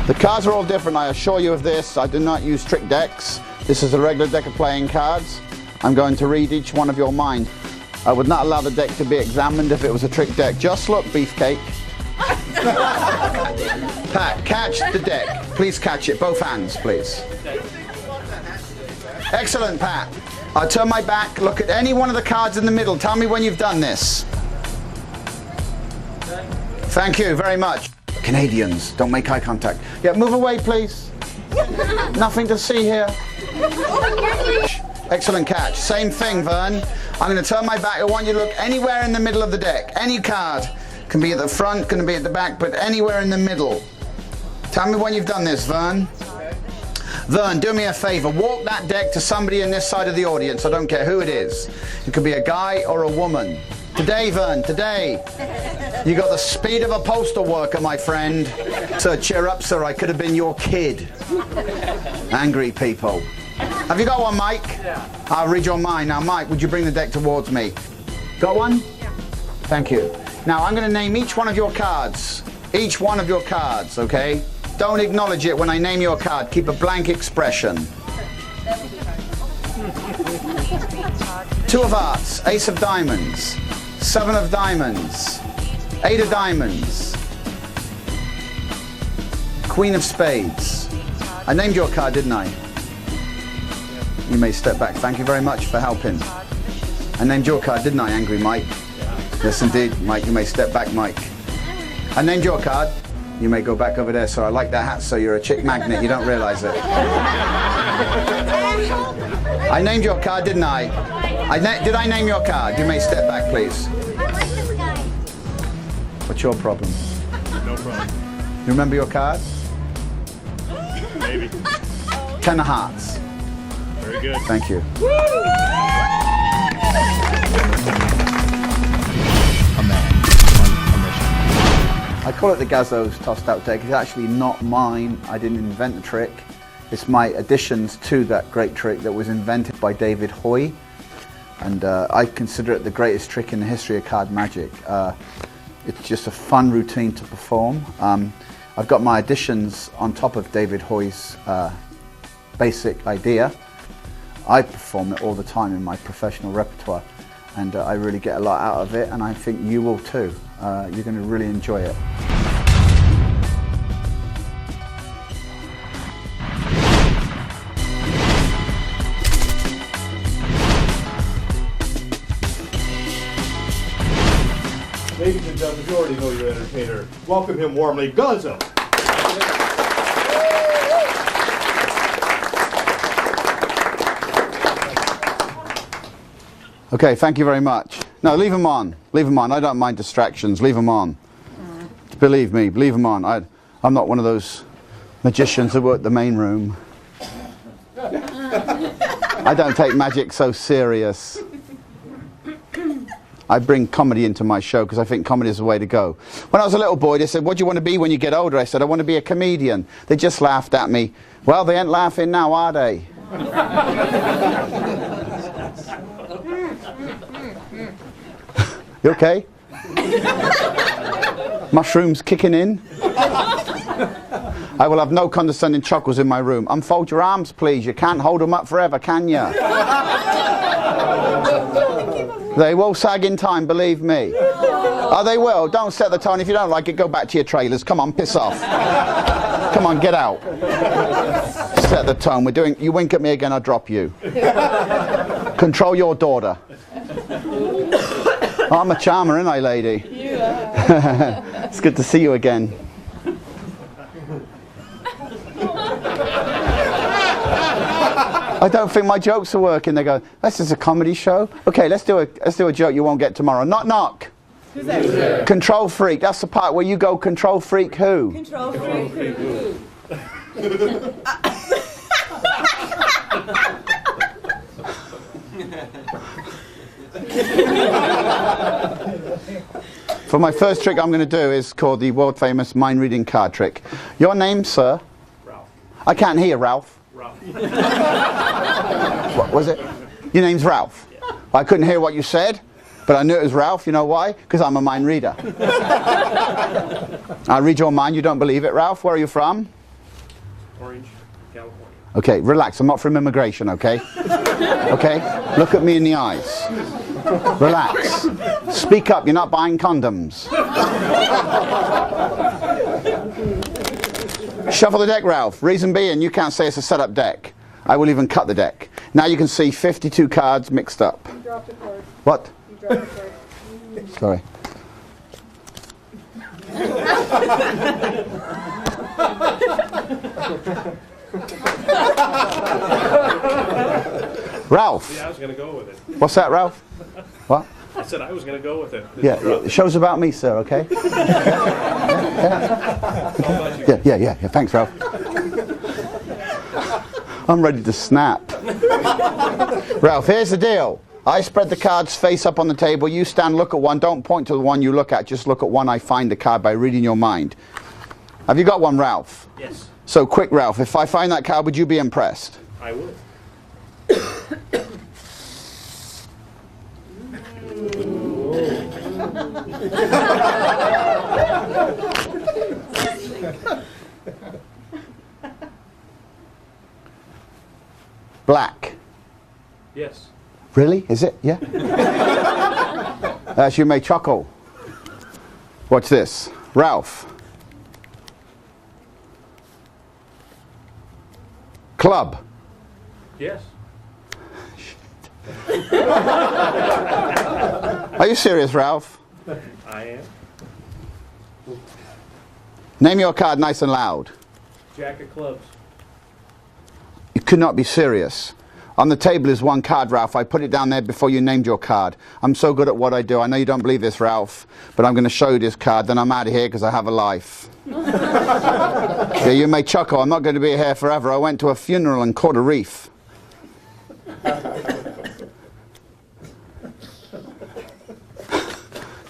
The cards are all different, I assure you of this. I do not use trick decks. This is a regular deck of playing cards. I'm going to read each one of your mind. I would not allow the deck to be examined if it was a trick deck. Just look, Beefcake. Pat, catch the deck. Please catch it. Both hands, please. Excellent, Pat. I'll turn my back. Look at any one of the cards in the middle. Tell me when you've done this. Thank you very much. Canadians, don't make eye contact. Yeah, move away, please. Nothing to see here. Excellent catch. Same thing, Vern. I'm going to turn my back. I want you to look anywhere in the middle of the deck. Any card. Can be at the front, can be at the back, but anywhere in the middle. Tell me when you've done this, Vern. Vern, do me a favor. Walk that deck to somebody in this side of the audience. I don't care who it is. It could be a guy or a woman. Today, Vern, today. You got the speed of a postal worker, my friend. Sir, cheer up, sir. I could have been your kid. Angry people. Have you got one, Mike? Yeah. I'll read your mind. Now, Mike, would you bring the deck towards me? Got one? Yeah. Thank you. Now, I'm going to name each one of your cards. Each one of your cards, okay? Don't acknowledge it when I name your card. Keep a blank expression. Two of hearts, ace of diamonds, seven of diamonds, eight of diamonds, queen of spades. I named your card, didn't I? You may step back. Thank you very much for helping. I named your card, didn't I, Angry Mike? Yes, indeed, Mike. You may step back, Mike. I named your card. You may go back over there, sir. I like that hat, sir. You're a chick magnet. You don't realise it. I named your card, didn't I? Did I name your card? You may step back, please. What's your problem? No problem. You remember your card? Maybe. 10 of hearts. Very good. Thank you. I call it the Gazzo's tossed out deck. It's actually not mine. I didn't invent the trick. It's my additions to that great trick that was invented by David Hoy. And I consider it the greatest trick in the history of card magic. It's just a fun routine to perform. I've got my additions on top of David Hoy's basic idea. I perform it all the time in my professional repertoire. And I really get a lot out of it, and I think you will too. You're going to really enjoy it. Ladies and gentlemen, you already know your entertainer. Welcome him warmly, Gazzo. Okay, thank you very much. No, leave them on. Leave them on. I don't mind distractions. Leave them on. Believe me, leave them on. I'm not one of those magicians that work the main room. I don't take magic so serious. I bring comedy into my show because I think comedy is the way to go. When I was a little boy, they said, what do you want to be when you get older? I said, I want to be a comedian. They just laughed at me. Well, they ain't laughing now, are they? You okay? Mushrooms kicking in? I will have no condescending chuckles in my room. Unfold your arms, please. You can't hold them up forever, can you? They will sag in time, believe me. Oh, they will. Don't set the tone. If you don't like it, go back to your trailers. Come on, piss off. Come on, get out. Set the tone. We're doing. You wink at me again, I'll drop you. Control your daughter. Oh, I'm a charmer, aren't I, lady? You are. It's good to see you again. I don't think my jokes are working. They go, this is a comedy show. Okay, let's do a joke you won't get tomorrow. Knock knock. Who's that? Control freak. That's the part where you go control freak who? Control freak who? For my first trick I'm going to do is called the world famous mind reading card trick. Your name, sir? Ralph. I can't hear, Ralph. Ralph. What was it? Your name's Ralph. Yeah. I couldn't hear what you said, but I knew it was Ralph. You know why? Because I'm a mind reader. I read your mind. You don't believe it, Ralph. Where are you from? California. Okay, relax. I'm not from immigration, okay? Okay? Look at me in the eyes. Relax. Speak up. You're not buying condoms. Shuffle the deck, Ralph. Reason being, you can't say it's a setup deck. I will even cut the deck. Now you can see 52 cards mixed up. You dropped a card. What? You dropped a card. Sorry. Ralph. Yeah, I was going to go with it. What's that, Ralph? What? I said I was going to go with it. Yeah, the show's about me, sir, okay? Yeah. Thanks, Ralph. I'm ready to snap. Ralph, here's the deal. I spread the cards face up on the table. You stand, look at one. Don't point to the one you look at. Just look at one. I find the card by reading your mind. Have you got one, Ralph? Yes, So quick, Ralph. If I find that card, would you be impressed? I would. Black. Yes. Really? Is it? Yeah? As you may chuckle. Watch this. Ralph. Club. Yes. Are you serious, Ralph? I am. Name your card nice and loud. Jack of clubs. You could not be serious. On the table is one card, Ralph. I put it down there before you named your card. I'm so good at what I do. I know you don't believe this, Ralph, but I'm going to show you this card. Then I'm out of here because I have a life. Yeah, you may chuckle. I'm not going to be here forever. I went to a funeral and caught a reef.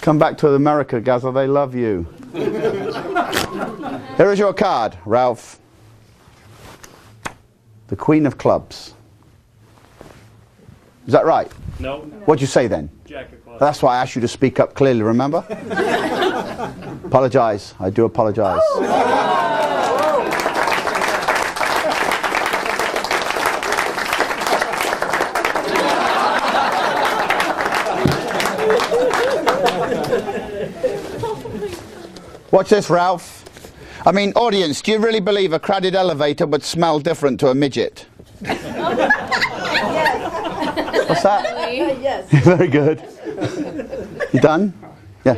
Come back to America, Gazzo. They love you. Here is your card, Ralph. The Queen of Clubs. Is that right? No. What'd you say then? Jack of clubs. That's why I asked you to speak up clearly, remember? Apologise. I do apologise. Watch this, Ralph. I mean, audience, do you really believe a crowded elevator would smell different to a midget? What's that? Yes. Very good. You done? Yeah.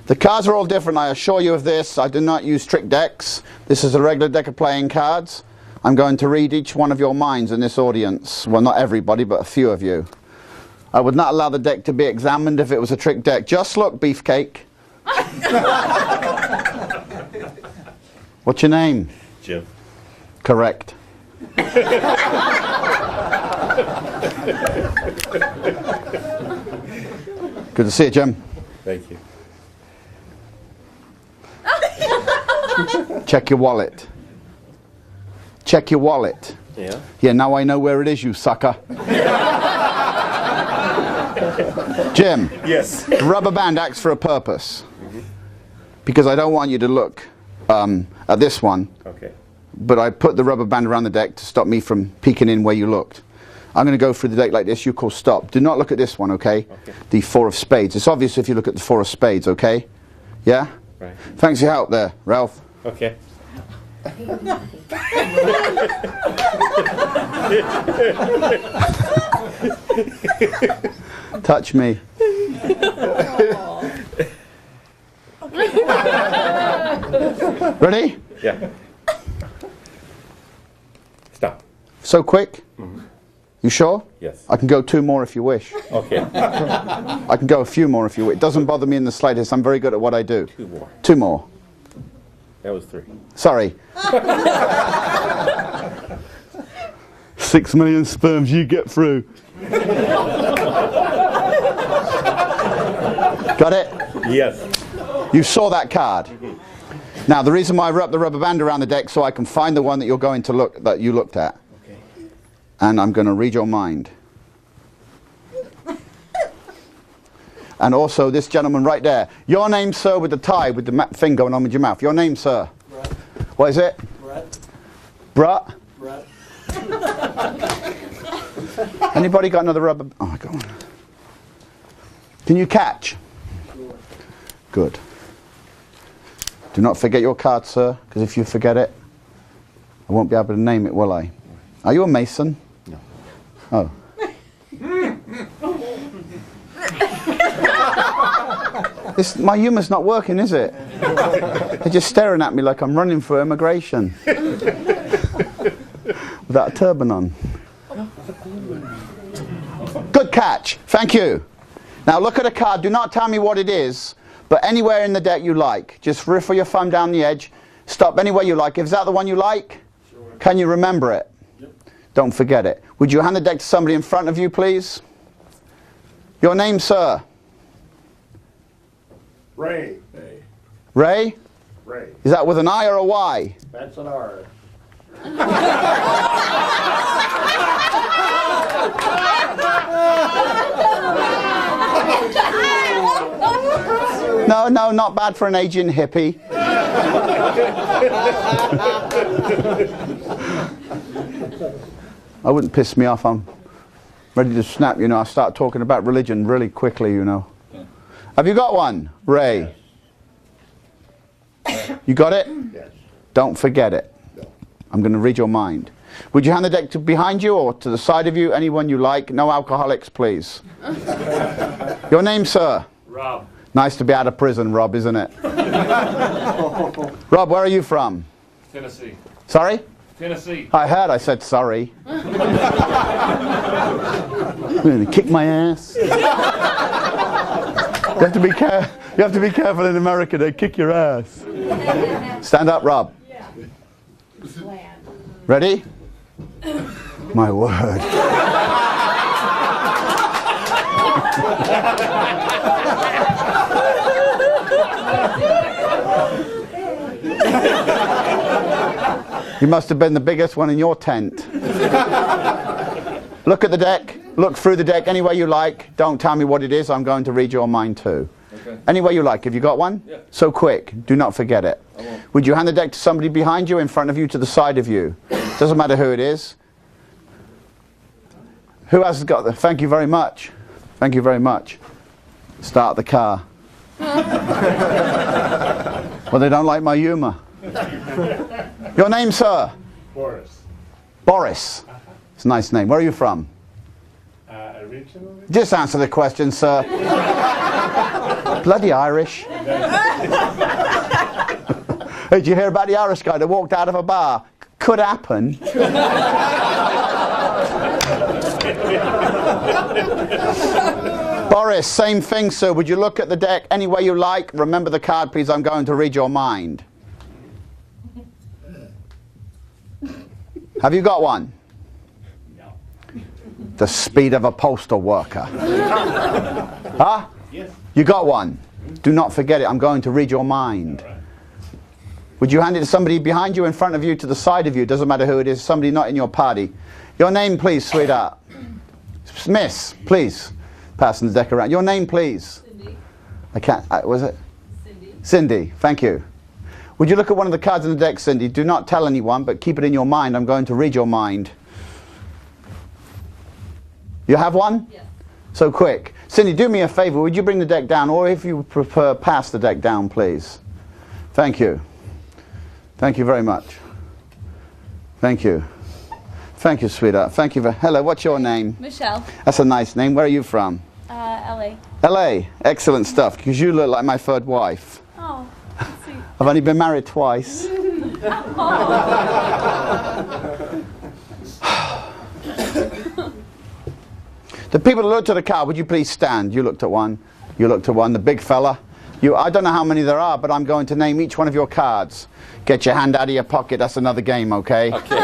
The cards are all different, I assure you of this. I do not use trick decks. This is a regular deck of playing cards. I'm going to read each one of your minds in this audience. Well, not everybody, but a few of you. I would not allow the deck to be examined if it was a trick deck. Just look, Beefcake. What's your name? Jim. Correct. Good to see you, Jim. Thank you. Check your wallet. Check your wallet. Yeah? Yeah, now I know where it is, you sucker. Jim. Yes. The rubber band acts for a purpose. Because I don't want you to look at this one. Okay. But I put the rubber band around the deck to stop me from peeking in where you looked. I'm going to go through the deck like this. You call stop. Do not look at this one, okay? Okay. The 4 of spades. It's obvious if you look at the 4 of spades, okay? Yeah? Right. Thanks for your help there, Ralph. Okay. Touch me. Ready? Yeah. Stop. So quick? You sure? Yes. I can go 2 more if you wish. Okay. I can go a few more if you wish. It doesn't bother me in the slightest. I'm very good at what I do. 2 more. 2 more. That was 3. Sorry. 6 million sperms you get through. Got it? Yes. You saw that card. Now, the reason why I wrapped the rubber band around the deck so I can find the one that you're going to look that you looked at. Okay. And I'm going to read your mind. And also this gentleman right there. Your name, sir, with the tie, with the thing going on with your mouth. Your name, sir. Brett. What is it? Brett. Brett? Brett. Anybody got another rubber? Oh, my God. Can you catch? Sure. Good. Do not forget your card, sir, because if you forget it, I won't be able to name it, will I? Are you a Mason? No. Oh. My humour's not working, is it? They're just staring at me like I'm running for immigration. Without a turban on. Good catch. Thank you. Now look at a card. Do not tell me what it is, but anywhere in the deck you like. Just riffle your thumb down the edge. Stop anywhere you like. Is that the one you like? Sure. Can you remember it? Yep. Don't forget it. Would you hand the deck to somebody in front of you, please? Your name, sir? Ray. Ray? Ray. Is that with an I or a Y? That's an R. No, no, not bad for an aging hippie. I wouldn't piss me off. I'm ready to snap, you know. I start talking about religion really quickly, you know. Have you got one, Ray? You got it? Yes. Don't forget it. I'm going to read your mind. Would you hand the deck to behind you or to the side of you? Anyone you like. No alcoholics, please. Your name, sir? Rob. Nice to be out of prison, Rob, isn't it? Rob, where are you from? Tennessee. Sorry? Tennessee. I heard I said sorry. Kick my ass. You have to be careful in America. They kick your ass. Stand up, Rob. Ready? My word. You must have been the biggest one in your tent. Look at the deck. Look through the deck any way you like. Don't tell me what it is. I'm going to read your mind too. Okay. Any way you like. Have you got one? Yeah. So quick. Do not forget it. I won't. Would you hand the deck to somebody behind you, in front of you, to the side of you? Doesn't matter who it is. Who has got the... Thank you very much. Thank you very much. Start the car. Well, they don't like my humour. Your name, sir? Boris. Boris. It's a nice name. Where are you from? Originally? Just answer the question, sir. Bloody Irish. Hey, did you hear about the Irish guy that walked out of a bar? Could happen. Boris, same thing, sir. Would you look at the deck any way you like? Remember the card, please. I'm going to read your mind. Have you got one? No. The speed of a postal worker. Huh? Yes. You got one? Do not forget it. I'm going to read your mind. All right. Would you hand it to somebody behind you, in front of you, to the side of you? Doesn't matter who it is. Somebody not in your party. Your name, please, sweetheart. Miss, please. Passing the deck around. Your name, please. Cindy. I can't. Was it? Cindy. Cindy. Thank you. Would you look at one of the cards in the deck, Cindy? Do not tell anyone, but keep it in your mind. I'm going to read your mind. You have one? Yes. So quick. Cindy, do me a favor. Would you bring the deck down, or if you prefer, pass the deck down, please? Thank you. Thank you very much. Thank you. Thank you, sweetheart. Thank you. Hello, what's your name? Michelle. That's a nice name. Where are you from? LA. LA. Excellent stuff, because you look like my third wife. Oh, that's sweet. I've only been married twice. The people that looked at the card, would you please stand? You looked at one. You looked at one. The big fella. I don't know how many there are, but I'm going to name each one of your cards. Get your hand out of your pocket. That's another game, okay? Okay.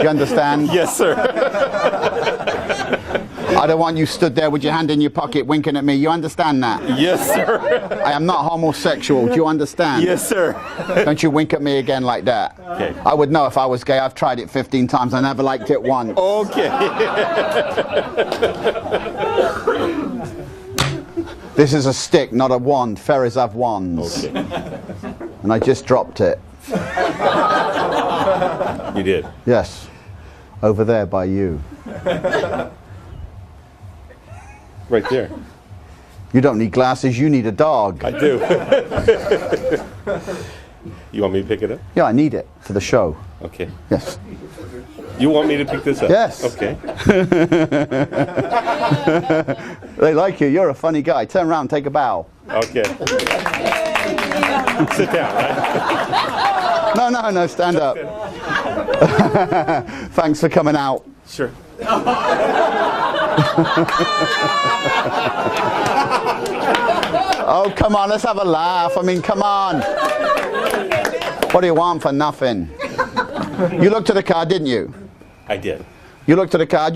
You understand? Yes, sir. I don't want you stood there with your hand in your pocket winking at me. You understand that? Yes, sir. I am not homosexual. Do you understand? Yes, sir. Don't you wink at me again like that. Okay. I would know if I was gay. I've tried it 15 times. I never liked it once. Okay. This is a stick, not a wand. Fairies have wands. Okay. And I just dropped it. You did. Yes. Over there by you. Right there. You don't need glasses, you need a dog. I do. You want me to pick it up? Yeah, I need it for the show. Okay. Yes. You want me to pick this up? Yes. Okay. They like you. You're a funny guy. Turn around, take a bow. Okay. Sit down, right? No, stand up. Thanks for coming out. Sure. Oh, come on, let's have a laugh. I mean, come on. What do you want for nothing? You looked at the card, didn't you? I did. You looked at the card,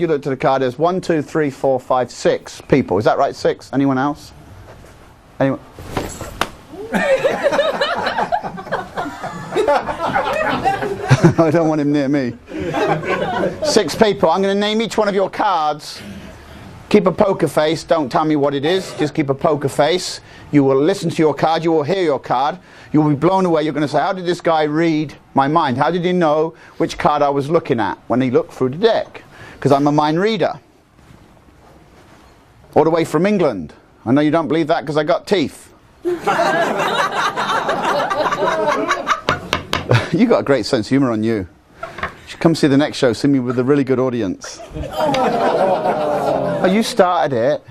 There's 1, 2, 3, 4, 5, 6 people. Is that right? 6? Anyone else? Anyone? I don't want him near me. 6 people. I'm going to name each one of your cards. Keep a poker face. Don't tell me what it is. Just keep a poker face. You will listen to your card. You will hear your card. You will be blown away. You're going to say, how did this guy read my mind? How did he know which card I was looking at when he looked through the deck? Because I'm a mind reader. All the way from England. I know you don't believe that because I got teeth. You got a great sense of humor on you. You should come see the next show. See me with a really good audience. Oh, you started it.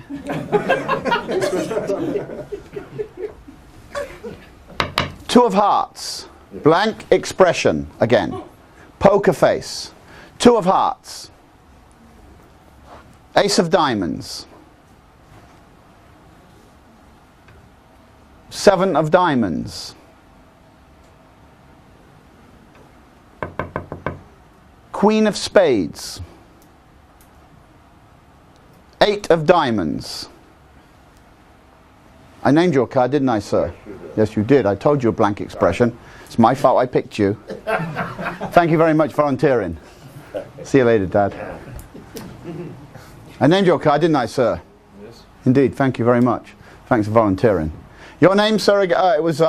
Two of hearts. Blank expression again. Poker face. Two of hearts. Ace of diamonds. 7 of diamonds. Queen of spades. 8 of diamonds. I named your card, didn't I, sir? Yes, you did. I told you a blank expression. It's my fault I picked you. Thank you very much for volunteering. See you later, Dad. I named your card, didn't I, sir? Yes. Indeed. Thank you very much. Thanks for volunteering. Your name, sir? It was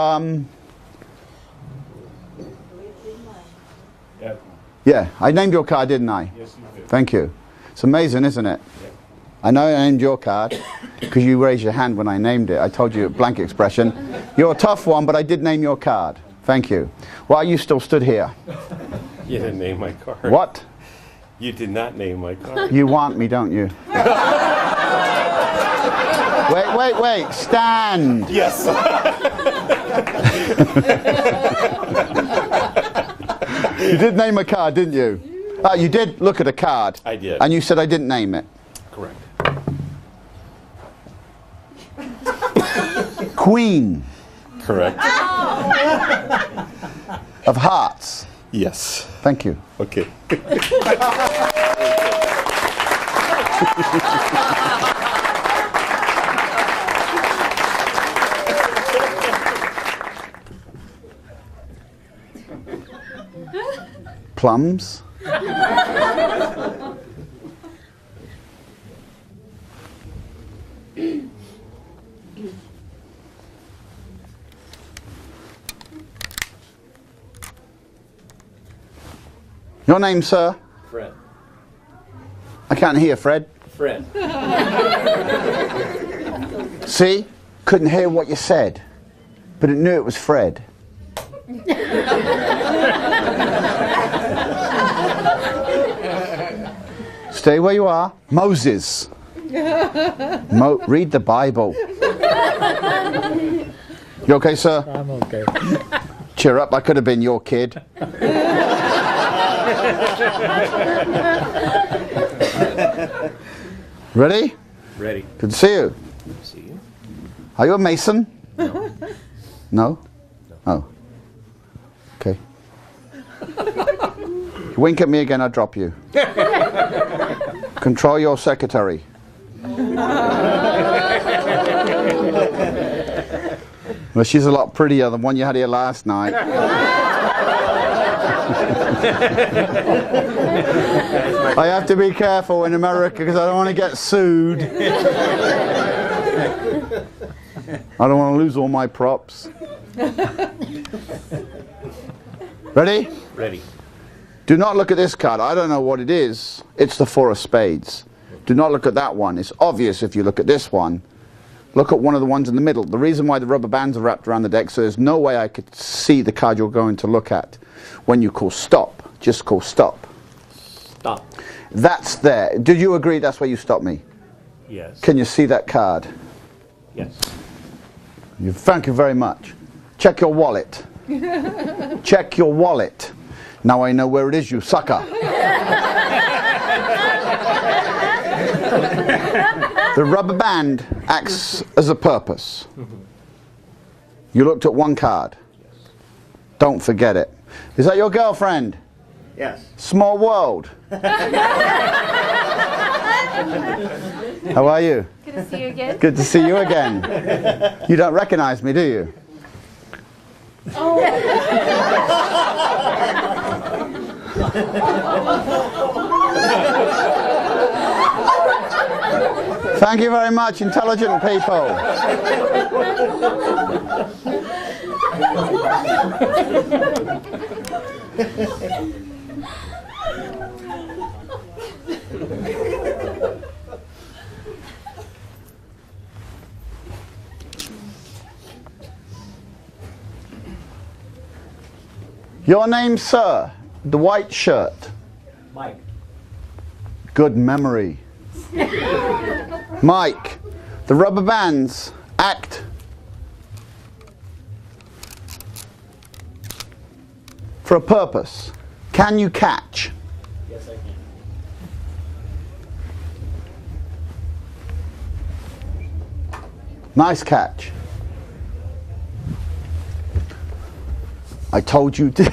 Yeah, I named your card, didn't I? Yes, you did. Thank you. It's amazing, isn't it? Yeah. I know I named your card because you raised your hand when I named it. I told you a blank expression. You're a tough one, but I did name your card. Thank you. Why are you still stood here? You didn't name my card. What? You did not name my card. You want me, don't you? Wait. Stand. Yes. You did name a card, didn't you? You did look at a card. I did. And you said I didn't name it. Correct. Queen Correct. of hearts. Yes. Thank you. Okay. Plums. Your name, sir? Fred. I can't hear, Fred. Fred. See? Couldn't hear what you said, but it knew it was Fred. Stay where you are. Moses. Read the Bible. You okay, sir? I'm okay. Cheer up, I could have been your kid. Ready? Ready. Good to see you. See you. Are you a Mason? No. No? Oh. Okay. You wink at me again, I'll drop you. Control your secretary. Well, she's a lot prettier than one you had here last night. I have to be careful in America because I don't want to get sued. I don't want to lose all my props. Ready? Ready. Do not look at this card. I don't know what it is. It's the 4 of spades. Do not look at that one. It's obvious if you look at this one. Look at one of the ones in the middle. The reason why the rubber bands are wrapped around the deck, so there's no way I could see the card you're going to look at. When you call stop, just call stop. Stop. That's there. Did you agree that's where you stopped me? Yes. Can you see that card? Yes. Thank you very much. Check your wallet. Check your wallet. Now I know where it is, you sucker. The rubber band acts as a purpose. You looked at one card. Don't forget it. Is that your girlfriend? Yes. Small world. How are you? Good to see you again. Good to see you again. You don't recognize me, do you? Thank you very much, intelligent people. Your name, sir? The white shirt. Mike. Good memory. Mike, the rubber bands act for a purpose. Can you catch? Yes, I can. Nice catch. I told you to.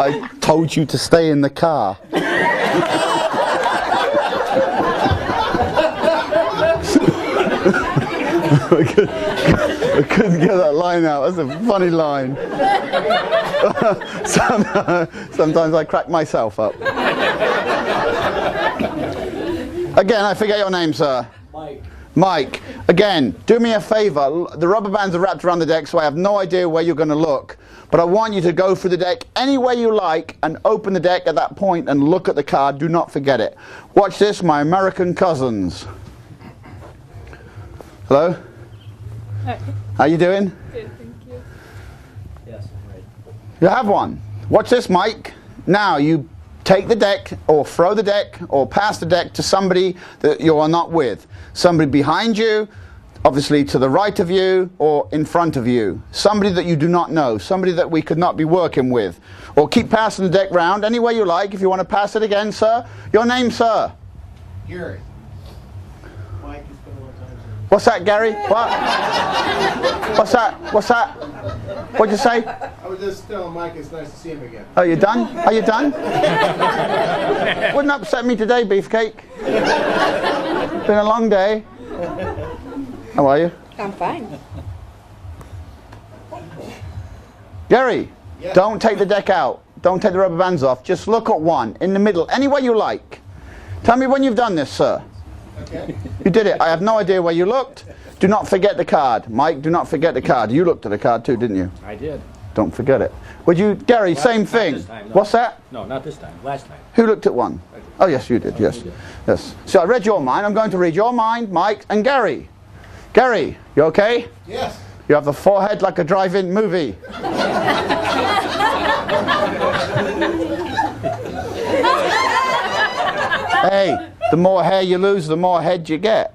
I told you to stay in the car. I couldn't get that line out. That's a funny line. Sometimes I crack myself up. Again, I forget your name, sir. Mike. Mike, again, do me a favor. The rubber bands are wrapped around the deck, so I have no idea where you're going to look. But I want you to go through the deck anywhere you like and open the deck at that point and look at the card. Do not forget it. Watch this, my American cousins. Hello? Hi. How you doing? Good, thank you. Yes, I'm ready. You have one. Watch this, Mike. Now you take the deck or throw the deck or pass the deck to somebody that you are not with. Somebody behind you, obviously to the right of you or in front of you. Somebody that you do not know. Somebody that we could not be working with. Or keep passing the deck round any way you like. If you want to pass it again, sir. Your name, sir? Gary. Mike, it's been a long time since. What's that, Gary? What? What's that? What's that? What'd you say? I was just telling Mike it's nice to see him again. Are you done? Are you done? Wouldn't upset me today, Beefcake. Been a long day. How are you? I'm fine. Gary, Yes. don't take the deck out. Don't take the rubber bands off. Just look at one in the middle, any way you like. Tell me when you've done this, sir. Okay. You did it. I have no idea where you looked. Do not forget the card. Mike, do not forget the card. You looked at the card too, didn't you? I did. Don't forget it. Would you, Gary, same Not thing. this time, no. What's that? No, not this time. Last time. Who looked at one? Oh, yes, you did. Yes. Yes. So I read your mind. I'm going to read your mind, Mike, and Gary. Gary, you okay? Yes. You have the forehead like a drive-in movie. Hey, the more hair you lose, the more head you get.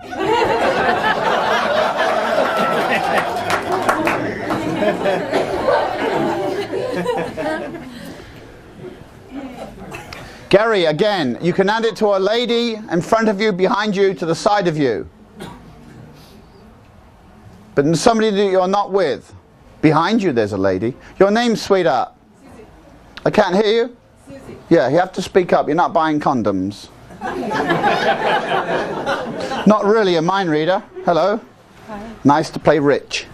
Gary, again, you can hand it to a lady in front of you, behind you, to the side of you. But somebody that you're not with. Behind you there's a lady. Your name's sweetheart? Susie. I can't hear you? Susie. Yeah, you have to speak up. You're not buying condoms. Not really a mind reader. Hello. Hi. Nice to play rich.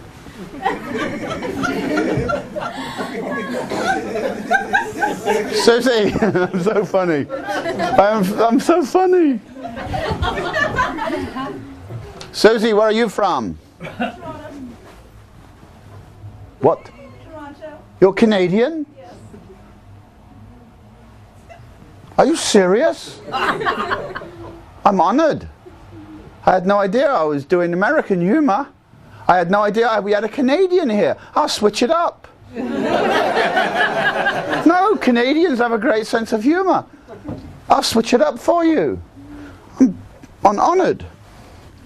Susie, I'm so funny. I'm so funny. Susie, where are you from? What? Toronto. You're Canadian? Yes. Are you serious? I'm honored. I had no idea I was doing American humor. I had no idea we had a Canadian here. I'll switch it up. No, Canadians have a great sense of humor. I'll switch it up for you. I'm honored.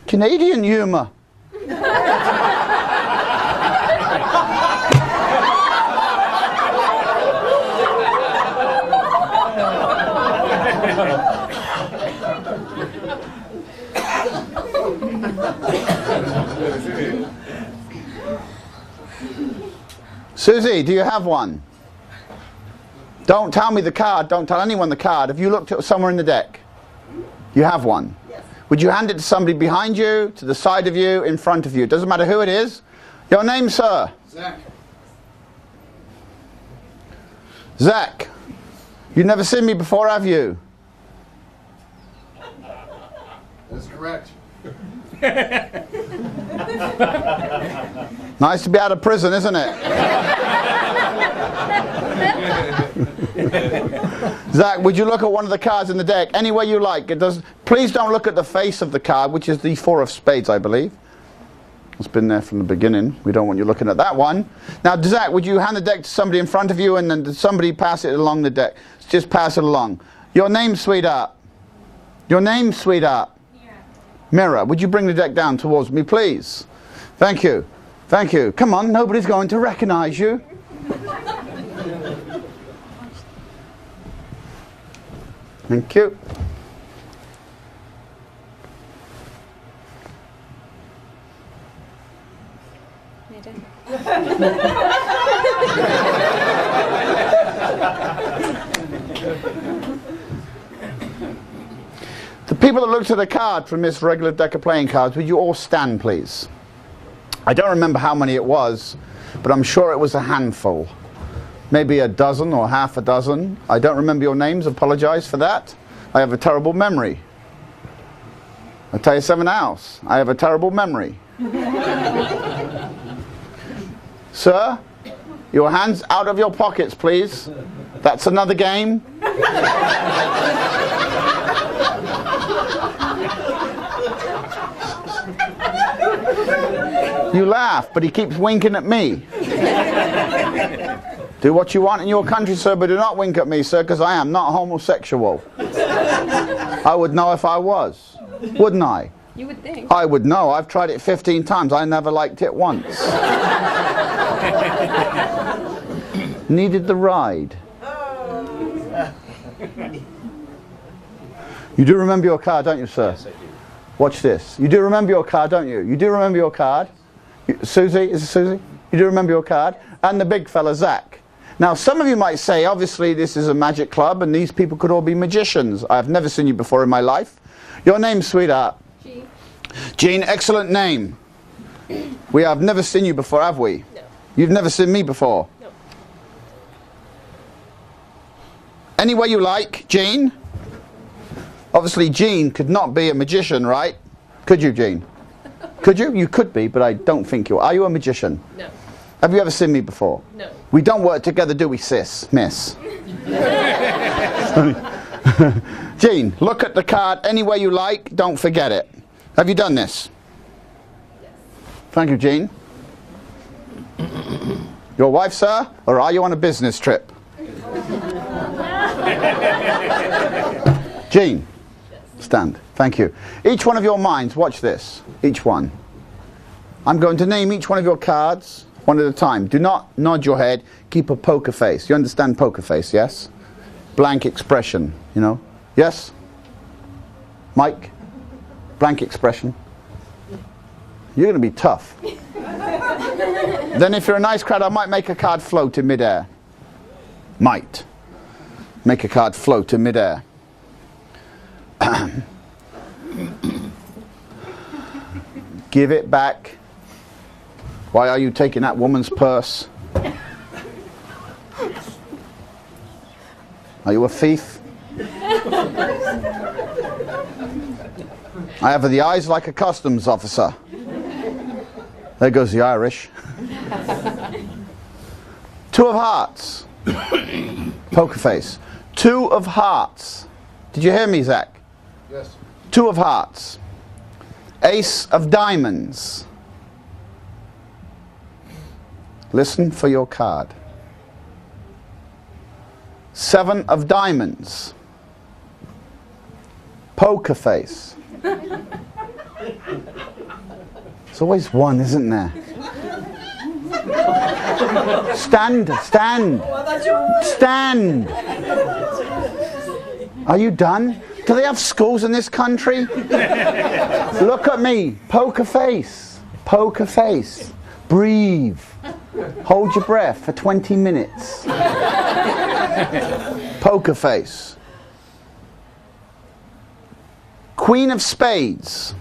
Canadian humor. Susie, do you have one? Don't tell me the card. Don't tell anyone the card. Have you looked at somewhere in the deck? You have one? Yes. Would you hand it to somebody behind you, to the side of you, in front of you? It doesn't matter who it is. Your name, sir? Zach. Zach. You've never seen me before, have you? That's correct. Nice to be out of prison, isn't it? Zach, would you look at one of the cards in the deck any way you like? It does. Please don't look at the face of the card, which is the 4 of spades, I believe. It's been there from the beginning. We don't want you looking at that one. Now, Zach, would you hand the deck to somebody in front of you and then somebody pass it along the deck? Just pass it along. Your name, sweetheart. Your name, sweetheart. Mirror, would you bring the deck down towards me, please? Thank you. Thank you. Come on, nobody's going to recognize you. Thank you. The people that looked at the card from this regular deck of playing cards, would you all stand, please? I don't remember how many it was, but I'm sure it was a handful. Maybe a dozen or half a dozen. I don't remember your names, apologize for that. I have a terrible memory. I'll tell you something else. I have a terrible memory. Sir, your hands out of your pockets, please. That's another game. You laugh, but he keeps winking at me. Do what you want in your country, sir, but do not wink at me, sir, because I am not homosexual. I would know if I was, wouldn't I? You would think. I would know. I've tried it 15 times. I never liked it once. Needed the ride. You do remember your card, don't you, sir? Yes, I do. Watch this. You do remember your card, don't you? You do remember your card? Susie, is it Susie? You do remember your card? And the big fella, Zach. Now, some of you might say, obviously, this is a magic club, and these people could all be magicians. I've never seen you before in my life. Your name, sweetheart? Jean. Jean, excellent name. We have never seen you before, have we? No. You've never seen me before? No. Any way you like, Jean? Obviously, Jean could not be a magician, right? Could you, Jean? Could you? You could be, but I don't think you are. Are you a magician? No. Have you ever seen me before? No. We don't work together, do we, sis? Miss? Jean, look at the card any way you like. Don't forget it. Have you done this? Yes. Thank you, Jean. Your wife, sir? Or are you on a business trip? Jean, stand. Thank you. Each one of your minds, watch this. Each one. I'm going to name each one of your cards one at a time. Do not nod your head. Keep a poker face. You understand poker face, yes? Blank expression, you know? Yes? Mike? Blank expression. You're going to be tough. Then if you're a nice crowd, I might make a card float in midair. Might. Make a card float in midair. Give it back. Why are you taking that woman's purse? Are you a thief? I have the eyes like a customs officer. There goes the Irish. 2 of hearts. Poker face. 2 of hearts. Did you hear me, Zach? Yes. 2 of hearts. Ace of diamonds. Listen for your card. 7 of diamonds. Poker face. There's always one, isn't there? Stand, stand, stand. Are you done? Do they have schools in this country? Look at me. Poker face. Poker face. Breathe. Hold your breath for 20 minutes. Poker face. Queen of spades.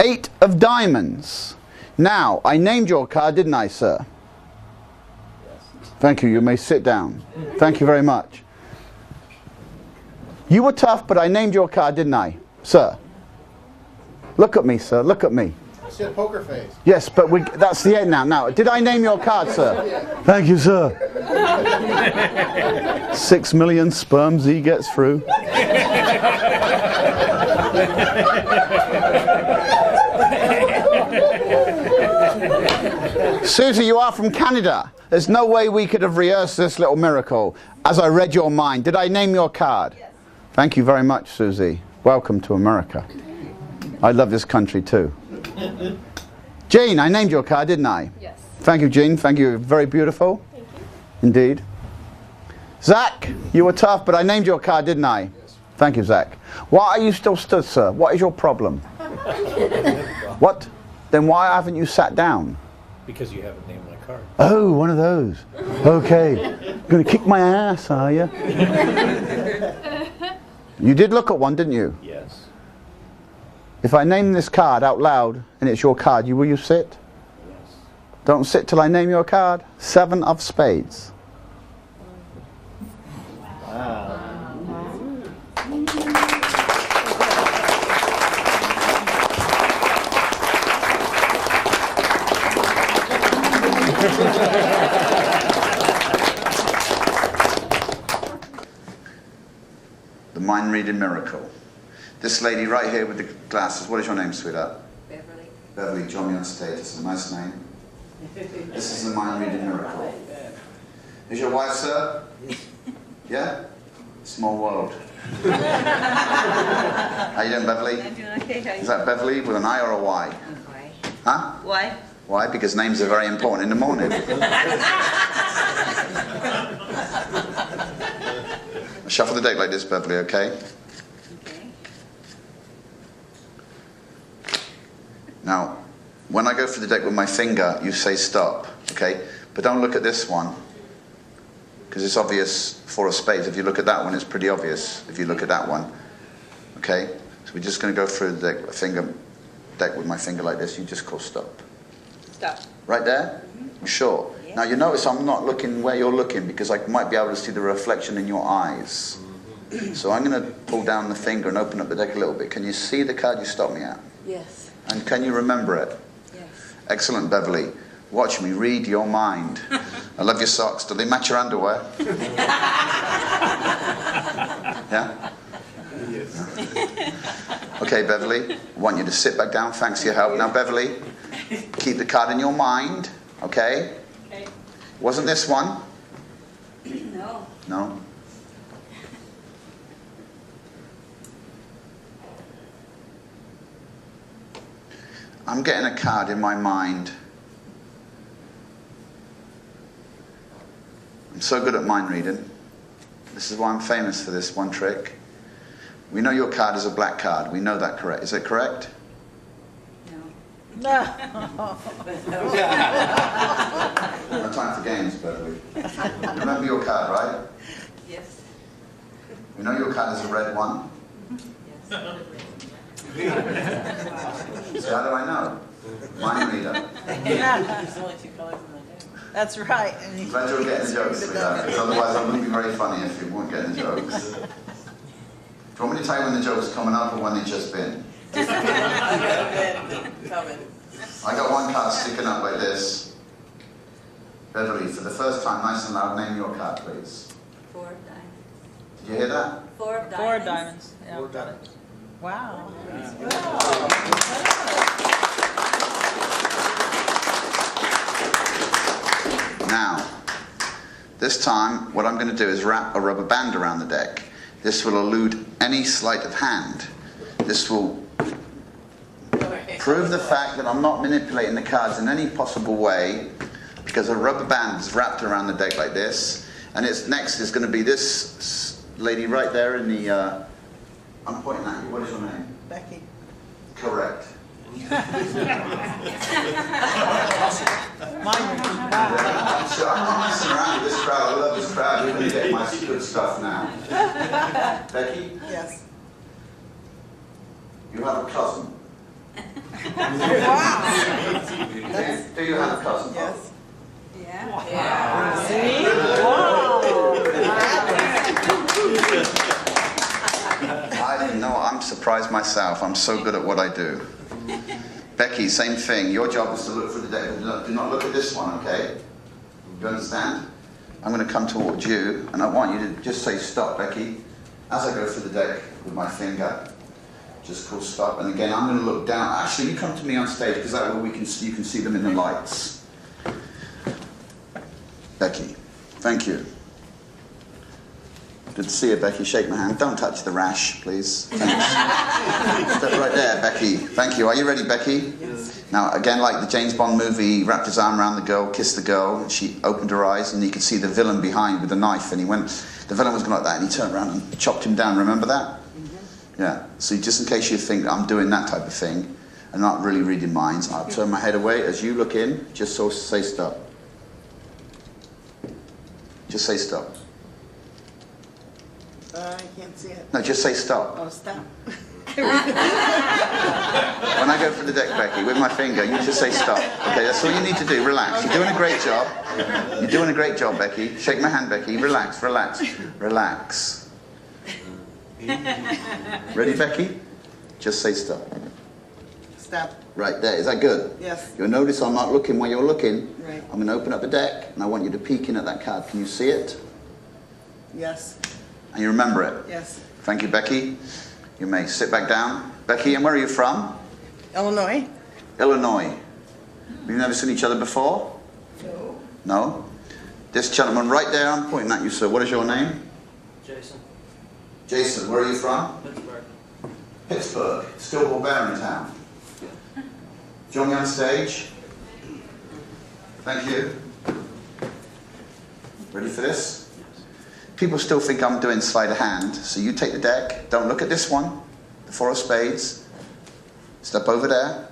Eight of diamonds. Now, I named your card, didn't I, sir? Yes. Thank you. You may sit down. Thank you very much. You were tough, but I named your card, didn't I, sir? Look at me, sir. Look at me. I said poker face. Yes, but that's the end now. Now, did I name your card, sir? Thank you, sir. 6 million sperms he gets through. Susie, you are from Canada. There's no way we could have rehearsed this little miracle. As I read your mind, did I name your card? Yes. Thank you very much, Susie. Welcome to America. I love this country too. Jean, I named your card, didn't I? Yes. Thank you, Jean. Thank you. Very beautiful. Thank you. Indeed. Zach, you were tough, but I named your card, didn't I? Yes. Thank you, Zach. Why are you still stood, sir? What is your problem? What? Then why haven't you sat down? Because you haven't named my card. Oh, one of those. Okay. Gonna kick my ass, are you? You did look at one, didn't you? Yes. If I name this card out loud and it's your card, will you sit? Yes. Don't sit till I name your card. 7 of spades. Wow. The mind reading miracle. This lady right here with the glasses, what is your name, sweetheart? Beverly. Beverly, join me on stage. It's a nice name. This is the mind reading miracle. Is your wife, sir? Yeah? Small world. How you doing, Beverly? I'm doing okay. How Is that Beverly with an I or a Y? Why? Huh? Why? Why? Because names are very important in the morning. Shuffle the deck like this, Beverly, okay? Okay. Now, when I go for the deck with my finger, you say stop, okay? But don't look at this one, because it's obvious 4 of spades. If you look at that one, it's pretty obvious if you look at that one, okay? So we're just going to go through the deck with my finger like this. You just call stop. Stop. Right there? You sure? Yeah. Now you notice I'm not looking where you're looking because I might be able to see the reflection in your eyes. So I'm going to pull down the finger and open up the deck a little bit. Can you see the card you stopped me at? Yes. And can you remember it? Yes. Excellent, Beverly. Watch me read your mind. I love your socks. Do they match your underwear? Yeah? Yes. Okay, Beverly. I want you to sit back down. Thanks for your help. Now, Beverly, keep the card in your mind. Okay? Okay. Wasn't this one? No. No. I'm getting a card in my mind. I'm so good at mind reading. This is why I'm famous for this one trick. We know your card is a black card. We know that, correct? Is it correct? No. No time for games, Beverly. Remember your card, right? Yes. We know your card is a red one. Yes. So how do I know? Mind reader. There's only 2 colors in the deck. That's right. And you Glad you're getting the jokes, screwed it sweetheart, up. because otherwise it wouldn't be very funny if you weren't getting the jokes. Do you want me to tell you when the joke's coming up or when they've just been? Coming. I got one card sticking up like this. Beverly, for the first time, nice and loud, name your card, please. 4 of diamonds. Did you hear that? 4 of diamonds. 4 diamonds. Yeah, 4 got it. diamonds. Wow. Now, this time, what I'm going to do is wrap a rubber band around the deck. This will elude any sleight of hand. This will prove the fact that I'm not manipulating the cards in any possible way, because a rubber band is wrapped around the deck like this. And it's next is going to be this lady right there in the... I'm pointing at you. What is your name? Becky. Correct. Mine. So I'm not messing around with this crowd. I love this crowd. You're going to get my good stuff now. Becky, Yes. you have a cousin. Wow. Do you have a cousin? Yes. Yeah. See? I didn't know. I'm surprised myself. I'm so good at what I do. Becky, same thing. Your job is to look for the deck. Do not look at this one, okay? You understand? I'm going to come towards you, and I want you to just say stop, Becky. As I go through the deck with my finger, just call stop. And again, I'm going to look down. Actually, you come to me on stage, because that way you can see them in the lights. Becky, thank you. Good to see you, Becky. Shake my hand. Don't touch the rash, please. Thanks. Step right there, Becky. Thank you. Are you ready, Becky? Yes. Now, again, like the James Bond movie, he wrapped his arm around the girl, kissed the girl, and she opened her eyes, and you could see the villain behind with a knife, and he went, the villain was going like that, and he turned around and chopped him down. Remember that? Mm-hmm. Yeah. So just in case you think that I'm doing that type of thing, and not really reading minds, I'll turn my head away as you look in, just so say stop. Just say stop. I can't see it. No, just say stop. Oh, stop. When I go for the deck, Becky, with my finger, you just say stop. Okay, that's all you need to do. Relax. You're doing a great job. You're doing a great job, Becky. Shake my hand, Becky. Relax, relax, relax. Ready, Becky? Just say stop. Stop. Right there. Is that good? Yes. You'll notice I'm not looking while you're looking. Right. I'm going to open up the deck, and I want you to peek in at that card. Can you see it? Yes. And you remember it? Yes. Thank you, Becky. You may sit back down. Becky, and where are you from? Illinois. Illinois. We've never seen each other before? No. No? This gentleman right there, I'm pointing at you, sir. What is your name? Jason. Jason, where are you from? Pittsburgh. Pittsburgh. Still barbarian town. Join me on stage. Thank you. Ready for this? People still think I'm doing sleight of hand, so you take the deck. Don't look at this one. The 4 of spades. Step over there.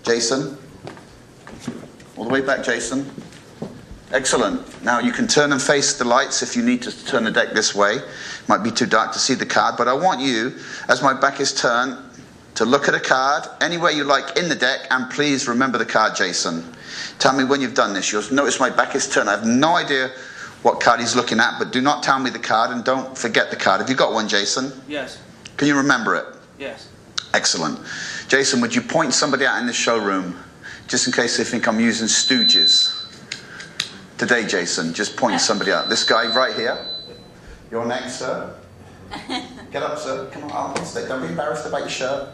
Jason. All the way back, Jason. Excellent. Now you can turn and face the lights if you need to turn the deck this way. Might be too dark to see the card, but I want you, as my back is turned, to look at a card anywhere you like in the deck, and please remember the card, Jason. Tell me when you've done this. You'll notice my back is turned. I have no idea what card he's looking at, but do not tell me the card, and don't forget the card. Have you got one, Jason? Yes. Can you remember it? Yes. Excellent. Jason, would you point somebody out in the showroom, just in case they think I'm using stooges? Today, Jason, just point somebody out. This guy right here. You're next, sir. Get up, sir. Come on, I'll stay. Don't be embarrassed about your shirt.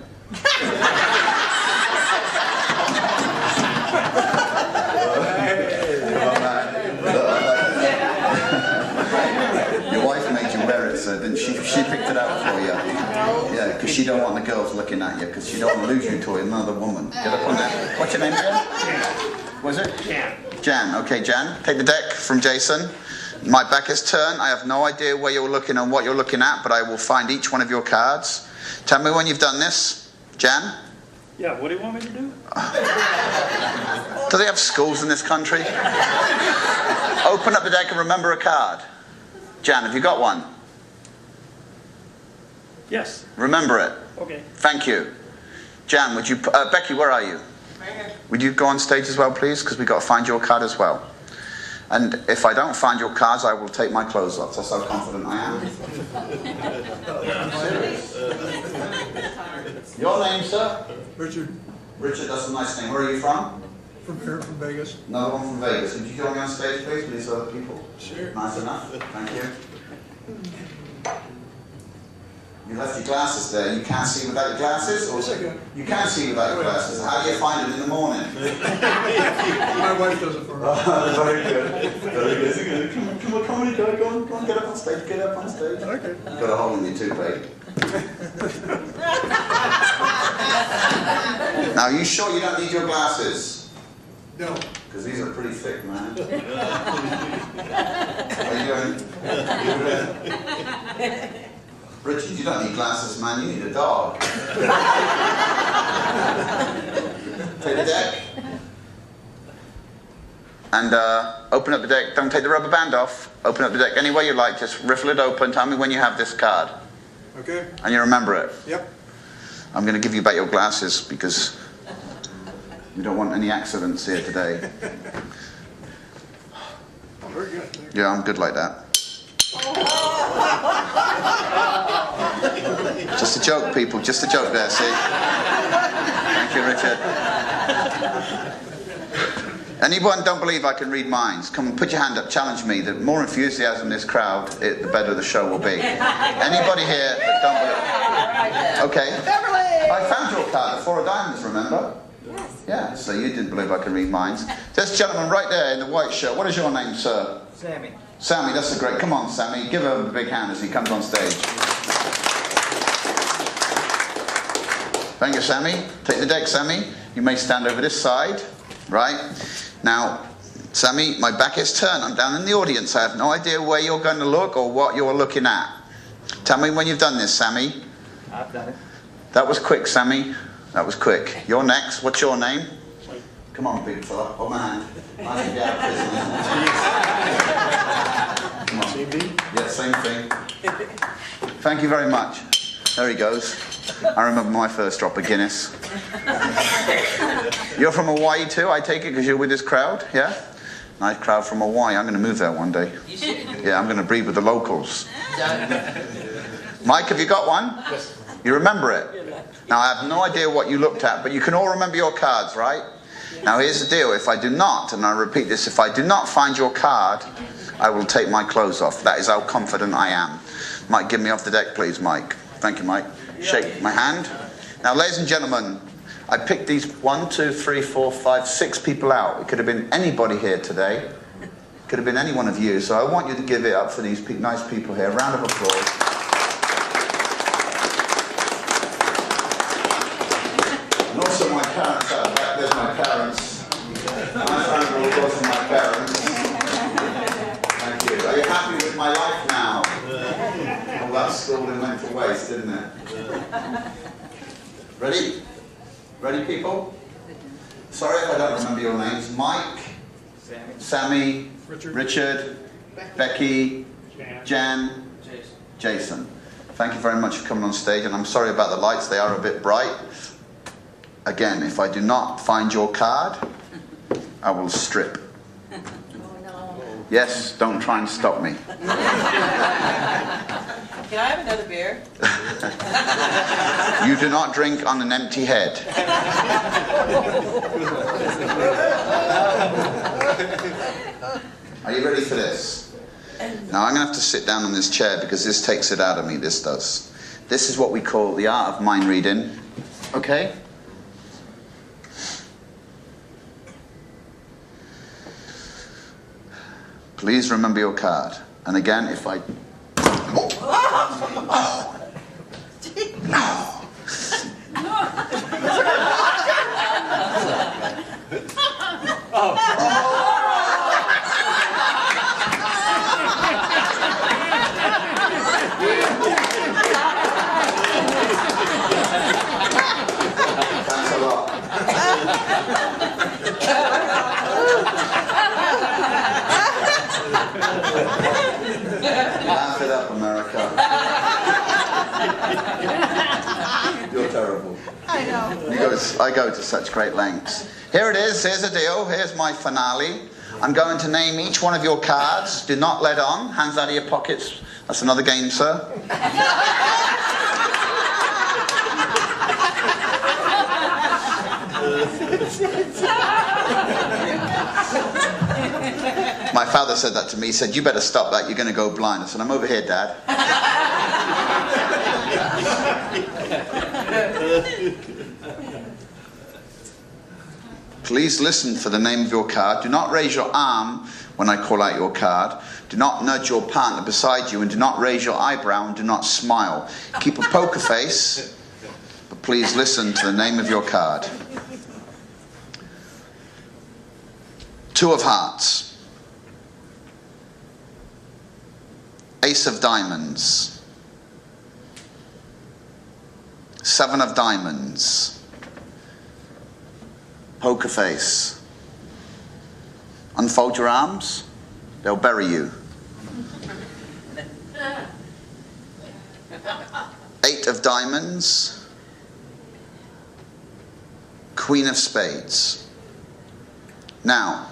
Your wife made you wear it, sir, didn't she? She picked it out for you. Yeah, because she don't want the girls looking at you, because she don't want to lose you to another woman. Get up on there. What's your name again? Was it? Jan. Jan. Okay, Jan. Take the deck from Jason. My back is turned. I have no idea where you're looking and what you're looking at, but I will find each one of your cards. Tell me when you've done this. Jan? Yeah, what do you want me to do? Do they have schools in this country? Open up the deck and remember a card. Jan, have you got one? Yes. Remember it. Okay. Thank you. Jan, would you... Becky, where are you? Right here. Would you go on stage as well, please? Because we've got to find your card as well. And if I don't find your cards, I will take my clothes off. That's how confident I am. I'm serious. Your name, sir? Richard, Richard, that's a nice name. Where are you from? from here, from Vegas. Another one from Vegas. Would you join me on stage, please, with these other people? Sure. Nice enough. Thank you. You left your glasses there. You can't see without your glasses? Or Yes, I can. you can see without your glasses. How do you find it in the morning? My wife does it for me. Very good. Very good. Come on, go on, get up on stage, get up on stage. Okay. You've got a hole in your toothache. Now, are you sure you don't need your glasses? No. Because these are pretty thick, man. How you doing? Richard, you don't need glasses, man. You need a dog. Take the deck. And open up the deck. Don't take the rubber band off. Open up the deck any way you like. Just riffle it open. Tell me when you have this card. Okay. And you remember it. Yep. I'm going to give you back your glasses because we don't want any accidents here today. Very good. Thank Yeah, I'm good like that. Just a joke, people. Just a joke there, see? Thank you, Richard. Anyone don't believe I can read minds? Come on, put your hand up, challenge me. The more enthusiasm in this crowd, the better the show will be. Anybody here that don't believe? Okay. I found your card at 4 of diamonds, remember? Yes. Yeah, so you didn't believe I can read minds. This gentleman right there in the white shirt, what is your name, sir? Sammy. Sammy, that's a great... Come on, Sammy. Give him a big hand as he comes on stage. Thank you, Sammy. Take the deck, Sammy. You may stand over this side. Right? Now, Sammy, my back is turned. I'm down in the audience. I have no idea where you're going to look or what you're looking at. Tell me when you've done this, Sammy. I've done it. That was quick, Sammy. That was quick. You're next. What's your name? Come on, big fella. Hold my hand. I can get out of prison. Come on. Same thing? Yeah, same thing. Thank you very much. There he goes. I remember my first drop of Guinness. You're from Hawaii too, I take it, because you're with this crowd, yeah? Nice crowd from Hawaii. I'm going to move there one day. You should. Yeah, I'm going to breed with the locals. Mike, have you got one? Yes. You remember it? Now, I have no idea what you looked at, but you can all remember your cards, right? Now, here's the deal. If I do not, and I repeat this, if I do not find your card, I will take my clothes off. That is how confident I am. Mike, give me off the deck, please, Mike. Thank you, Mike. Shake my hand. Now, ladies and gentlemen, I picked these 1, 2, 3, 4, 5, 6 people out. It could have been anybody here today. It could have been any one of you. So I want you to give it up for these nice people here. A round of applause. And also my parents out back. There's my parents. Nice round of applause for my parents. Thank you. Are you happy with my life now? All that schooling went to waste, didn't it? Ready? Ready, people? Sorry if I don't remember your names. Mike, Sammy, Richard, Becky, Jan, Jason. Thank you very much for coming on stage, and I'm sorry about the lights. They are a bit bright. Again, if I do not find your card, I will strip. Oh no. Yes, don't try and stop me. Can I have another beer? You do not drink on an empty head. Are you ready for this? Now I'm going to have to sit down on this chair because this takes it out of me, this does. This is what we call the art of mind reading. Okay? Please remember your card. And again, if I... Thanks a lot. Laugh it up, America. You're terrible. I know. I go to such great lengths. Here it is. Here's the deal. Here's my finale. I'm going to name each one of your cards. Do not let on. Hands out of your pockets. That's another game, sir. My father said that to me. He said, you better stop that. You're going to go blind. I said, I'm over here, Dad. Please listen for the name of your card. Do not raise your arm when I call out your card. Do not nudge your partner beside you, and do not raise your eyebrow, and do not smile. Keep a poker face, but please listen to the name of your card. 2 of hearts. Ace of diamonds. 7 of diamonds. Poker face. Unfold your arms. They'll bury you. 8 of diamonds. Queen of spades. Now,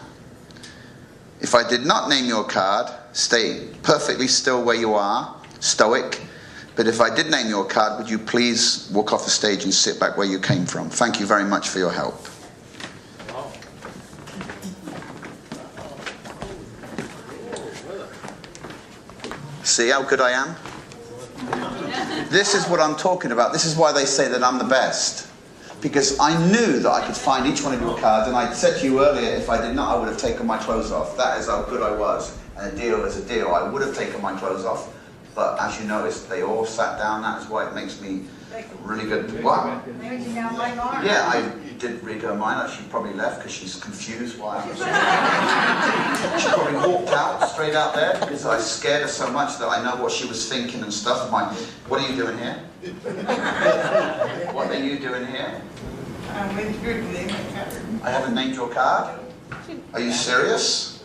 if I did not name your card, stay perfectly still where you are, stoic. But if I did name your card, would you please walk off the stage and sit back where you came from? Thank you very much for your help. See how good I am? This is what I'm talking about. This is why they say that I'm the best. Because I knew that I could find each one of your cards, and I said to you earlier, if I did not, I would have taken my clothes off. That is how good I was. And a deal is a deal. I would have taken my clothes off. But as you noticed, they all sat down. That is why it makes me really good. What? Maybe you don't like ours. Yeah, I did read her mind. She probably left because she's confused why I was. She probably walked out, straight out there, because I scared her so much that I know what she was thinking and stuff. What are you doing here? What are you doing here? I'm waiting for you to name my card. I haven't named your card. Are you serious?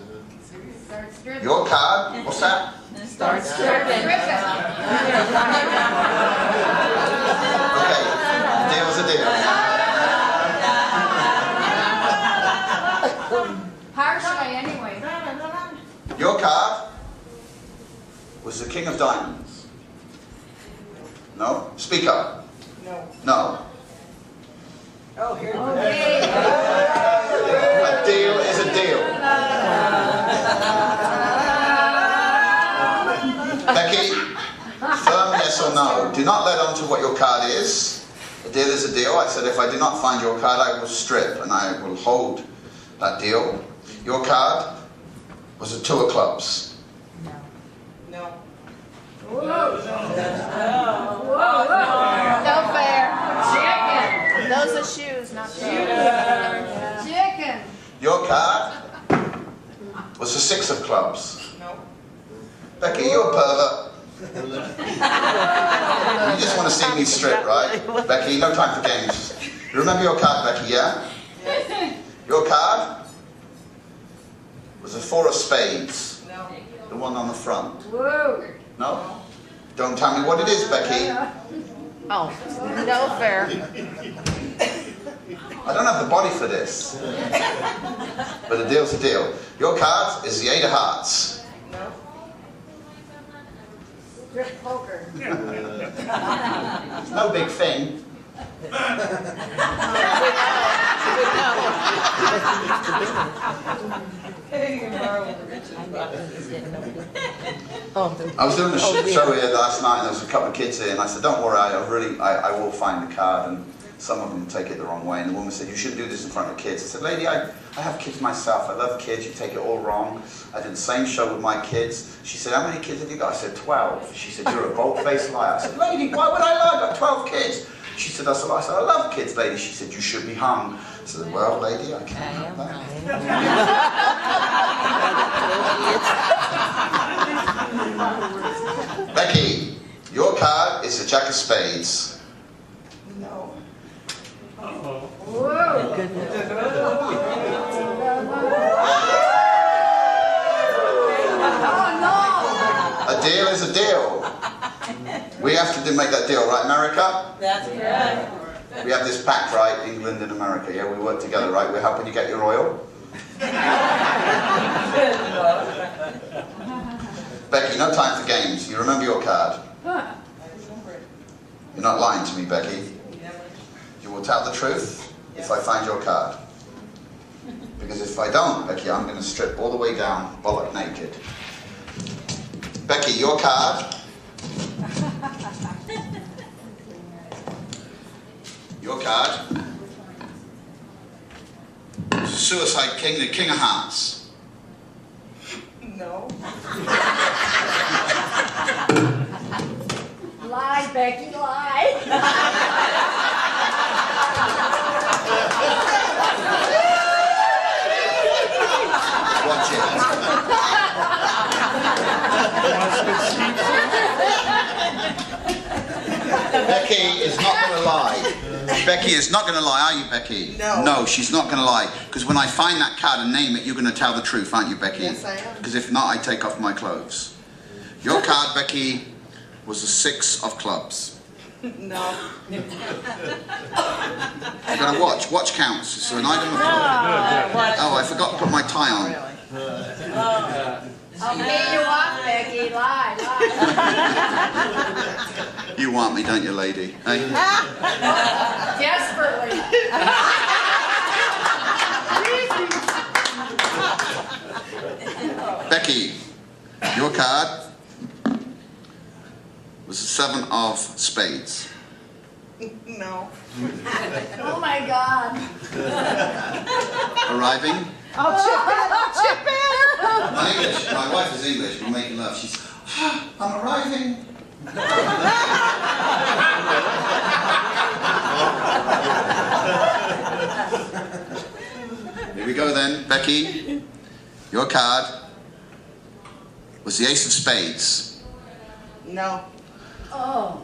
Start stripping. Your card? What's that? Start stripping. Okay, deal's a deal. Partially, anyway. Your card was the King of Diamonds. No? Speak up. No. No. Oh, here. Okay. A deal is a deal. Becky, firm yes or no. Do not let on to what your card is. A deal is a deal. I said if I do not find your card, I will strip and I will hold that deal. Your card was a 2 of clubs. No. Whoa. No fair. Chicken. Those are shoes, not shoes. Chicken. Your card was a 6 of clubs. No. Becky, you're a pervert. You just want to see me strip, right? Becky, no time for games. You remember your card, Becky, yeah? Your card was a 4 of spades. No. The one on the front. Whoa. No? Don't tell me what it is, Becky. Oh, no fair. I don't have the body for this. But a deal's a deal. Your card is the 8 of hearts. No. Strip poker. No big thing. I was doing a show here last night and there was a couple of kids here and I said, don't worry, I will find the card, and some of them take it the wrong way, and the woman said, you shouldn't do this in front of kids. I said, lady, I have kids myself, I love kids, you take it all wrong. I did the same show with my kids. She said, how many kids have you got? I said, 12. She said, you're a bold-faced liar. I said, lady, why would I lie? I've got 12 kids. She said, that's a lie. I said, I love kids, lady. She said, you should be hung. I said, well, lady, I can't have that. Becky, your card is the Jack of Spades. No. A deal is a deal. We have to make that deal, right, America? That's correct. We have this pact, right? England and America, yeah? We work together, right? We're helping you get your oil. no time for games. You remember your card. I remember it. You're not lying to me, Becky. Never. You will tell the truth if I find your card. Because if I don't, Becky, I'm going to strip all the way down, bollock naked. Becky, your card. Your card. Suicide King, the King of Hearts. No. Lie, Becky, lie. Watch it. Becky is not going to lie. Becky is not going to lie, are you, Becky? No. No, she's not going to lie. Because when I find that card and name it, you're going to tell the truth, aren't you, Becky? Yes, I am. Because if not, I take off my clothes. Your card, Becky, was a 6 of clubs. No. You got to watch. Watch counts. It's an item of club. Oh, I forgot to put my tie on. I'll pay you off, Becky. Lie, lie. You want me, don't you, lady? Hey? Desperately. Becky, your card was a 7 of spades. No. Oh my God. Arriving. I'll chip in. I'm English. My wife is English. We're making love. She's, I'm arriving. Here we go then. Becky, your card was the Ace of Spades. No. Oh.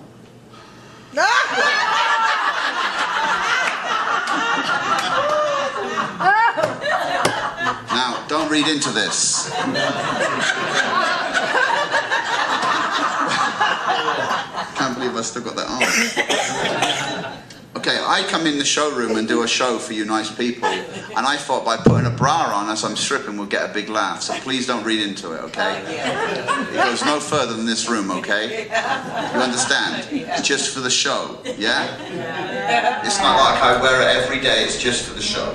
Now, don't read into this. Can't believe I still got that on. Okay, I come in the showroom and do a show for you nice people, and I thought by putting a bra on as I'm stripping we'll get a big laugh, so please don't read into it, okay? It goes no further than this room, okay? You understand? It's just for the show, yeah? It's not like I wear it every day, it's just for the show.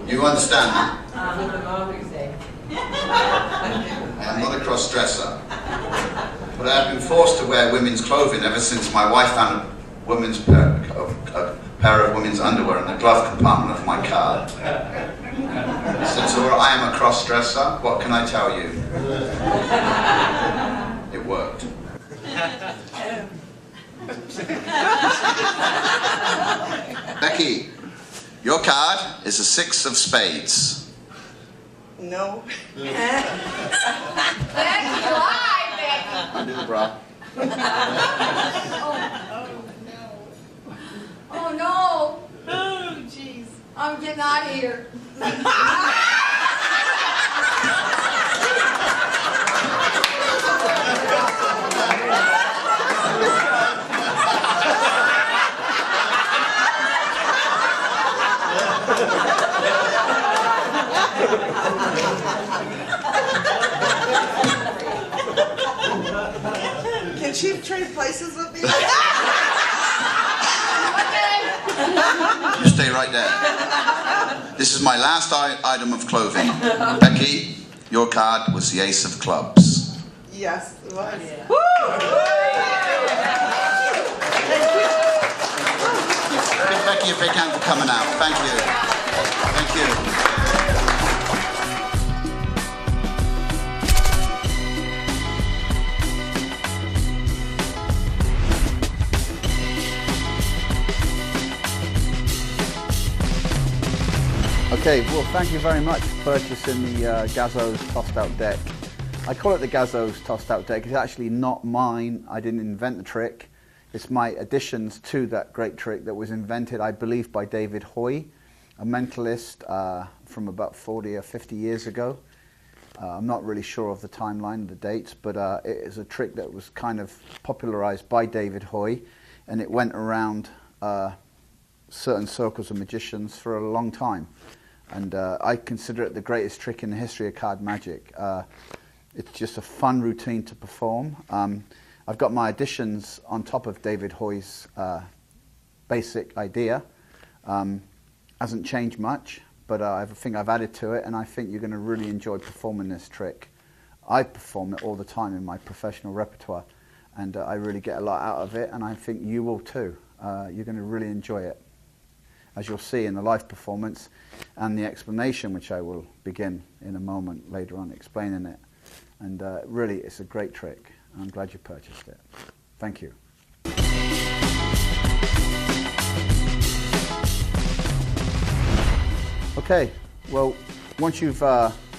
You understand that? I'm not a cross-dresser. But I've been forced to wear women's clothing ever since my wife found a pair of women's underwear in the glove compartment of my car. Since I am a cross-dresser, what can I tell you? It worked. Becky, your card is a 6 of spades. No. Becky, lie, Becky. Undo the bra. Oh no. Oh, jeez. I'm getting out of here. Can she trade places with me? You stay right there. This is my last item of clothing. Becky, your card was the Ace of Clubs. Yes, it was. Give Becky a big hand for coming out. Thank you. Thank you. Okay, well, thank you very much for purchasing the Gazzo's tossed out deck. I call it the Gazzo's tossed out deck. It's actually not mine. I didn't invent the trick. It's my additions to that great trick that was invented, I believe, by David Hoy, a mentalist from about 40 or 50 years ago. I'm not really sure of the timeline, the dates, but it is a trick that was kind of popularized by David Hoy, and it went around certain circles of magicians for a long time. And I consider it the greatest trick in the history of card magic. It's just a fun routine to perform. I've got my additions on top of David Hoy's basic idea. Hasn't changed much, but I think I've added to it, and I think you're going to really enjoy performing this trick. I perform it all the time in my professional repertoire, and I really get a lot out of it, and I think you will too. You're going to really enjoy it, as you'll see in the live performance and the explanation, which I will begin in a moment later on explaining it. And really, it's a great trick. I'm glad you purchased it. Thank you. Okay, well, once you've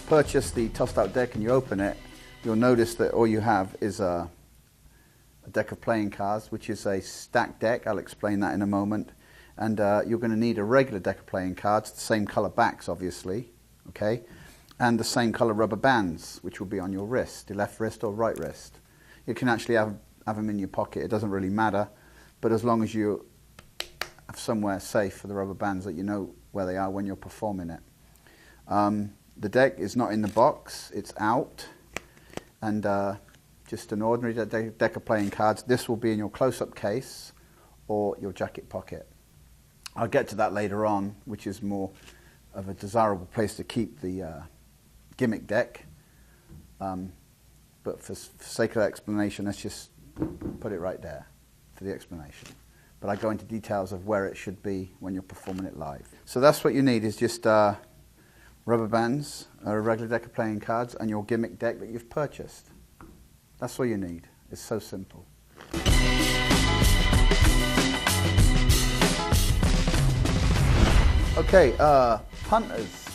purchased the tossed out deck and you open it, you'll notice that all you have is a deck of playing cards, which is a stacked deck. I'll explain that in a moment. And you're going to need a regular deck of playing cards, the same color backs, obviously, okay, and the same color rubber bands, which will be on your wrist, your left wrist or right wrist. You can actually have them in your pocket. It doesn't really matter, but as long as you have somewhere safe for the rubber bands that you know where they are when you're performing it. The deck is not in the box, it's out, and just an ordinary deck of playing cards. This will be in your close-up case or your jacket pocket. I'll get to that later on, which is more of a desirable place to keep the gimmick deck. But for sake of explanation, let's just put it right there for the explanation. But I go into details of where it should be when you're performing it live. So that's what you need, is just rubber bands, a regular deck of playing cards, and your gimmick deck that you've purchased. That's all you need. It's so simple. Okay, punters,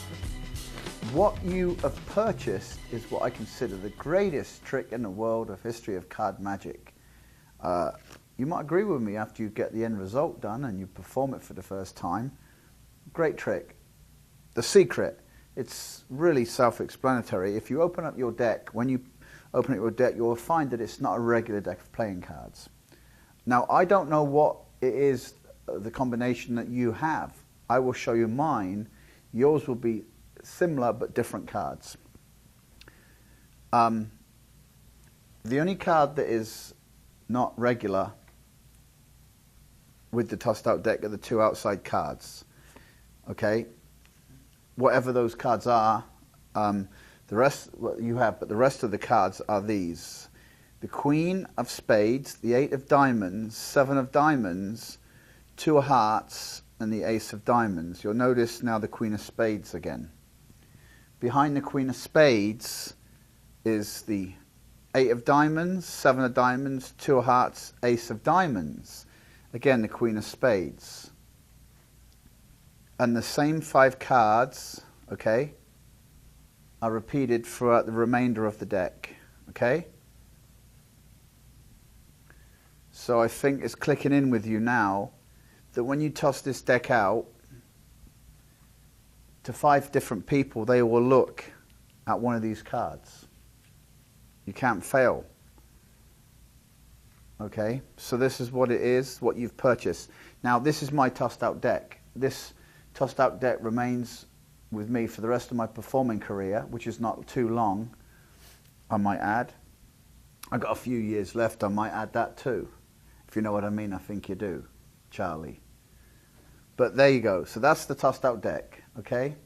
what you have purchased is what I consider the greatest trick in the world of history of card magic. You might agree with me after you get the end result done and you perform it for the first time. Great trick. The secret, it's really self-explanatory. If you open up your deck, when you open up your deck, you'll find that it's not a regular deck of playing cards. Now, I don't know what it is, the combination that you have. I will show you mine. Yours will be similar but different cards. The only card that is not regular with the tossed out deck are the two outside cards. Okay? Whatever those cards are, the rest what you have, but the rest of the cards are these. The Queen of Spades, the 8 of Diamonds, 7 of Diamonds, 2 of Hearts, and the Ace of Diamonds. You'll notice now the Queen of Spades again. Behind the Queen of Spades is the 8 of Diamonds, 7 of Diamonds, 2 of Hearts, Ace of Diamonds. Again, the Queen of Spades. And the same 5 cards, okay, are repeated throughout the remainder of the deck, okay? So I think it's clicking in with you now that when you toss this deck out to 5 different people, they will look at one of these cards. You can't fail. Okay, so this is what it is, what you've purchased. Now, this is my tossed out deck. This tossed out deck remains with me for the rest of my performing career, which is not too long, I might add. I've got a few years left, I might add that too. If you know what I mean, I think you do, Charlie. But there you go. So that's the tossed out deck, okay?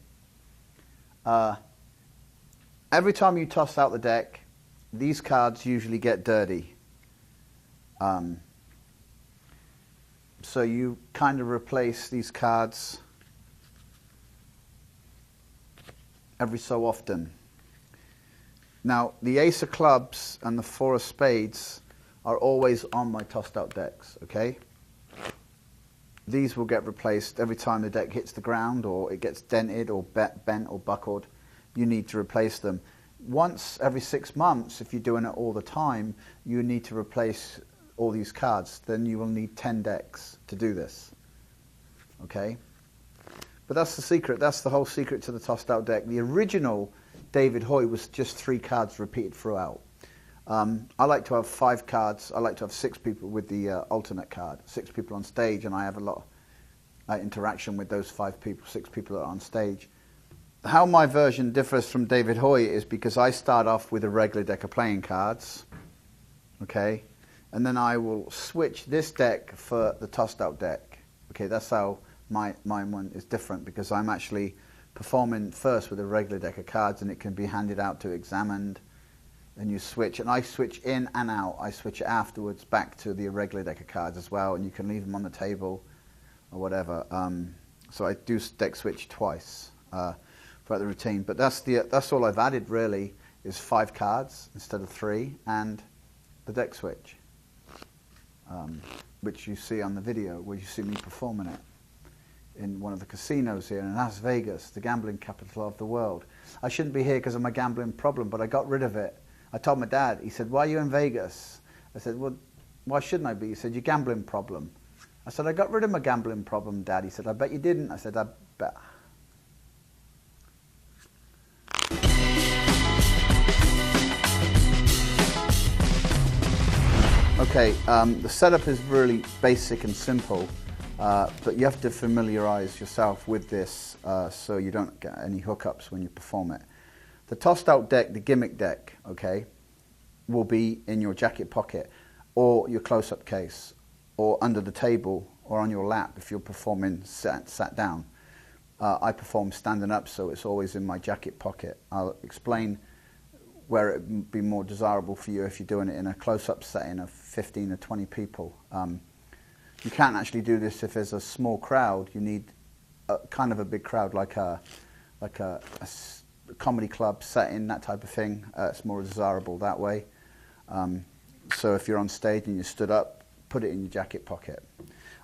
Every time you toss out the deck, these cards usually get dirty. So you kind of replace these cards every so often. Now, the Ace of Clubs and the 4 of Spades are always on my tossed out decks, okay? These will get replaced every time the deck hits the ground or it gets dented or bent or buckled. You need to replace them. Once every 6 months, if you're doing it all the time, you need to replace all these cards. Then you will need 10 decks to do this, okay? But that's the secret. That's the whole secret to the tossed out deck. The original David Hoy was just 3 cards repeated throughout. I like to have 5 cards. I like to have 6 people with the alternate card, 6 people on stage, and I have a lot of interaction with those 5 people, 6 people that are on stage. how my version differs from David Hoy is because I start off with a regular deck of playing cards, okay, and then I will switch this deck for the tossed out deck. Okay, that's how my one is different, because I'm actually performing first with a regular deck of cards, and it can be handed out to examined, and you switch, and I switch in and out. I switch it afterwards back to the irregular deck of cards as well, and you can leave them on the table or whatever. So I do deck switch twice throughout the routine, but that's all I've added really, is 5 cards instead of 3, and the deck switch, which you see on the video where you see me performing it in one of the casinos here in Las Vegas, the gambling capital of the world. I shouldn't be here because of my gambling problem, but I got rid of it. I told my dad. He said, "Why are you in Vegas?" I said, "Well, why shouldn't I be?" He said, "Your gambling problem." I said, "I got rid of my gambling problem, Dad." He said, "I bet you didn't." I said, "I bet." Okay, the setup is really basic and simple, but you have to familiarize yourself with this so you don't get any hookups when you perform it. The tossed out deck, the gimmick deck, okay, will be in your jacket pocket or your close-up case or under the table or on your lap if you're performing sat down. I perform standing up, so it's always in my jacket pocket. I'll explain where it would be more desirable for you if you're doing it in a close-up setting of 15 or 20 people. You can't actually do this if there's a small crowd. You need kind of a big crowd, like a comedy club setting, that type of thing. It's more desirable that way. So if you're on stage and you stood up, put it in your jacket pocket.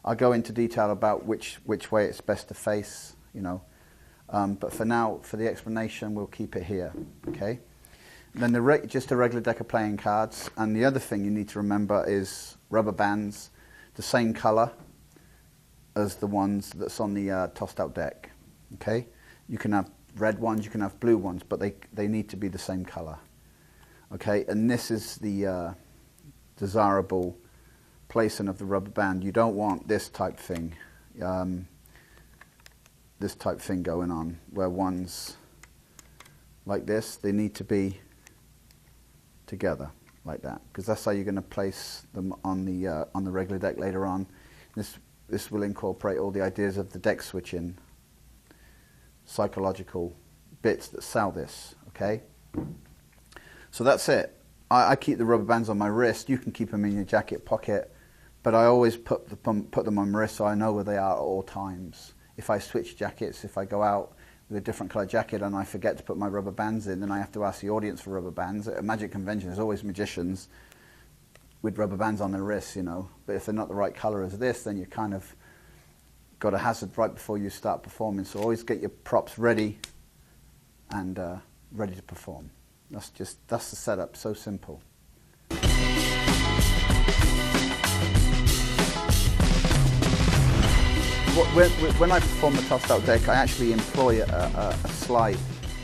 I'll go into detail about which way it's best to face, you know. But for now, for the explanation, we'll keep it here, okay? Then just a regular deck of playing cards. And the other thing you need to remember is rubber bands, the same color as the ones that's on the tossed out deck, okay? You can have red ones, you can have blue ones, but they need to be the same color, okay? And this is the desirable placing of the rubber band. You don't want this type thing going on, where one's like this. They need to be together like that, because that's how you're going to place them on the regular deck later on. This will incorporate all the ideas of the deck switching, psychological bits that sell this, okay? So that's it. I keep the rubber bands on my wrist. You can keep them in your jacket pocket, but I always put them on my wrist so I know where they are at all times. If I switch jackets, if I go out with a different colour jacket and I forget to put my rubber bands in, then I have to ask the audience for rubber bands. At a magic convention, there's always magicians with rubber bands on their wrists, you know. But if they're not the right colour as this, then you kind of got a hazard right before you start performing. So always get your props ready and ready to perform. That's the setup, so simple. When I perform the tossed out deck, I actually employ a slide,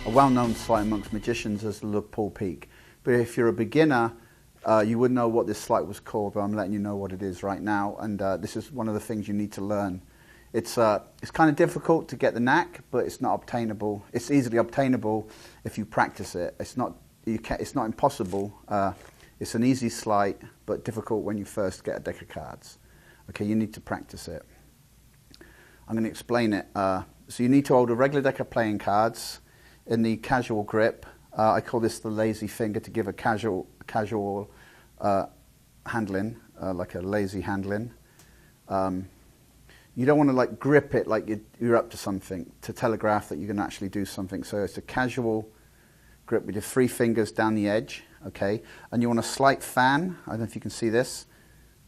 a well-known slide amongst magicians as the pull peak. But if you're a beginner, you wouldn't know what this slide was called, but I'm letting you know what it is right now. And this is one of the things you need to learn. It's kind of difficult to get the knack, but it's not obtainable. It's easily obtainable if you practice it. It's not impossible. It's an easy slide, but difficult when you first get a deck of cards. Okay, you need to practice it. I'm going to explain it. So you need to hold a regular deck of playing cards in the casual grip. I call this the lazy finger to give a casual handling, like a lazy handling. You don't want to like grip it like you're up to something to telegraph that you're going to actually do something. So it's a casual grip with your 3 fingers down the edge, okay? And you want a slight fan. I don't know if you can see this.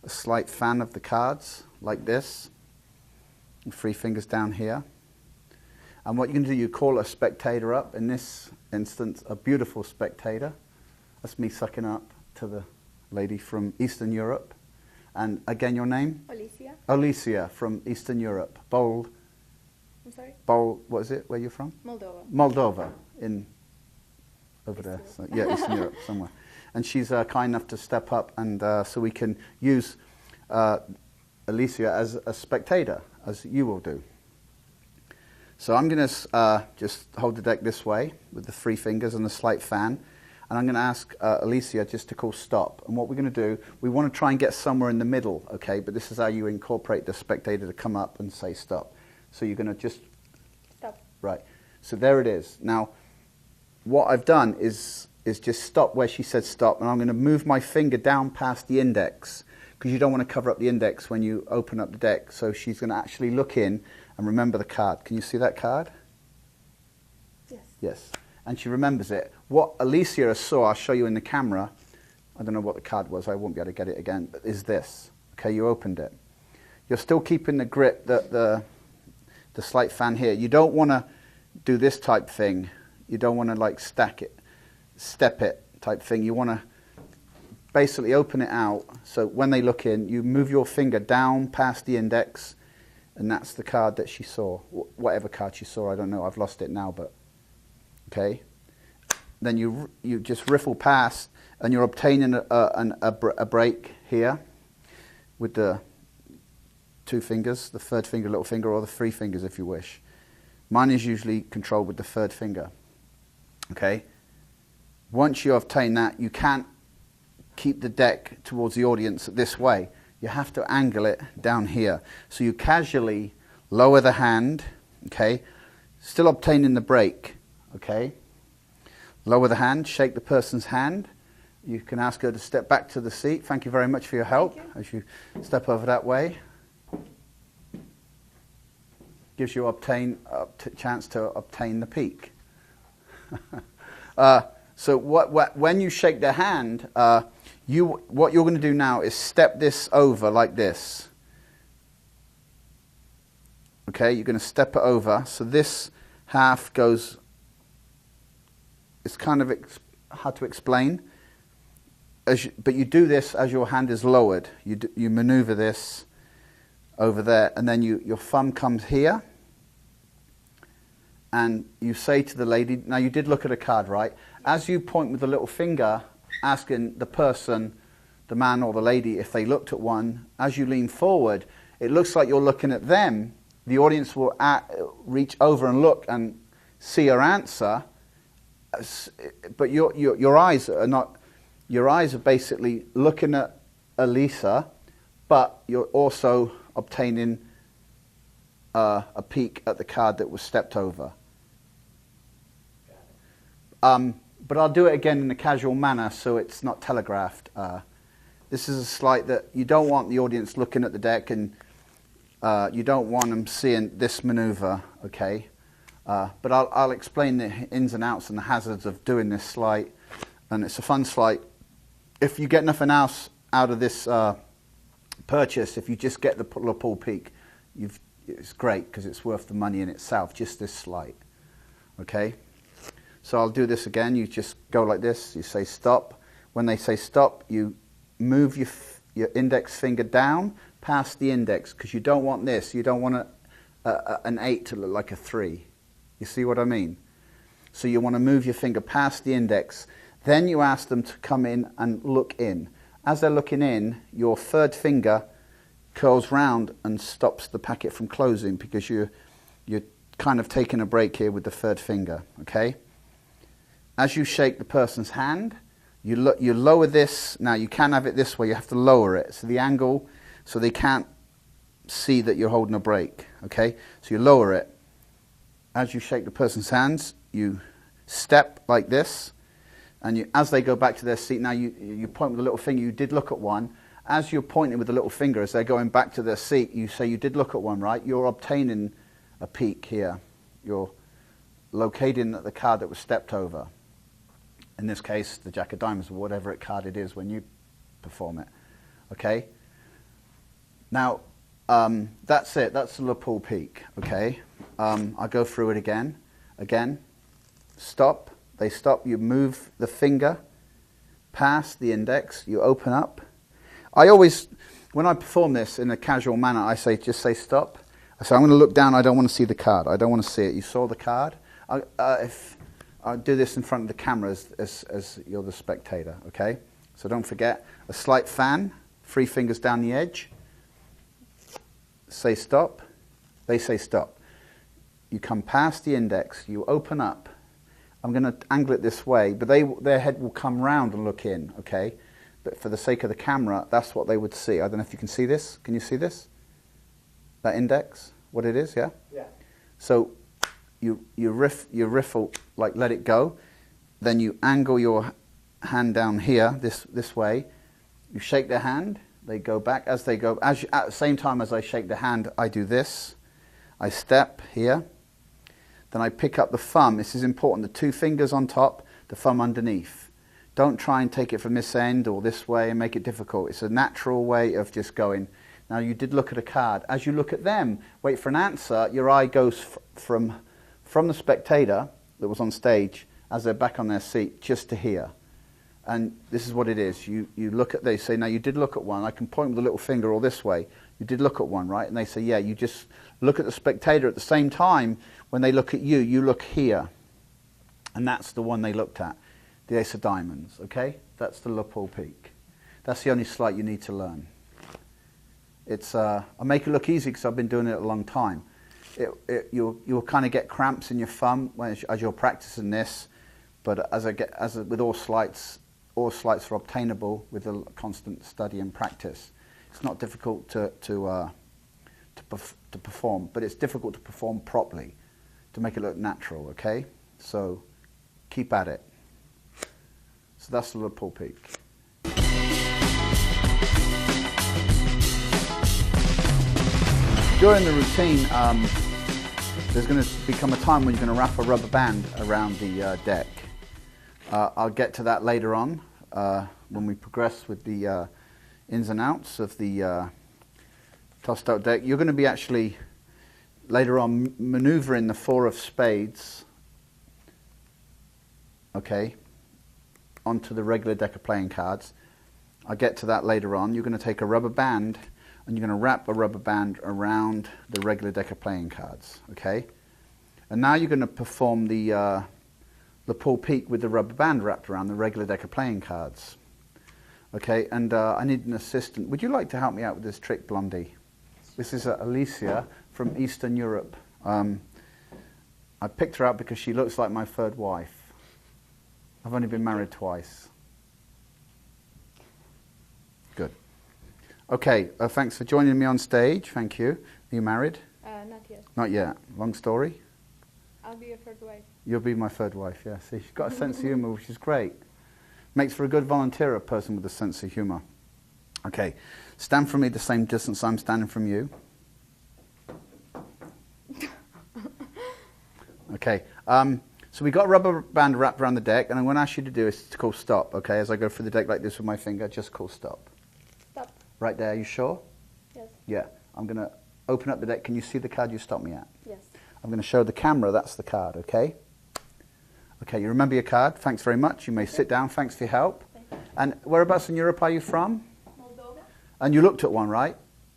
A slight fan of the cards like this. 3 fingers down here. And what you can do, you call a spectator up. In this instance, a beautiful spectator. That's me sucking up to the lady from Eastern Europe. And again, your name? Alicia. Alicia from Eastern Europe. Bold. I'm sorry? Bold, what is it? Where are you from? Moldova. Moldova, over there. So, yeah, Eastern Europe, somewhere. And she's kind enough to step up, and so we can use Alicia as a spectator, as you will do. So I'm going to just hold the deck this way with the 3 fingers and the slight fan. And I'm going to ask Alicia just to call stop. And what we're going to do, we want to try and get somewhere in the middle, okay? But this is how you incorporate the spectator to come up and say stop. So you're going to just... Stop. Right. So there it is. Now, what I've done is just stop where she said stop. And I'm going to move my finger down past the index, because you don't want to cover up the index when you open up the deck. So she's going to actually look in and remember the card. Can you see that card? Yes. Yes. And she remembers it. What Alicia saw, I'll show you in the camera, I don't know what the card was, I won't be able to get it again, but is this. Okay, you opened it. You're still keeping the grip, the slight fan here. You don't want to do this type thing. You don't want to like stack it, step it type thing. You want to basically open it out, so when they look in, you move your finger down past the index, and that's the card that she saw. Whatever card she saw, I don't know, I've lost it now, but okay. Then you just riffle past, and you're obtaining a break here with the 2 fingers, the 3rd finger, little finger, or the 3 fingers if you wish. Mine is usually controlled with the 3rd finger. Okay. Once you obtain that, you can't keep the deck towards the audience this way. You have to angle it down here. So you casually lower the hand, okay, still obtaining the break, okay. Lower the hand, shake the person's hand. You can ask her to step back to the seat. Thank you very much for your help as you step over that way. Gives you chance to obtain the peak. So when you shake their hand, what you're going to do now is step this over like this. Okay, you're going to step it over. So this half goes, it's kind of hard to explain. But you do this as your hand is lowered. You maneuver this over there, and then your thumb comes here. And you say to the lady, now you did look at a card, right? As you point with the little finger, asking the person, the man or the lady, if they looked at one, as you lean forward, it looks like you're looking at them. The audience will reach over and look and see your answer, but your eyes are not. Your eyes are basically looking at Elisa, but you're also obtaining a peek at the card that was stepped over. But I'll do it again in a casual manner so it's not telegraphed. This is a slight that you don't want the audience looking at the deck, and you don't want them seeing this maneuver, okay? But I'll explain the ins and outs and the hazards of doing this sleight, and it's a fun sleight. If you get nothing else out of this purchase, if you just get the lapel peak, it's great because it's worth the money in itself, just this sleight, okay? So I'll do this again. You just go like this. You say stop. When they say stop, you move your index finger down past the index, because you don't want this. You don't want an 8 to look like a 3. You see what I mean? So you want to move your finger past the index. Then you ask them to come in and look in. As they're looking in, your 3rd finger curls round and stops the packet from closing, because you're kind of taking a break here with the 3rd finger, okay? As you shake the person's hand, you lower this. Now you can have it this way. You have to lower it, so the angle, so they can't see that you're holding a break, okay? So you lower it. As you shake the person's hands, you step like this, and as they go back to their seat, now you point with the little finger. You did look at one. As you're pointing with the little finger, as they're going back to their seat, you say you did look at one, right? You're obtaining a peak here. You're locating the card that was stepped over. In this case, the Jack of Diamonds, or whatever card it is when you perform it. Okay? Now, that's it. That's the lapel peak. Okay? I'll go through it again. Again. Stop. They stop. You move the finger past the index. You open up. I always, when I perform this in a casual manner, I say, just say stop. I say, I'm going to look down. I don't want to see the card. I don't want to see it. You saw the card? If I do this in front of the camera as you're the spectator, okay? So don't forget, a slight fan, 3 fingers down the edge. Say stop. They say stop. you come past the index, you open up. I'm going to angle it this way, but their head will come round and look in, okay? But for the sake of the camera, that's what they would see. I don't know if you can see this. Can you see this? That index, what it is, yeah? Yeah. So you riffle, like let it go. Then you angle your hand down here, this way. You shake their hand. They go back as they go. At the same time as I shake the hand, I do this. I step here. Then I pick up the thumb. This is important. The 2 fingers on top, the thumb underneath. Don't try and take it from this end or this way and make it difficult. It's a natural way of just going. Now you did look at a card. As you look at them, wait for an answer, your eye goes from the spectator that was on stage as they're back on their seat just to here. And this is what it is. You look at, they say, now you did look at one. I can point with a little finger or this way. You did look at one, right? And they say, yeah, you just look at the spectator at the same time. When they look at you, you look here. And that's the one they looked at, the Ace of Diamonds, okay? That's the lapel peak. That's the only sleight you need to learn. It's, I make it look easy because I've been doing it a long time. You'll kind of get cramps in your thumb as you're practicing this, but with all sleights are obtainable with a constant study and practice. It's not difficult to perform, but it's difficult to perform properly, to make it look natural, okay? So keep at it. So that's the lapel peak. During the routine, there's going to become a time when you're going to wrap a rubber band around the deck. I'll get to that later on when we progress with the ins and outs of the tossed out deck. You're going to be actually later on maneuvering the 4 of spades, okay, onto the regular deck of playing cards. I'll get to that later on. You're going to take a rubber band and you're going to wrap a rubber band around the regular deck of playing cards, okay? And now you're going to perform the lapel peak with the rubber band wrapped around the regular deck of playing cards. Okay, and I need an assistant. Would you like to help me out with this trick, Blondie? This is Alicia from Eastern Europe. I picked her out because she looks like my 3rd wife. I've only been married twice. Good. Okay, thanks for joining me on stage. Thank you. Are you married? Not yet. Not yet. Long story? I'll be your 3rd wife. You'll be my 3rd wife, yeah. See, she's got a sense of humour, which is great. Makes for a good volunteer, a person with a sense of humour. Okay, stand from me the same distance I'm standing from you. Okay, so we got a rubber band wrapped around the deck, and I'm going to ask you to do is to call stop, okay? As I go through the deck like this with my finger, just call stop. Stop. Right there, you sure? Yes. Yeah, I'm going to open up the deck. Can you see the card you stopped me at? Yes. I'm going to show the camera that's the card, okay? Okay, you remember your card. Thanks very much. You may sit down. Thanks for your help. Thank you. And whereabouts in Europe are you from? Moldova. And you looked at one, right?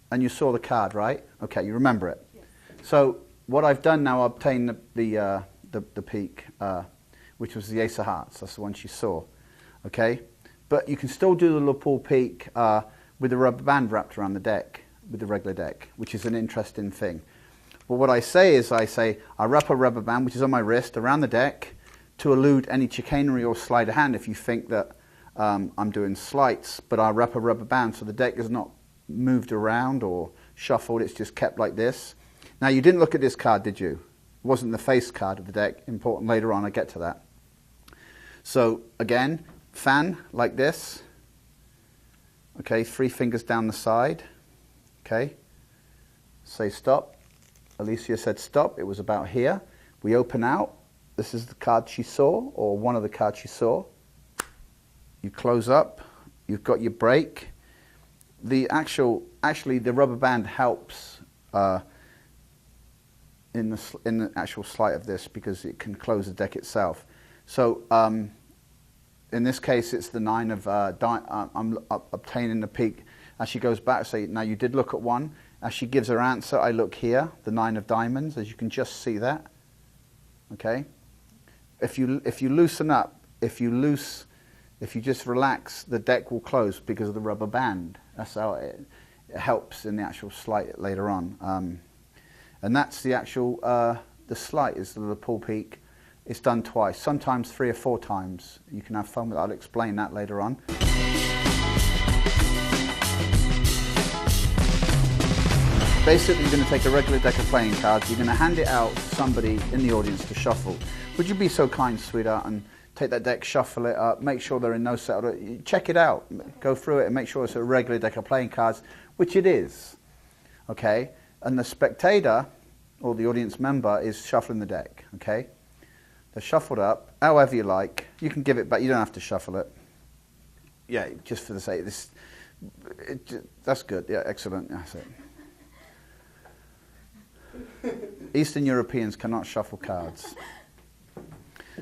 And you saw the card, right? Okay, you remember it. Yes. So what I've done now, I obtained the peak, which was the Ace of Hearts. That's the one she saw. Okay? But you can still do the lapel peak with the rubber band wrapped around the deck, with the regular deck, which is an interesting thing. But what I say is, I wrap a rubber band, which is on my wrist, around the deck to elude any chicanery or sleight of hand if you think that I'm doing sleights, but I wrap a rubber band so the deck is not moved around or shuffled, it's just kept like this. Now, you didn't look at this card, did you? It wasn't the face card of the deck. Important later on, I get to that. So, again, fan like this. Okay, 3 fingers down the side. Okay, say stop. Alicia said stop. It was about here. We open out. This is the card she saw, or one of the cards she saw. You close up. You've got your break. Actually, the rubber band helps in the actual sleight of this because it can close the deck itself. So in this case, it's the 9 of I'm obtaining the peak. As she goes back, say, now you did look at one. As she gives her answer, I look here, the 9 of diamonds, as you can just see that. Okay? If you loosen up, if you just relax, the deck will close because of the rubber band. That's how it helps in the actual sleight later on. And that's the actual the sleight is the pull peak. It's done twice, sometimes 3 or 4 times. You can have fun with it. I'll explain that later on. Basically, you're going to take a regular deck of playing cards. You're going to hand it out to somebody in the audience to shuffle. Would you be so kind, sweetheart, and take that deck, shuffle it up, make sure they're in no set order. Check it out. Go through it and make sure it's a regular deck of playing cards, which it is. Okay? And the spectator, or the audience member, is shuffling the deck. Okay? They're shuffled up, however you like. You can give it back. You don't have to shuffle it. Yeah, just for the sake of this. That's good. Yeah, excellent. That's it. Eastern Europeans cannot shuffle cards.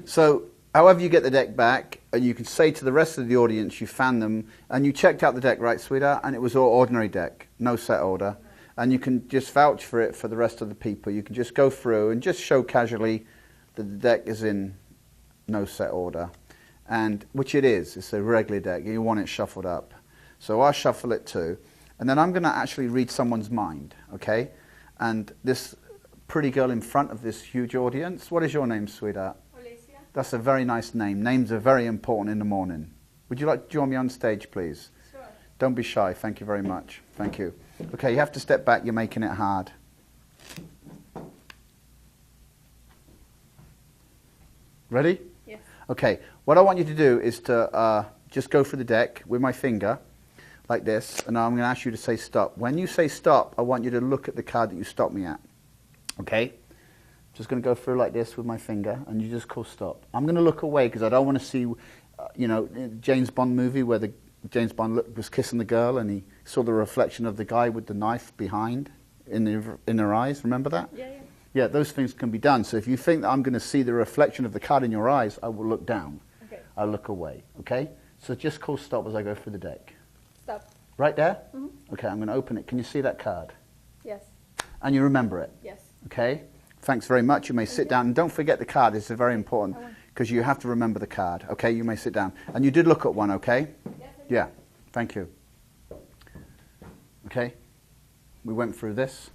So, however you get the deck back, and you can say to the rest of the audience you found them, and you checked out the deck, right, sweetheart? And it was all ordinary deck, no set order. And you can just vouch for it for the rest of the people. You can just go through and just show casually that the deck is in no set order. And which it is. It's a regular deck. You want it shuffled up. So I'll shuffle it too. And then I'm going to actually read someone's mind, okay? And this pretty girl in front of this huge audience, what is your name, sweetheart? Alicia. That's a very nice name. Names are very important in the morning. Would you like to join me on stage, please? Sure. Don't be shy. Thank you very much. Thank you. Okay, you have to step back. You're making it hard. Ready? Yes. Okay, what I want you to do is to just go through the deck with my finger, like this, and I'm going to ask you to say stop. When you say stop, I want you to look at the card that you stopped me at. Okay? Just going to go through like this with my finger, and you just call stop. I'm going to look away because I don't want to see, you know, James Bond movie where the James Bond was kissing the girl and he saw the reflection of the guy with the knife behind in her eyes. Remember that? Yeah, yeah. Yeah, those things can be done. So if you think that I'm going to see the reflection of the card in your eyes, I will look down. Okay. I'll look away. Okay? So just call stop as I go through the deck. Stop. Right there? Mm-hmm. Okay, I'm going to open it. Can you see that card? Yes. And you remember it? Yes. Okay? Thanks very much. You may sit down. And don't forget the card. It's very important I won't. because you have to remember the card. Okay? You may sit down. And you did look at one, okay? Yes. Yeah. Thank you. Okay? We went through this.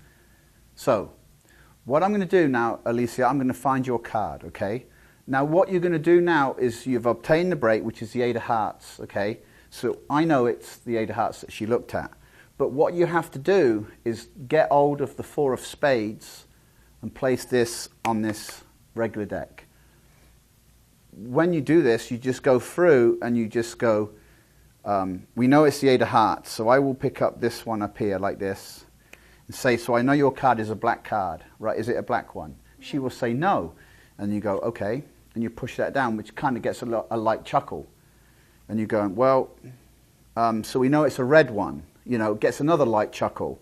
So, what I'm going to do now, Alicia, I'm going to find your card, okay? Now, what you're going to do now is you've obtained the break, which is the 8 of hearts, okay? So, I know it's the 8 of hearts that she looked at. But what you have to do is get hold of the 4 of spades and place this on this regular deck. When you do this, you just go through and you just go, we know it's the 8 of hearts, so I will pick up this one up here like this and say, so I know your card is a black card, right? Is it a black one? She will say no. And you go, okay. And you push that down, which kind of gets a light chuckle. And you go, well, so we know it's a red one. You know, gets another light chuckle.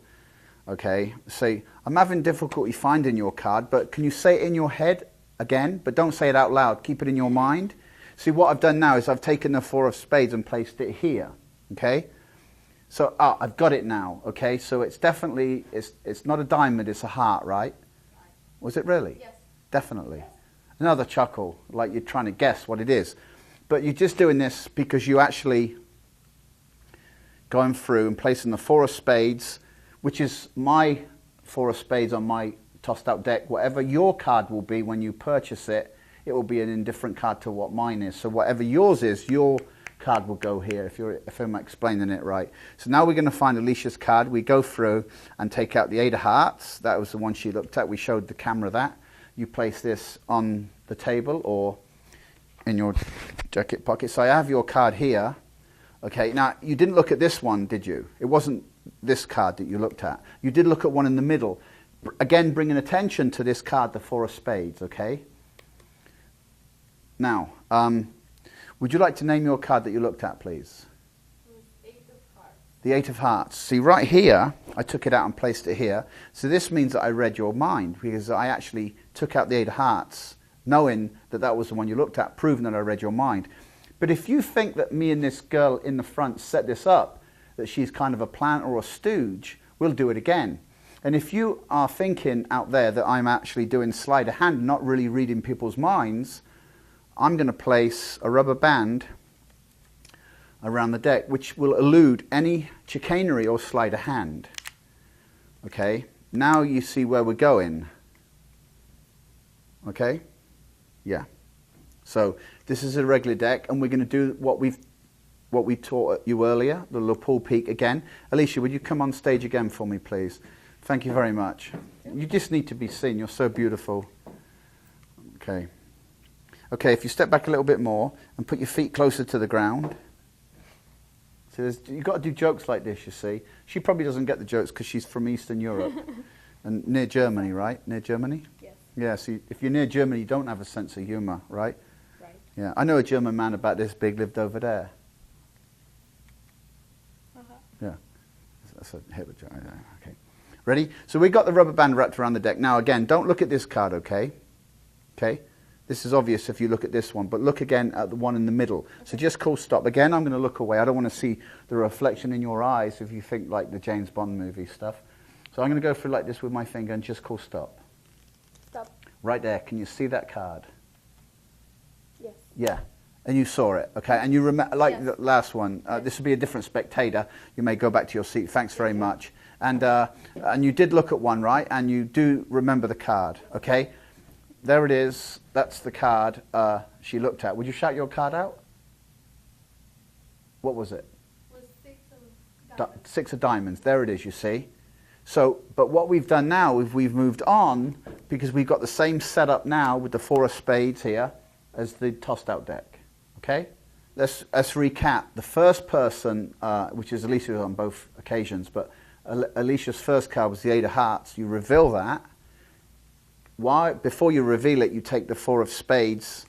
Okay, say, I'm having difficulty finding your card, but can you say it in your head again? But don't say it out loud. Keep it in your mind. See, what I've done now is I've taken the 4 of spades and placed it here. Okay? So, I've got it now. Okay? So it's definitely, it's not a diamond, it's a heart, right? Was it really? Yes. Definitely. Another chuckle, like you're trying to guess what it is. But you're just doing this because you actually going through and placing the 4 of spades, which is my 4 of spades on my tossed out deck. Whatever your card will be when you purchase it, it will be an indifferent card to what mine is. So whatever yours is, your card will go here, if I'm explaining it right. So now we're going to find Alicia's card. We go through and take out the 8 of hearts. That was the one she looked at. We showed the camera that. You place this on the table or in your jacket pocket. So I have your card here. Okay, now you didn't look at this one, did you? It wasn't this card that you looked at. You did look at one in the middle. Again, bringing attention to this card, the 4 of spades, okay? Now, would you like to name your card that you looked at, please? It was 8 of hearts. The 8 of hearts. See, right here, I took it out and placed it here. So this means that I read your mind because I actually took out the 8 of hearts, knowing that that was the one you looked at, proving that I read your mind. But if you think that me and this girl in the front set this up, that she's kind of a planter or a stooge, we'll do it again. And if you are thinking out there that I'm actually doing sleight of hand, not really reading people's minds, I'm going to place a rubber band around the deck, which will elude any chicanery or sleight of hand. Okay, now you see where we're going. Okay? Yeah. So this is a regular deck, and we're going to do what we taught you earlier, the lapel peak again. Alicia, would you come on stage again for me, please? Thank you very much. You just need to be seen. You're so beautiful. Okay. Okay, if you step back a little bit more and put your feet closer to the ground. So you've got to do jokes like this, you see. She probably doesn't get the jokes because she's from Eastern Europe and near Germany, right? Near Germany? Yes. Yeah, so if you're near Germany, you don't have a sense of humour, right? Right. Yeah, I know a German man about this big lived over there. Yeah, that's a hit with okay. Ready? So we got the rubber band wrapped around the deck. Now again, don't look at this card, okay? Okay? This is obvious if you look at this one, but look again at the one in the middle. Okay. So just call stop. Again, I'm going to look away. I don't want to see the reflection in your eyes if you think like the James Bond movie stuff. So I'm going to go through like this with my finger and just call stop. Stop. Right there. Can you see that card? Yes. Yeah. And you saw it, okay? And you remember, like Yes. the last one, this will be a different spectator. You may go back to your seat. Thanks very much. And you did look at one, right? And you do remember the card, okay? There it is. That's the card she looked at. Would you shout your card out? What was it? Was 6 of diamonds. 6 of diamonds. There it is, you see. So, but what we've done now is we've moved on because we've got the same setup now with the 4 of spades here as the tossed out deck. Okay? Let's recap. The first person, which is Alicia on both occasions, but Alicia's first card was the 8 of hearts. You reveal that. Why? Before you reveal it, you take the 4 of spades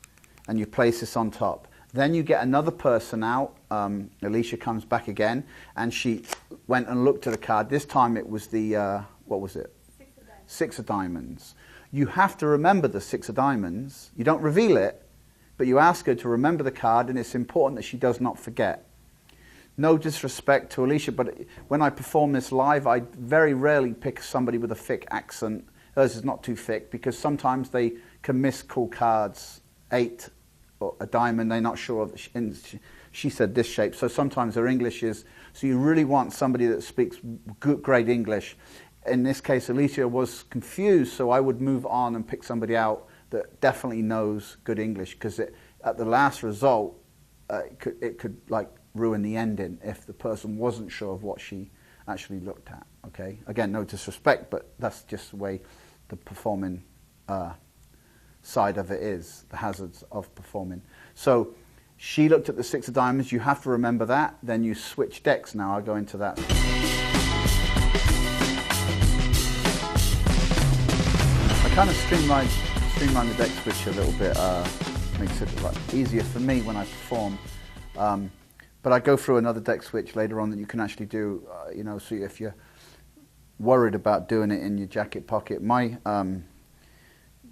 and you place this on top. Then you get another person out. Alicia comes back again, and she went and looked at the card. This time it was the, what was it? 6 of diamonds. 6 of diamonds. You have to remember the 6 of diamonds. You don't reveal it, but you ask her to remember the card, and it's important that she does not forget. No disrespect to Alicia, but when I perform this live, I very rarely pick somebody with a thick accent. Hers is not too thick, because sometimes they can miscall cards 8 or a diamond. They're not sure of she said this shape, so sometimes her English is, so you really want somebody that speaks good, great English. In this case, Alicia was confused, so I would move on and pick somebody out that definitely knows good English, because at the last result, it could like ruin the ending if the person wasn't sure of what she actually looked at. Okay, again, no disrespect, but that's just the way the performing side of it is, the hazards of performing. So she looked at the 6 of diamonds. You have to remember that. Then you switch decks. Now I'll go into that. I kind of streamline the deck switch a little bit, makes it easier for me when I perform. But I go through another deck switch later on that you can actually do, so if you're worried about doing it in your jacket pocket. My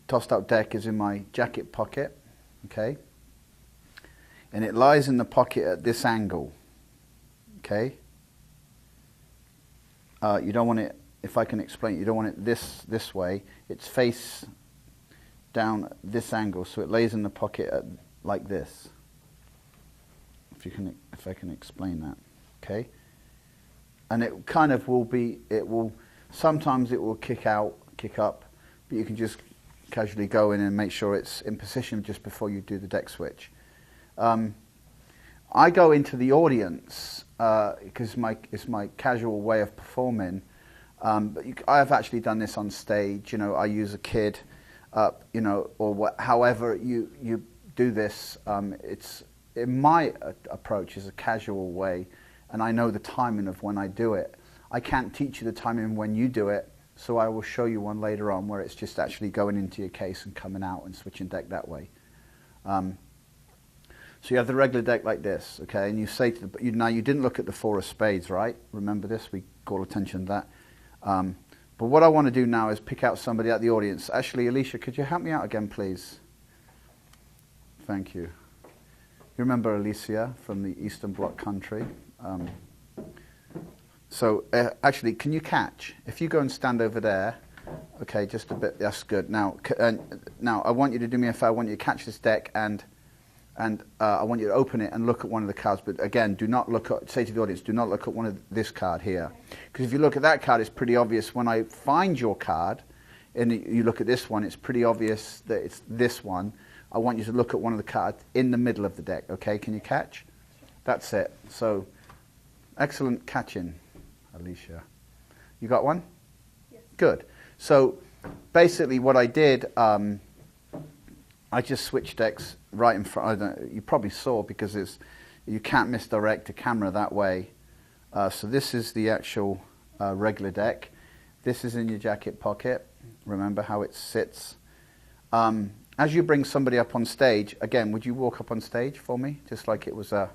tossed out deck is in my jacket pocket, okay? And it lies in the pocket at this angle, okay? You don't want it, if I can explain, you don't want it this way. It's face down at this angle, so it lays in the pocket like this. If I can explain that, okay? And it kind of will be, sometimes it will kick up, but you can just casually go in and make sure it's in position just before you do the deck switch. I go into the audience because it's my casual way of performing. But I have actually done this on stage. I use a kid, or however you do this. It's in my approach is a casual way, and I know the timing of when I do it. I can't teach you the timing when you do it, so I will show you one later on where it's just actually going into your case and coming out and switching deck that way. So you have the regular deck like this, okay, and you say to now you didn't look at the 4 of spades, right? Remember this? We call attention to that. But what I want to do now is pick out somebody out the audience. Actually, Alicia, could you help me out again, please? Thank you. You remember Alicia from the Eastern Bloc country? So actually, can you catch? If you go and stand over there, okay, just a bit. That's good. Now, now I want you to do me a favor. I want you to catch this deck and I want you to open it and look at one of the cards. But again, do not look at. Say to the audience, do not look at one of this card here, because if you look at that card, it's pretty obvious. When I find your card, and you look at this one, it's pretty obvious that it's this one. I want you to look at one of the cards in the middle of the deck, okay? Can you catch? That's it. So, excellent catching, Alicia. You got one? Yes. Good. So, basically what I did, I just switched decks right in front. You probably saw because you can't misdirect a camera that way. So this is the actual regular deck. This is in your jacket pocket. Remember how it sits. As you bring somebody up on stage, again, would you walk up on stage for me? Just like it was a...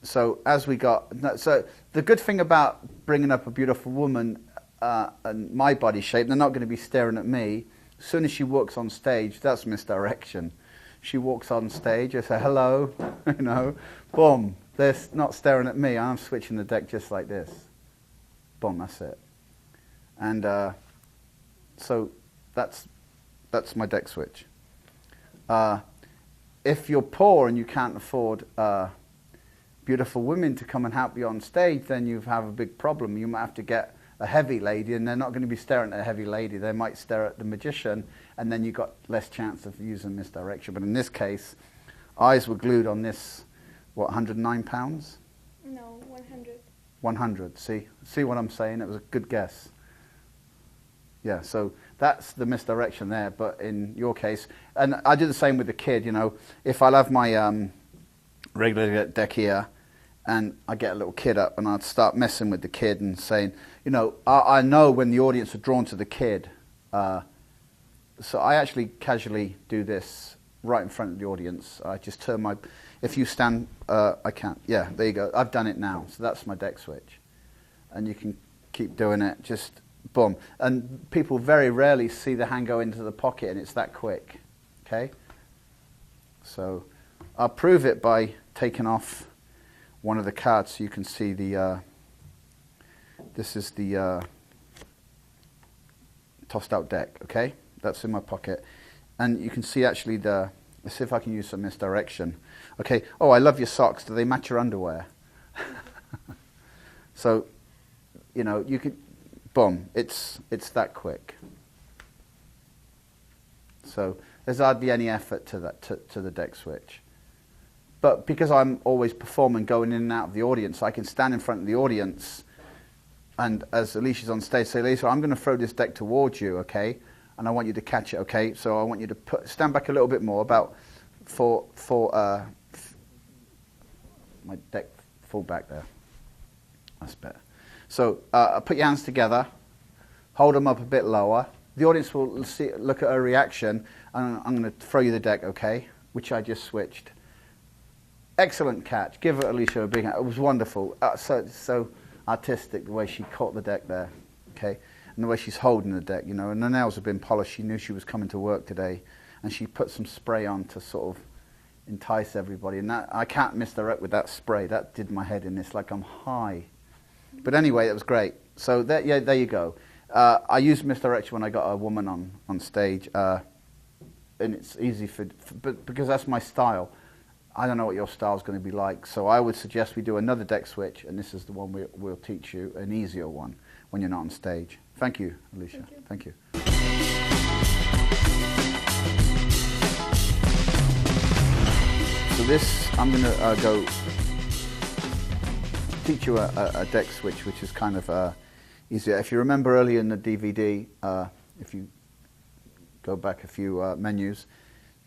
So as we got... So the good thing about bringing up a beautiful woman and my body shape, they're not going to be staring at me. As soon as she walks on stage, that's misdirection. She walks on stage, I say, hello, you know, boom. They're not staring at me. I'm switching the deck just like this. Boom, that's it. And so that's my deck switch. If you're poor and you can't afford beautiful women to come and help you on stage, then you have a big problem. You might have to get a heavy lady, and they're not going to be staring at a heavy lady. They might stare at the magician, and then you've got less chance of using misdirection. But in this case, eyes were glued on this, what, 109 pounds? No, 100. 100, see what I'm saying? It was a good guess. Yeah, so that's the misdirection there, but in your case, and I do the same with the kid, you know, if I'll have my regular deck here, and I get a little kid up and I'd start messing with the kid and saying, you know, I know when the audience are drawn to the kid. So I actually casually do this right in front of the audience. I just turn my, if you stand, I can't. Yeah, there you go. I've done it now. So that's my deck switch. And you can keep doing it, just boom. And people very rarely see the hand go into the pocket, and it's that quick. Okay? So I'll prove it by taking off one of the cards so you can see the, this is the tossed out deck, okay? That's in my pocket. And you can see actually the, let's see if I can use some misdirection. Okay, oh, I love your socks. Do they match your underwear? So, you know, you could, boom, it's that quick. So there's hardly any effort to that, to the deck switch. But because I'm always performing, going in and out of the audience, I can stand in front of the audience, and as Alicia's on stage, say, Alicia, I'm going to throw this deck towards you, okay? And I want you to catch it, okay? So I want you to stand back a little bit more, about my deck fall back there. That's better. So put your hands together, hold them up a bit lower. The audience will look at her reaction, and I'm going to throw you the deck, okay? Which I just switched. Excellent catch. Give Alicia a big hand. It was wonderful. So artistic the way she caught the deck there, okay? And the way she's holding the deck, you know. And the nails have been polished. She knew she was coming to work today, and she put some spray on to sort of entice everybody. And that, I can't misdirect with that spray. That did my head in. It's like I'm high. But anyway, it was great. So there you go. I used misdirection when I got a woman on stage, and it's easy but because that's my style. I don't know what your style is going to be like, so I would suggest we do another deck switch, and this is the one we'll teach you, an easier one, when you're not on stage. Thank you, Alicia. Thank you. So this, I'm going to go teach you a deck switch, which is kind of easier. If you remember earlier in the DVD, if you go back a few menus,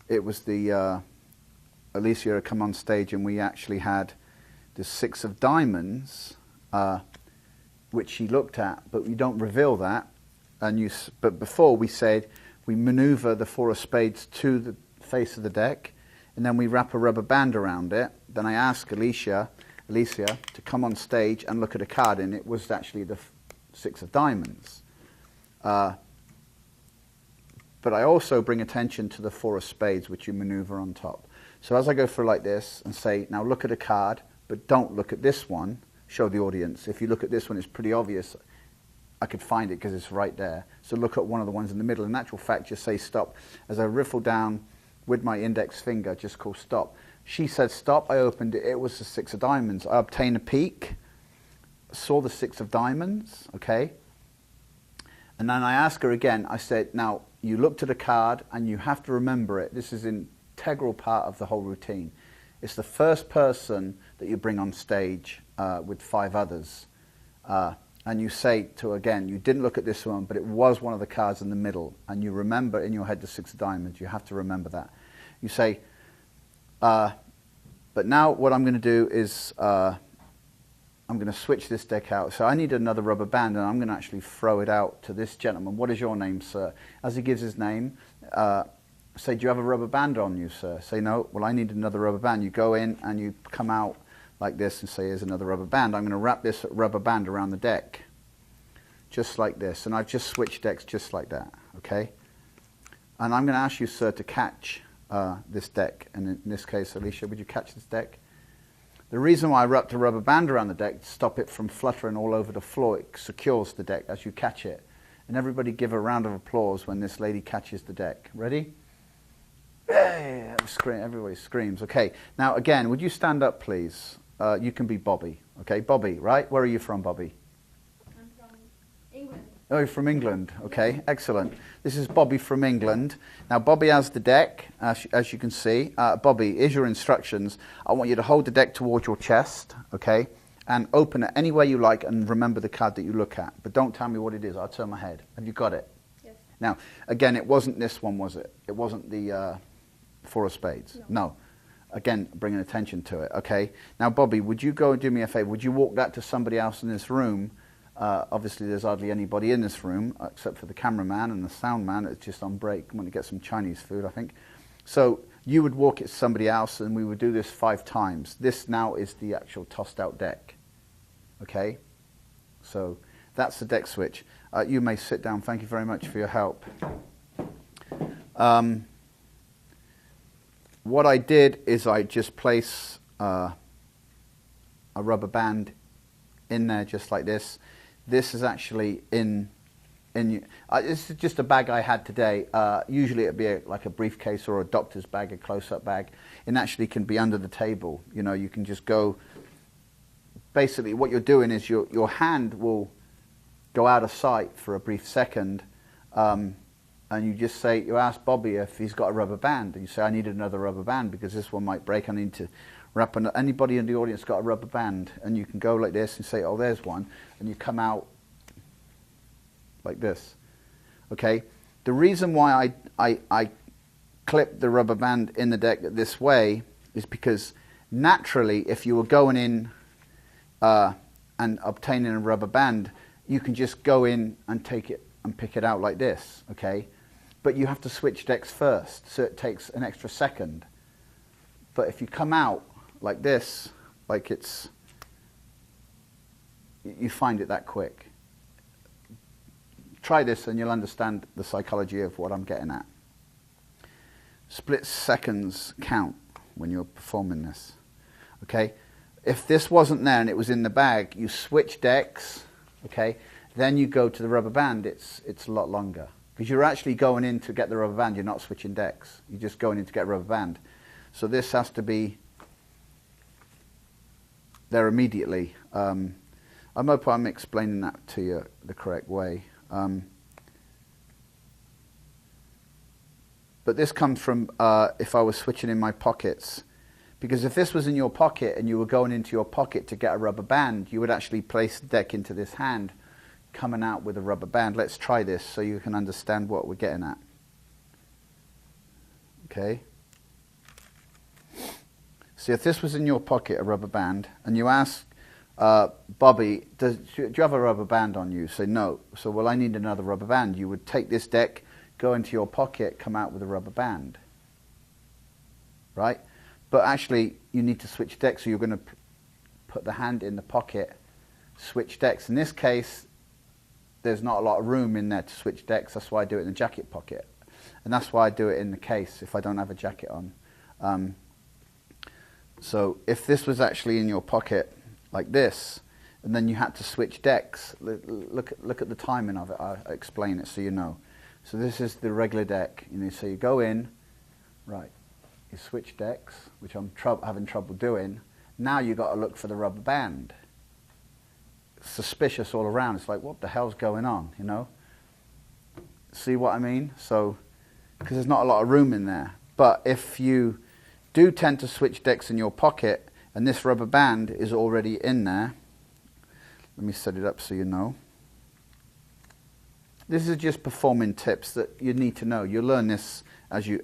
it was the... Alicia had come on stage, and we actually had the 6 of diamonds, which she looked at, but we don't reveal that. But before we said we maneuver the 4 of spades to the face of the deck, and then we wrap a rubber band around it. Then I asked Alicia to come on stage and look at a card, and it was actually the 6 of diamonds. But I also bring attention to the 4 of spades, which you maneuver on top. So as I go through like this and say, now look at a card, but don't look at this one, show the audience. If you look at this one, it's pretty obvious. I could find it because it's right there. So look at one of the ones in the middle. In actual fact, just say stop. As I riffle down with my index finger, just call stop. She said stop, I opened it, it was the 6 of diamonds. I obtained a peek, saw the 6 of diamonds, okay? And then I ask her again, I said, now, you looked at a card and you have to remember it. This is an integral part of the whole routine. It's the first person that you bring on stage with 5 others. And you say to, again, you didn't look at this one, but it was one of the cards in the middle. And you remember in your head the 6 of diamonds. You have to remember that. You say, but now what I'm going to do is I'm going to switch this deck out. So I need another rubber band, and I'm going to actually throw it out to this gentleman. What is your name, sir? As he gives his name, say, do you have a rubber band on you, sir? Say, no. Well, I need another rubber band. You go in and you come out like this and say, here's another rubber band. I'm going to wrap this rubber band around the deck, just like this. And I've just switched decks just like that, okay? And I'm going to ask you, sir, to catch this deck. And in this case, Alicia, would you catch this deck? The reason why I wrapped a rubber band around the deck to stop it from fluttering all over the floor, it secures the deck as you catch it. And everybody give a round of applause when this lady catches the deck. Ready? Hey! Everybody screams. Okay. Now, again, would you stand up, please? You can be Bobby. Okay, Bobby, right? Where are you from, Bobby? I'm from England. Oh, you're from England. Okay, excellent. This is Bobby from England. Now, Bobby has the deck, as you can see. Bobby, here's your instructions. I want you to hold the deck towards your chest, okay, and open it any way you like and remember the card that you look at. But don't tell me what it is. I'll turn my head. Have you got it? Yes. Now, again, it wasn't this one, was it? It wasn't the 4 of spades. No. Again, bringing attention to it, okay? Now, Bobby, would you go and do me a favor? Would you walk that to somebody else in this room? Obviously, there's hardly anybody in this room except for the cameraman and the sound man. It's just on break. I'm going to get some Chinese food, I think. So you would walk it to somebody else, and we would do this 5 times. This now is the actual tossed-out deck, okay? So that's the deck switch. You may sit down. Thank you very much for your help. What I did is I just place a rubber band in there just like this. This is actually this is just a bag I had today. Usually it'd be like a briefcase or a doctor's bag, a close-up bag. It actually can be under the table. You know, you can just go. Basically, what you're doing is your hand will go out of sight for a brief second, and you just say, you ask Bobby if he's got a rubber band, and you say, I need another rubber band because this one might break. I need to wrap anybody in the audience got a rubber band, and you can go like this and say, oh, there's one, and you come out like this. Okay. The reason why I clip the rubber band in the deck this way is because naturally, if you were going in and obtaining a rubber band, you can just go in and take it and pick it out like this. Okay. But you have to switch decks first, so it takes an extra second. But if you come out like this, like you find it that quick. Try this and you'll understand the psychology of what I'm getting at. Split seconds count when you're performing this. Okay? If this wasn't there and it was in the bag, you switch decks, okay? Then you go to the rubber band, it's a lot longer. Because you're actually going in to get the rubber band, you're not switching decks. You're just going in to get a rubber band. So this has to be there immediately. I hope I'm explaining that to you the correct way. But this comes from if I was switching in my pockets. Because if this was in your pocket and you were going into your pocket to get a rubber band, you would actually place the deck into this hand, coming out with a rubber band. Let's try this so you can understand what we're getting at. Okay? So if this was in your pocket, a rubber band, and you ask Bobby, do you have a rubber band on you? Say no. So, well, I need another rubber band. You would take this deck, go into your pocket, come out with a rubber band. Right? But actually, you need to switch decks, so you're going to put the hand in the pocket, switch decks. In this case, there's not a lot of room in there to switch decks. That's why I do it in the jacket pocket. And that's why I do it in the case if I don't have a jacket on. So if this was actually in your pocket like this, and then you had to switch decks, look at the timing of it. I'll explain it so you know. So this is the regular deck. You know, so you go in, right, you switch decks, which I'm having trouble doing. Now you've got to look for the rubber band. Suspicious all around. It's like, what the hell's going on, you know? See what I mean? So, because there's not a lot of room in there. But if you do tend to switch decks in your pocket, and this rubber band is already in there, let me set it up so you know. This is just performing tips that you need to know. You'll learn this as you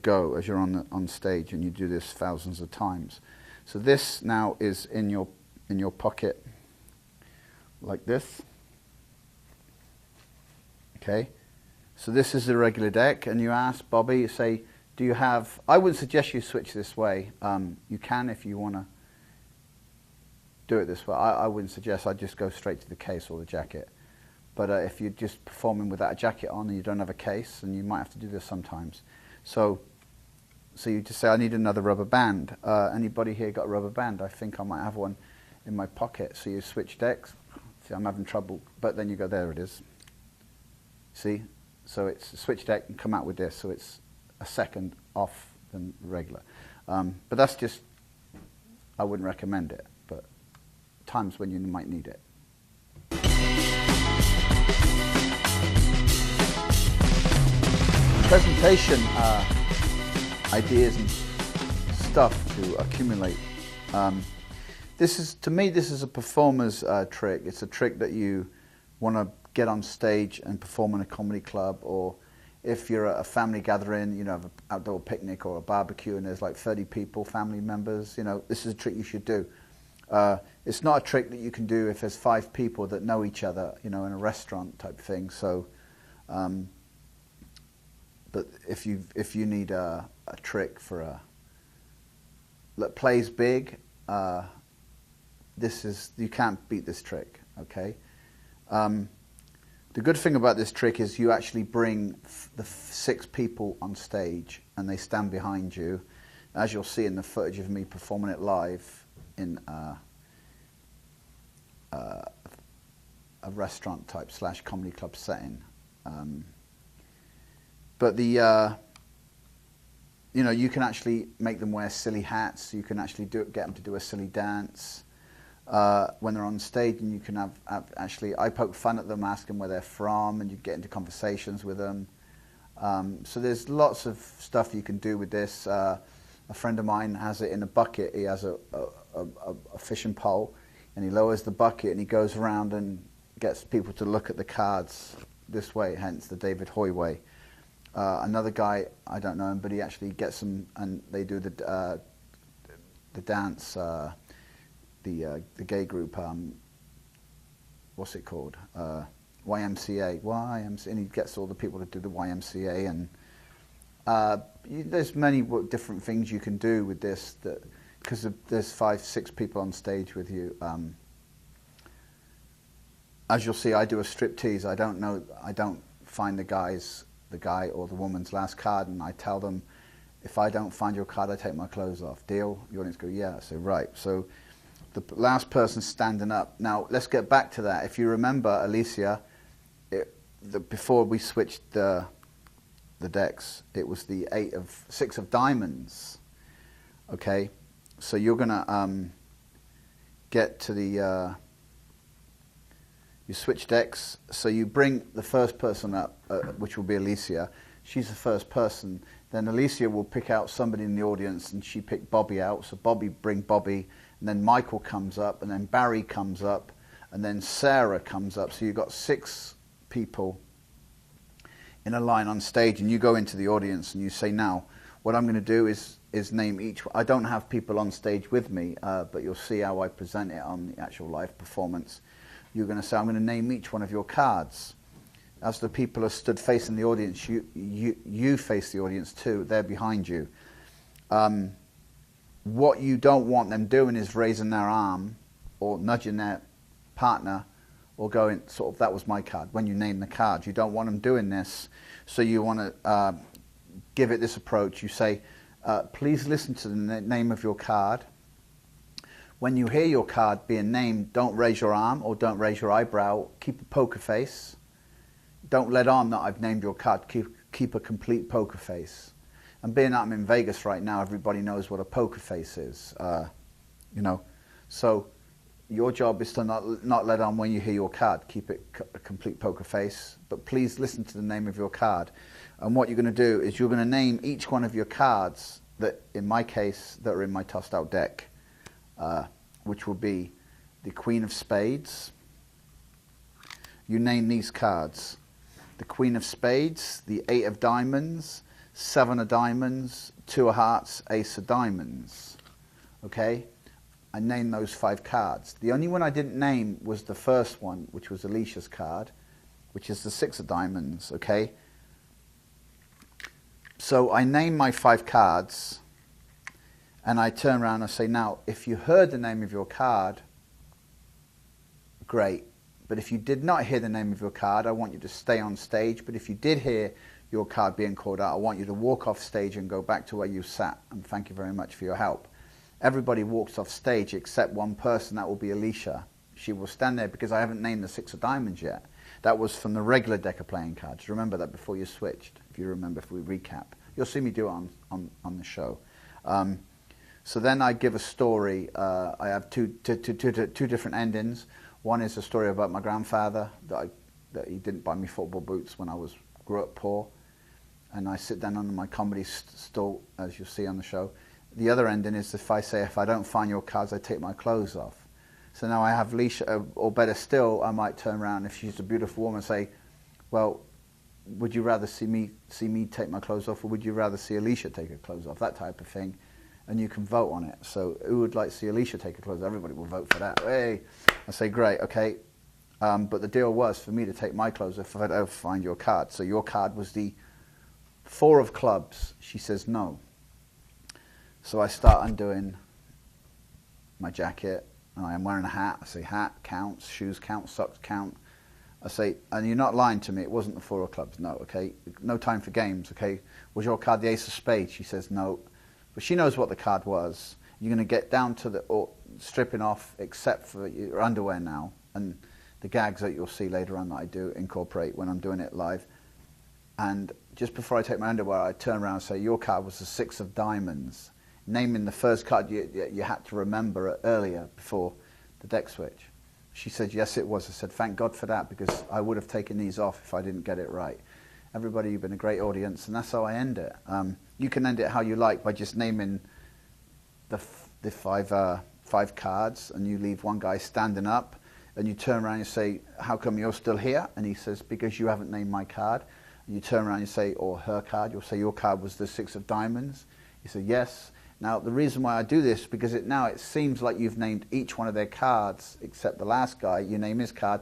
go, as you're on stage, and you do this thousands of times. So this now is in your pocket, like this. Okay. So this is the regular deck, and you ask Bobby, you say, do you have... I wouldn't suggest you switch this way. You can if you want to do it this way. I wouldn't suggest. I'd just go straight to the case or the jacket. But if you're just performing without a jacket on and you don't have a case, and you might have to do this sometimes. So you just say, I need another rubber band. Anybody here got a rubber band? I think I might have one in my pocket. So you switch decks. See, I'm having trouble. But then you go, there it is. See? So it's a switch deck and come out with this. So it's a second off than regular. But that's just, I wouldn't recommend it. But times when you might need it. Presentation ideas and stuff to accumulate. This is, to me, this is a performer's trick. It's a trick that you want to get on stage and perform in a comedy club, or if you're at a family gathering, you know, have an outdoor picnic or a barbecue and there's like 30 people, family members, you know, this is a trick you should do. It's not a trick that you can do if there's 5 people that know each other, you know, in a restaurant type thing. So, but if you need a trick for that plays big, you can't beat this trick. Okay. The good thing about this trick is you actually bring the 6 people on stage and they stand behind you, as you'll see in the footage of me performing it live in a restaurant type / comedy club setting. But the you know, you can actually make them wear silly hats. You can actually get them to do a silly dance when they're on stage, and you can have actually, I poke fun at them, ask them where they're from, and you get into conversations with them. So there's lots of stuff you can do with this. A friend of mine has it in a bucket. He has a fishing pole, and he lowers the bucket and he goes around and gets people to look at the cards this way, hence the David Hoy way. Another guy, I don't know him, but he actually gets them, and they do the dance, the gay group, what's it called? YMCA, and he gets all the people to do the YMCA, and there's many different things you can do with this, because there's 5, 6 people on stage with you. As you'll see, I do a striptease. I don't find the guy or the woman's last card, and I tell them, if I don't find your card, I take my clothes off. Deal? The audience go, yeah. I say, right. So the last person standing up. Now, let's get back to that. If you remember, Alicia, before we switched the decks, it was the 6 of diamonds. Okay? So you're going to get to the... you switch decks, so you bring the first person up, which will be Alicia. She's the first person. Then Alicia will pick out somebody in the audience, and she picked Bobby out. So bring Bobby, and then Michael comes up, and then Barry comes up, and then Sarah comes up. So you've got 6 people in a line on stage, and you go into the audience and you say, now, what I'm going to do is name each one. I don't have people on stage with me, but you'll see how I present it on the actual live performance. You're going to say, I'm going to name each one of your cards. As the people are stood facing the audience, you face the audience too. They're behind you. What you don't want them doing is raising their arm or nudging their partner or going, sort of, that was my card. When you name the card, you don't want them doing this. So you want to give it this approach. You say, please listen to the name of your card. When you hear your card being named, don't raise your arm or don't raise your eyebrow. Keep a poker face. Don't let on that I've named your card. Keep a complete poker face. And being that I'm in Vegas right now, everybody knows what a poker face is. You know, so your job is to not let on when you hear your card. Keep it a complete poker face, but please listen to the name of your card. And what you're going to do is you're going to name each one of your cards that, in my case, that are in my tossed out deck, which will be the Queen of Spades. You name these cards: the Queen of Spades, the 8 of Diamonds, 7 of Diamonds, 2 of Hearts, Ace of Diamonds. Okay? I named those 5 cards. The only one I didn't name was the first one, which was Alicia's card, which is the 6 of Diamonds, okay? So I name my 5 cards, and I turn around and say, now, if you heard the name of your card, great. But if you did not hear the name of your card, I want you to stay on stage. But if you did hear your card being called out, I want you to walk off stage and go back to where you sat. And thank you very much for your help. Everybody walks off stage except one person. That will be Alicia. She will stand there because I haven't named the 6 of Diamonds yet. That was from the regular deck of playing cards. Remember that before you switched, if you remember, if we recap. You'll see me do it on the show. So then I give a story. I have two different endings. One is a story about my grandfather, that he didn't buy me football boots when I grew up poor. And I sit down under my comedy stool, as you'll see on the show. The other ending is if I don't find your cards, I take my clothes off. So now I have Alicia, or better still, I might turn around if she's a beautiful woman and say, well, would you rather see me take my clothes off, or would you rather see Alicia take her clothes off? That type of thing. And you can vote on it. So who would like to see Alicia take her clothes off? Everybody will vote for that. Hey, I say, great, okay. But the deal was for me to take my clothes off if I don't find your card. So your card was the 4 of clubs. She says no. So I start undoing my jacket, and I am wearing a hat. I say, hat counts, shoes count, socks count. I say, and you're not lying to me, it wasn't the 4 of clubs, no, okay? No time for games, okay? Was your card the Ace of Spades? She says no. But she knows what the card was. You're going to get down to the stripping off, except for your underwear now, and the gags that you'll see later on that I do incorporate when I'm doing it live. And just before I take my underwear, I turn around and say, your card was the 6 of Diamonds. Naming the first card you had to remember earlier before the deck switch. She said, yes, it was. I said, thank God for that, because I would have taken these off if I didn't get it right. Everybody, you've been a great audience, and that's how I end it. You can end it how you like by just naming the 5 cards, and you leave one guy standing up, and you turn around and you say, how come you're still here? And he says, because you haven't named my card. And you turn around and you say, or her card, you'll say, your card was the 6 of Diamonds. You say, yes. Now, the reason why I do this is because now it seems like you've named each one of their cards, except the last guy, you name his card,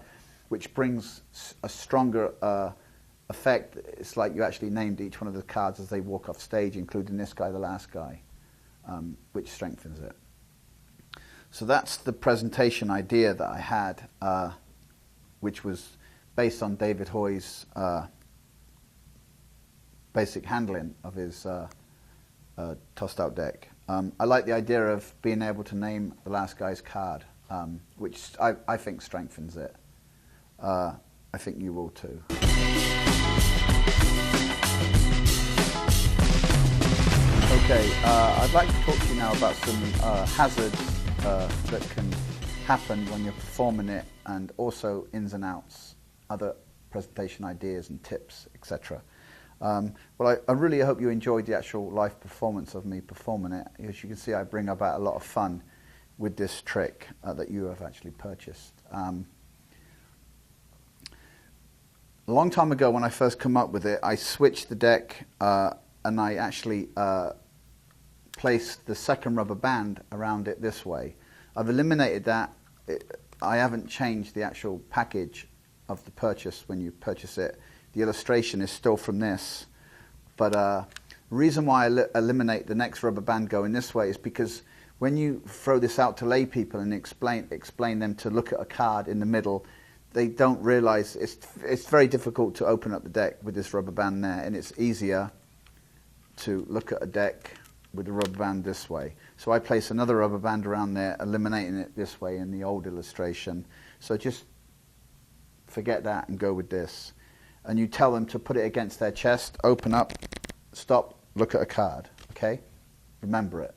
which brings a stronger effect. It's like you actually named each one of the cards as they walk off stage, including this guy, the last guy, which strengthens it. So that's the presentation idea that I had, which was based on David Hoy's basic handling of his tossed out deck. I like the idea of being able to name the last guy's card, which I think strengthens it. I think you will too. Okay, I'd like to talk to you now about some hazards that can happen when you're performing it, and also ins and outs, other presentation ideas and tips, etc. Well, I really hope you enjoyed the actual live performance of me performing it. As you can see, I bring about a lot of fun with this trick that you have actually purchased. A long time ago, when I first come up with it, I switched the deck and I actually placed the second rubber band around it this way. I've eliminated that. I haven't changed the actual package of the purchase when you purchase it. The illustration is still from this, but the reason why I eliminate the next rubber band going this way is because when you throw this out to lay people and explain them to look at a card in the middle, they don't realize it's very difficult to open up the deck with this rubber band there, and it's easier to look at a deck with the rubber band this way. So I place another rubber band around there, eliminating it this way in the old illustration. So just forget that and go with this. And you tell them to put it against their chest, open up, stop, look at a card, okay? Remember it.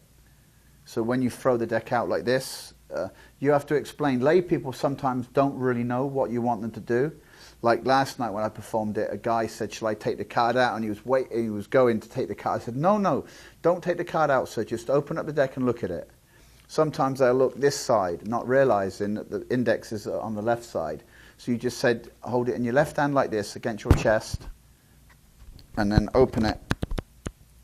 So when you throw the deck out like this, you have to explain. Lay people sometimes don't really know what you want them to do. Like last night when I performed it, a guy said, "Shall I take the card out?" And he was going to take the card. I said, "No, don't take the card out, sir. Just open up the deck and look at it." Sometimes they'll look this side, not realizing that the index is on the left side. So you just said, hold it in your left hand like this against your chest, and then open it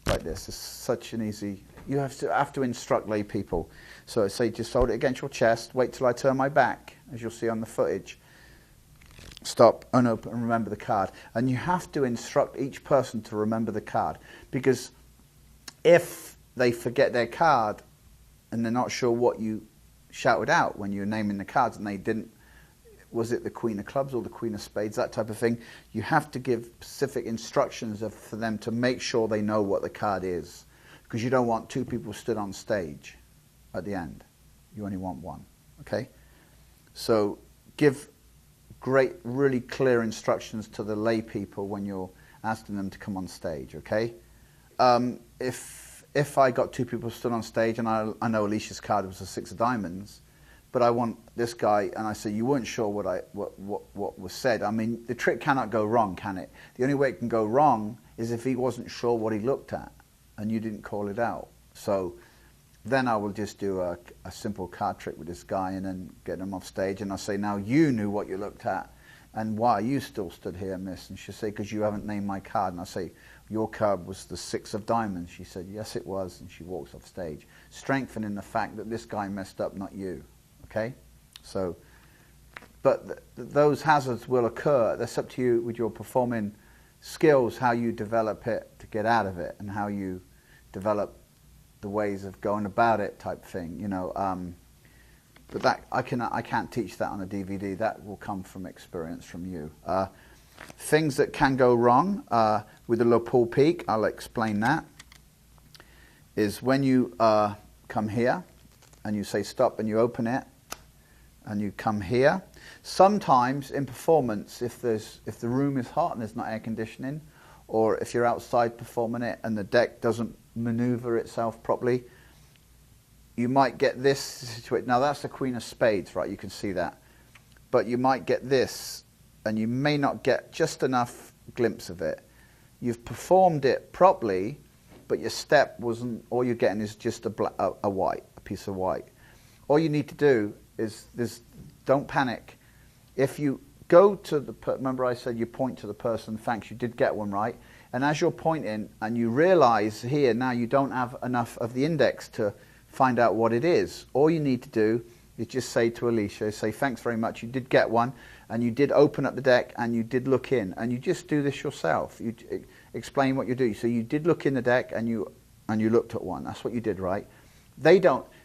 like this. It's such an easy. You have to instruct lay people. So I say, just hold it against your chest. Wait till I turn my back, as you'll see on the footage. Stop, unopen, and remember the card. And you have to instruct each person to remember the card, because if they forget their card and they're not sure what you shouted out when you were naming the cards, and they didn't, was it the Queen of Clubs or the Queen of Spades, that type of thing, you have to give specific instructions for them to make sure they know what the card is, because you don't want two people stood on stage at the end. You only want one, okay? So give great, really clear instructions to the lay people when you're asking them to come on stage, okay? If I got two people stood on stage, and I know Alicia's card was a 6 of diamonds, but I want this guy, and I say, you weren't sure what was said. I mean, the trick cannot go wrong, can it? The only way it can go wrong is if he wasn't sure what he looked at, and you didn't call it out. So then I will just do a simple card trick with this guy, and then get him off stage, and I'll say, now you knew what you looked at, and why are you still stood here, miss? And she'll say, because you haven't named my card. And I'll say, your card was the 6 of diamonds. She said, yes, it was, and she walks off stage, strengthening the fact that this guy messed up, not you, okay? So, but those hazards will occur. That's up to you with your performing skills, how you develop it to get out of it, and how you develop the ways of going about it type thing, you know. But that I can't teach that on a DVD. That will come from experience from you. Things that can go wrong with the lapel peak, I'll explain that, is when you come here and you say stop and you open it and you come here. Sometimes in performance, if the room is hot and there's not air conditioning, or if you're outside performing it and the deck doesn't maneuver itself properly, you might get this situation. Now that's the Queen of Spades, right? You can see that. But you might get this, and you may not get just enough glimpse of it. You've performed it properly, but your step wasn't, all you're getting is just a piece of white. All you need to do is this, don't panic. If you go to the, remember I said you point to the person, thanks, you did get one right. And as you're pointing and you realize here now you don't have enough of the index to find out what it is, all you need to do is just say to Alicia, say thanks very much, you did get one, and you did open up the deck and you did look in, and you just do this yourself. You explain what you do. So you did look in the deck and you looked at one. That's what you did, right?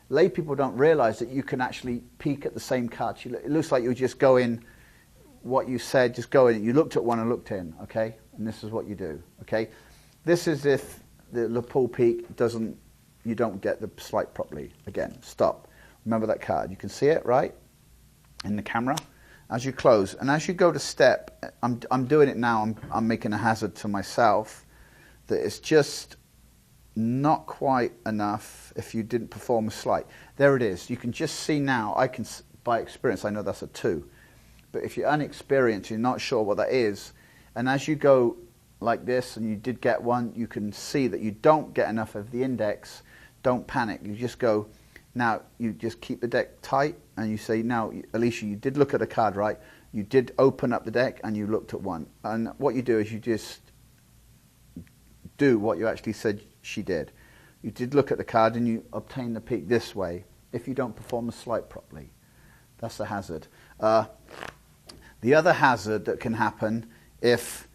Lay people don't realize that you can actually peek at the same card. It looks like you just go in what you said, just go in. You looked at one and looked in, okay? And this is what you do, okay? This is if the lapel peak doesn't, you don't get the slight properly. Again, stop. Remember that card. You can see it, right? In the camera. As you close, and as you go to step, I'm doing it now, I'm making a hazard to myself that it's just not quite enough if you didn't perform a slight. There it is. You can just see now, by experience, I know that's a 2. But if you're unexperienced, you're not sure what that is, and as you go like this and you did get one, you can see that you don't get enough of the index. Don't panic. You just go, now you just keep the deck tight and you say, now Alicia, you did look at a card, right? You did open up the deck and you looked at one. And what you do is you just do what you actually said she did. You did look at the card and you obtain the peak this way if you don't perform the sleight properly. That's the hazard. The other hazard that can happen if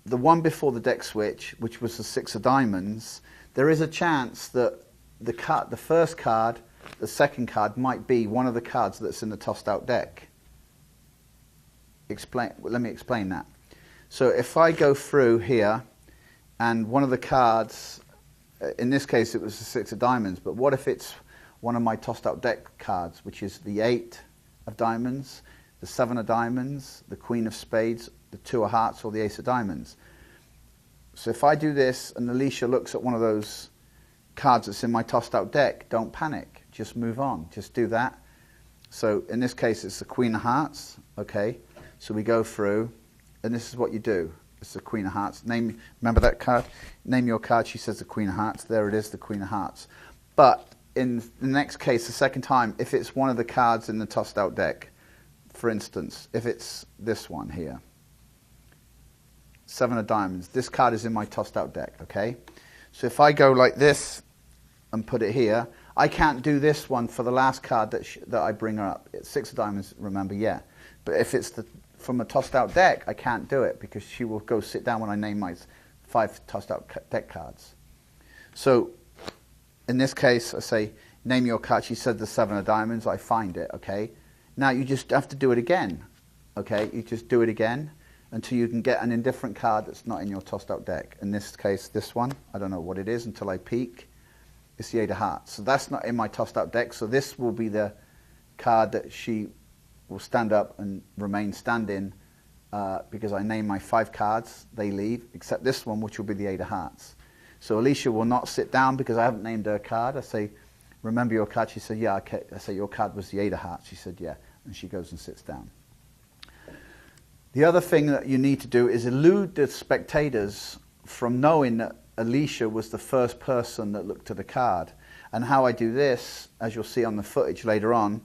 the one before the deck switch, which was the 6 of diamonds, there is a chance that the first card, the second card, might be one of the cards that's in the tossed out deck. Let me explain that. So if I go through here and one of the cards, in this case it was the 6 of diamonds, but what if it's one of my tossed out deck cards, which is the 8 of diamonds, the 7 of diamonds, the Queen of Spades, the 2 of hearts, or the Ace of diamonds. So if I do this and Alicia looks at one of those cards that's in my tossed out deck, don't panic. just move on. Just do that. So in this case, it's the Queen of Hearts. Okay, so we go through, and this is what you do. It's the Queen of Hearts. Remember that card? Name your card. She says the Queen of Hearts. There it is, the Queen of Hearts. But in the next case, the second time, if it's one of the cards in the tossed out deck, for instance, if it's this one here, 7 of diamonds, this card is in my tossed out deck, okay? So if I go like this and put it here, I can't do this one for the last card that I bring her up. It's 6 of diamonds, remember, yeah. But if it's from a tossed out deck, I can't do it because she will go sit down when I name my 5 tossed out deck cards. So in this case, I say, name your card. She said the 7 of diamonds. I find it, okay? Now you just have to do it again, okay? You just do it again until you can get an indifferent card that's not in your tossed out deck. In this case, this one, I don't know what it is until I peek. It's the 8 of Hearts. So that's not in my tossed out deck. So this will be the card that she will stand up and remain standing because I name my 5 cards. They leave, except this one, which will be the 8 of Hearts. So Alicia will not sit down because I haven't named her card. I say, remember your card? She said, yeah. Okay. I say, your card was the 8 of Hearts. She said, yeah. And she goes and sits down. The other thing that you need to do is elude the spectators from knowing that Alicia was the first person that looked at the card. And how I do this, as you'll see on the footage later on,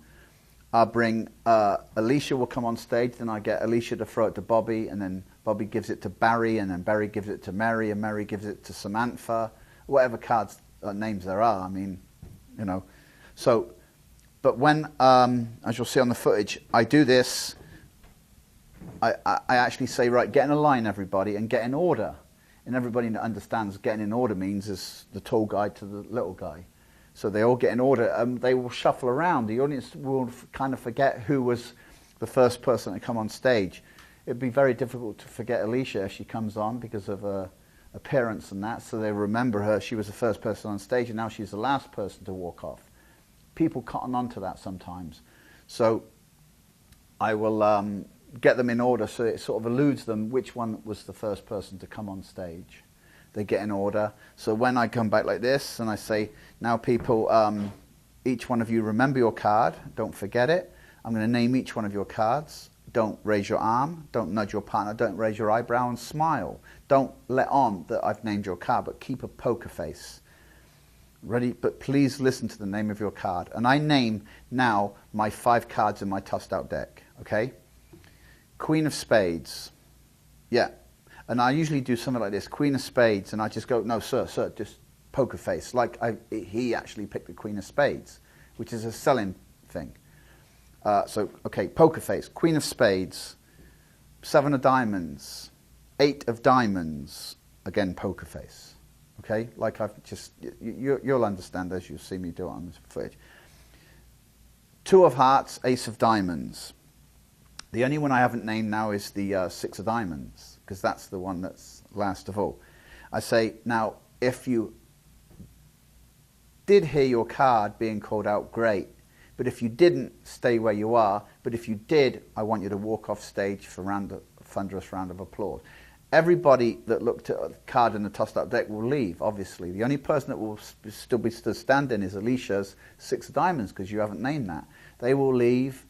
I'll bring, Alicia will come on stage, then I get Alicia to throw it to Bobby, and then Bobby gives it to Barry, and then Barry gives it to Mary, and Mary gives it to Samantha, whatever cards, names there are, I mean, you know. So, but when, as you'll see on the footage, I do this, I actually say, right, get in a line, everybody, and get in order. And everybody that understands getting in order means is the tall guy to the little guy. So they all get in order, and they will shuffle around. The audience will kind of forget who was the first person to come on stage. It'd be very difficult to forget Alicia if she comes on because of her appearance and that. So they remember her. She was the first person on stage, and now she's the last person to walk off. People cotton on to that sometimes. So I will get them in order so it sort of eludes them which one was the first person to come on stage. They get in order. So when I come back like this and I say, now people, each one of you remember your card, don't forget it. I'm going to name each one of your cards. Don't raise your arm, don't nudge your partner, don't raise your eyebrow and smile. Don't let on that I've named your card, but keep a poker face. Ready? But please listen to the name of your card. And I name now my 5 cards in my tossed out deck, okay? Queen of Spades. Yeah. And I usually do something like this, Queen of Spades, and I just go, no, sir, just poker face. Like he actually picked the Queen of Spades, which is a selling thing. So, okay, poker face, Queen of Spades, 7 of diamonds, 8 of diamonds, again, poker face. Okay, like I've just, you'll understand as you see me do it on this footage. 2 of hearts, ace of diamonds. The only one I haven't named now is the 6 of diamonds, because that's the one that's last of all. I say, now, if you did hear your card being called out, great. But if you didn't, stay where you are. But if you did, I want you to walk off stage for a thunderous round of applause. Everybody that looked at a card in the tossed up deck will leave, obviously. The only person that will still be stood standing is Alicia's 6 of diamonds, because you haven't named that. They will leave.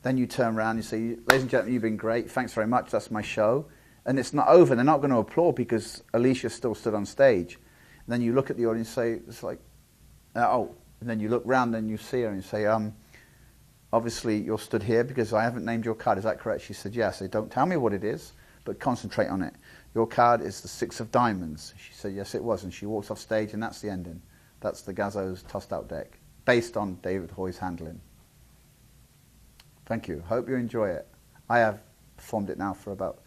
Then you turn around and you say, ladies and gentlemen, you've been great. Thanks very much. That's my show. And it's not over. They're not going to applaud because Alicia still stood on stage. And then you look at the audience and say, it's like, oh. And then you look round and you see her and you say, obviously you're stood here because I haven't named your card. Is that correct? She said, yes. I say, don't tell me what it is, but concentrate on it. Your card is the 6 of diamonds. She said, yes, it was. And she walks off stage and that's the ending. That's the Gazzo's tossed out deck, based on David Hoy's handling. Thank you. Hope you enjoy it. I have performed it now for about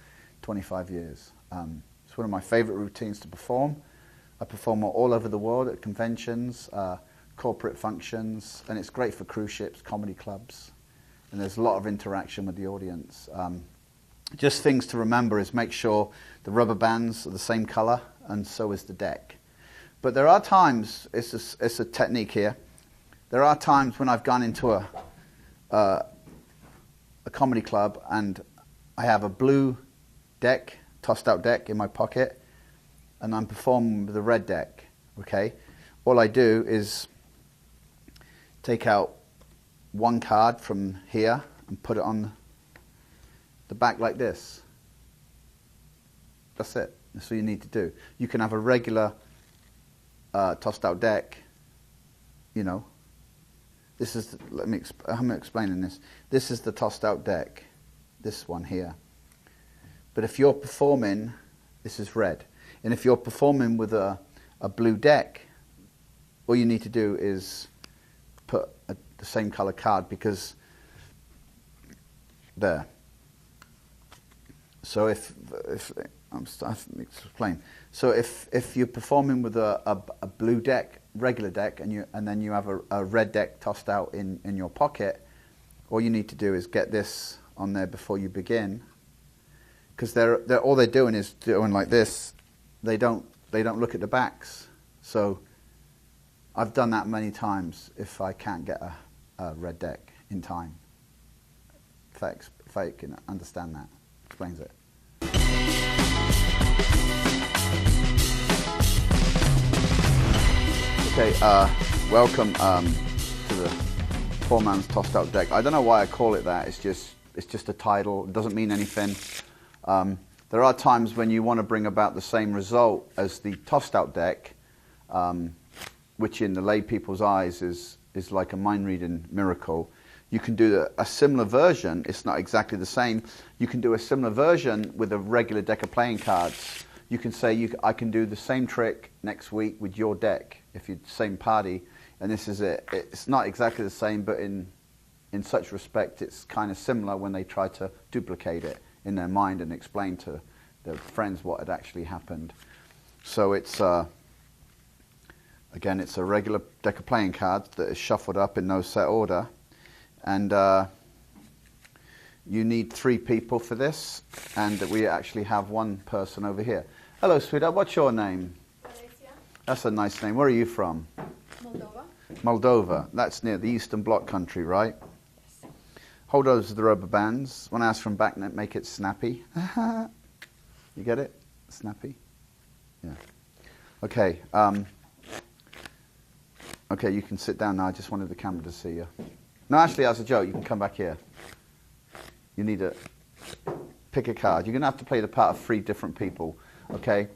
25 years. It's one of my favorite routines to perform. I perform all over the world at conventions, corporate functions, and it's great for cruise ships, comedy clubs, and there's a lot of interaction with the audience. Just things to remember is make sure the rubber bands are the same color, and so is the deck. But there are times, it's a technique here, there are times when I've gone into a comedy club and I have a blue deck, tossed out deck in my pocket, and I'm performing with the red deck, okay? All I do is take out one card from here and put it on the back like this. That's it. That's all you need to do. You can have a regular tossed out deck, you know. This is, I'm explaining this. This is the tossed out deck, this one here. But if you're performing, this is red. And if you're performing with a blue deck, all you need to do is put the same color card, because there. So if I'm starting to explain. So if you're performing with a blue deck, regular deck, and then you have a red deck tossed out in your pocket, all you need to do is get this on there before you begin, because all they're doing is doing like this. They don't look at the backs. So I've done that many times if I can't get a red deck in time. If I can understand that, explains it. Okay, welcome to the Poor Man's Tossed Out Deck. I don't know why I call it that. It's just a title. It doesn't mean anything. There are times when you want to bring about the same result as the tossed out deck, which in the lay people's eyes is like a mind reading miracle. You can do a similar version. It's not exactly the same. You can do a similar version with a regular deck of playing cards. You can say, I can do the same trick next week with your deck, if you're the same party, and this is it. It's not exactly the same, but in such respect, it's kind of similar when they try to duplicate it in their mind and explain to their friends what had actually happened. So it's, again, it's a regular deck of playing cards that is shuffled up in no set order, and you need 3 people for this, and we actually have one person over here. Hello, sweetheart. What's your name? Alicia, That's a nice name. Where are you from? Moldova. Moldova. That's near the Eastern Bloc country, right? Yes. Hold those to the rubber bands. When I ask from back, make it snappy. You get it? Snappy? Yeah. Okay. Okay, you can sit down now. I just wanted the camera to see you. No, actually, as a joke, you can come back here. You need to pick a card. You're going to have to play the part of 3 different people, okay?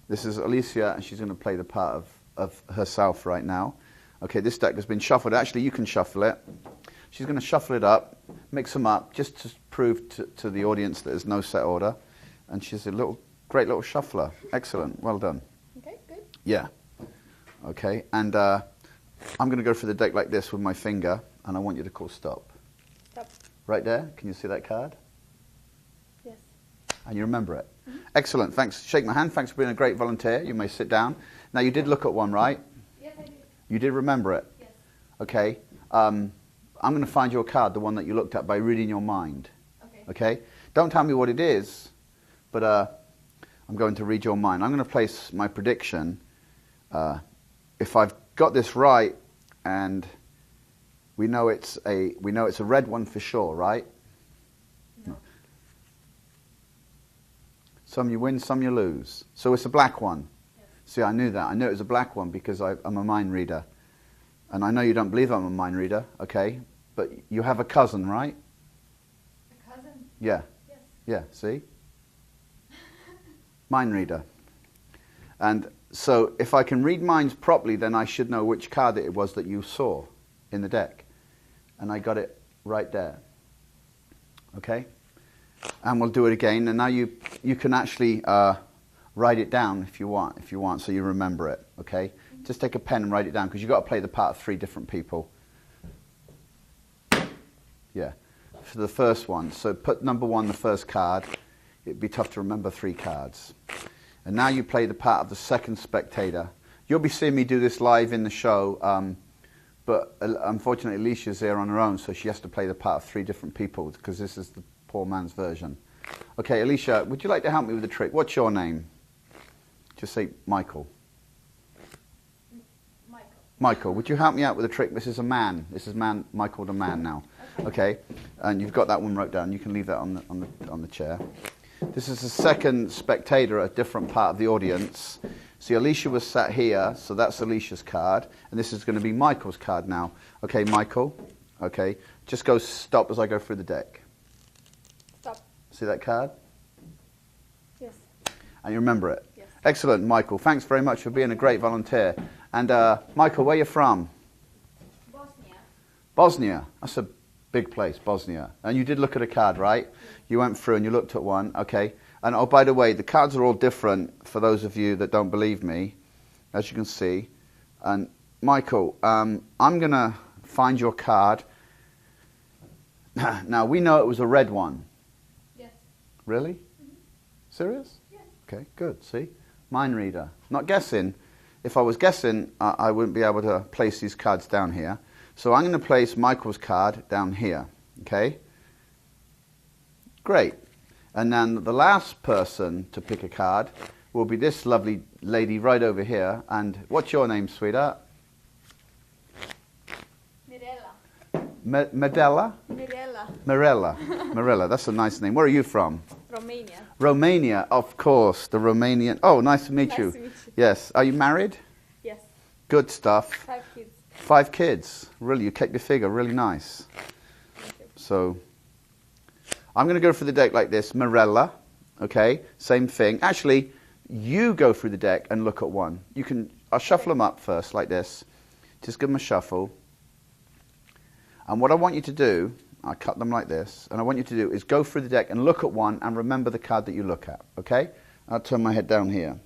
This is Alicia, and she's going to play the part of herself right now. Okay, this deck has been shuffled. Actually, you can shuffle it. She's going to shuffle it up, mix them up, just to prove to the audience that there's no set order. And she's a great little shuffler. Excellent. Well done. Okay, good. Yeah. Okay, and I'm going to go through the deck like this with my finger, and I want you to call stop. Stop. Right there. Can you see that card? Yes. And you remember it. Mm-hmm. Excellent. Thanks. Shake my hand. Thanks for being a great volunteer. You may sit down. Now, you did look at one, right? Yes, I did. You did remember it? Yes. Okay. I'm going to find your card, the one that you looked at, by reading your mind. Okay. Okay? Don't tell me what it is, but I'm going to read your mind. I'm going to place my prediction. If I've got this right, and we know it's a red one for sure, right? No. Some you win, some you lose. So it's a black one. Yes. See, I knew that. I knew it was a black one because I'm a mind reader. And I know you don't believe I'm a mind reader, okay? But you have a cousin, right? A cousin? Yeah. Yes. Yeah, see? Mind reader. And so if I can read minds properly, then I should know which card it was that you saw in the deck. And I got it right there. Okay? And we'll do it again. And now you can actually write it down if you want, so you remember it. Okay? Mm-hmm. Just take a pen and write it down, because you've got to play the part of 3 different people. Yeah. For the first one. So put number 1, the first card. It'd be tough to remember 3 cards. And now you play the part of the second spectator. You'll be seeing me do this live in the show, but unfortunately Alicia's there on her own, so she has to play the part of 3 different people, because this is the poor man's version. Okay, Alicia, would you like to help me with the trick? What's your name? Just say Michael. Michael. Michael, would you help me out with the trick? This is a man. This is Michael the man now. Okay, and you've got that one wrote down. You can leave that on the chair. This is the second spectator, a different part of the audience. See, Alicia was sat here, so that's Alicia's card, and this is going to be Michael's card now. Okay, Michael. Okay, just go stop as I go through the deck. Stop. See that card? Yes. And you remember it? Yes. Excellent, Michael. Thanks very much for being a great volunteer. And Michael, where are you from? Bosnia. Bosnia. That's a big place, Bosnia. And you did look at a card, right? You went through and you looked at one. Okay. And oh, by the way, the cards are all different for those of you that don't believe me, as you can see. And Michael, I'm going to find your card. Now, we know it was a red one. Yes. Really? Mm-hmm. Serious? Yes. Okay, good. See? Mind reader. Not guessing. If I was guessing, I wouldn't be able to place these cards down here. So I'm going to place Michael's card down here. Okay? Great. And then the last person to pick a card will be this lovely lady right over here. And what's your name, sweetheart? Mirella. Medella? Mirella. Mirella. Mirella. That's a nice name. Where are you from? Romania. Romania, of course. The Romanian. Oh, nice to meet you. Nice to meet you. Yes. Are you married? Yes. Good stuff. 5 kids. 5 kids. Really, you kept your figure. Really nice. Thank you. So, I'm going to go through the deck like this. Mirella. Okay. Same thing. Actually, you go through the deck and look at one. You can. I'll shuffle them up first like this. Just give them a shuffle. And what I want you to do, I cut them like this, and I want you to do is go through the deck and look at one and remember the card that you look at. Okay. I'll turn my head down here.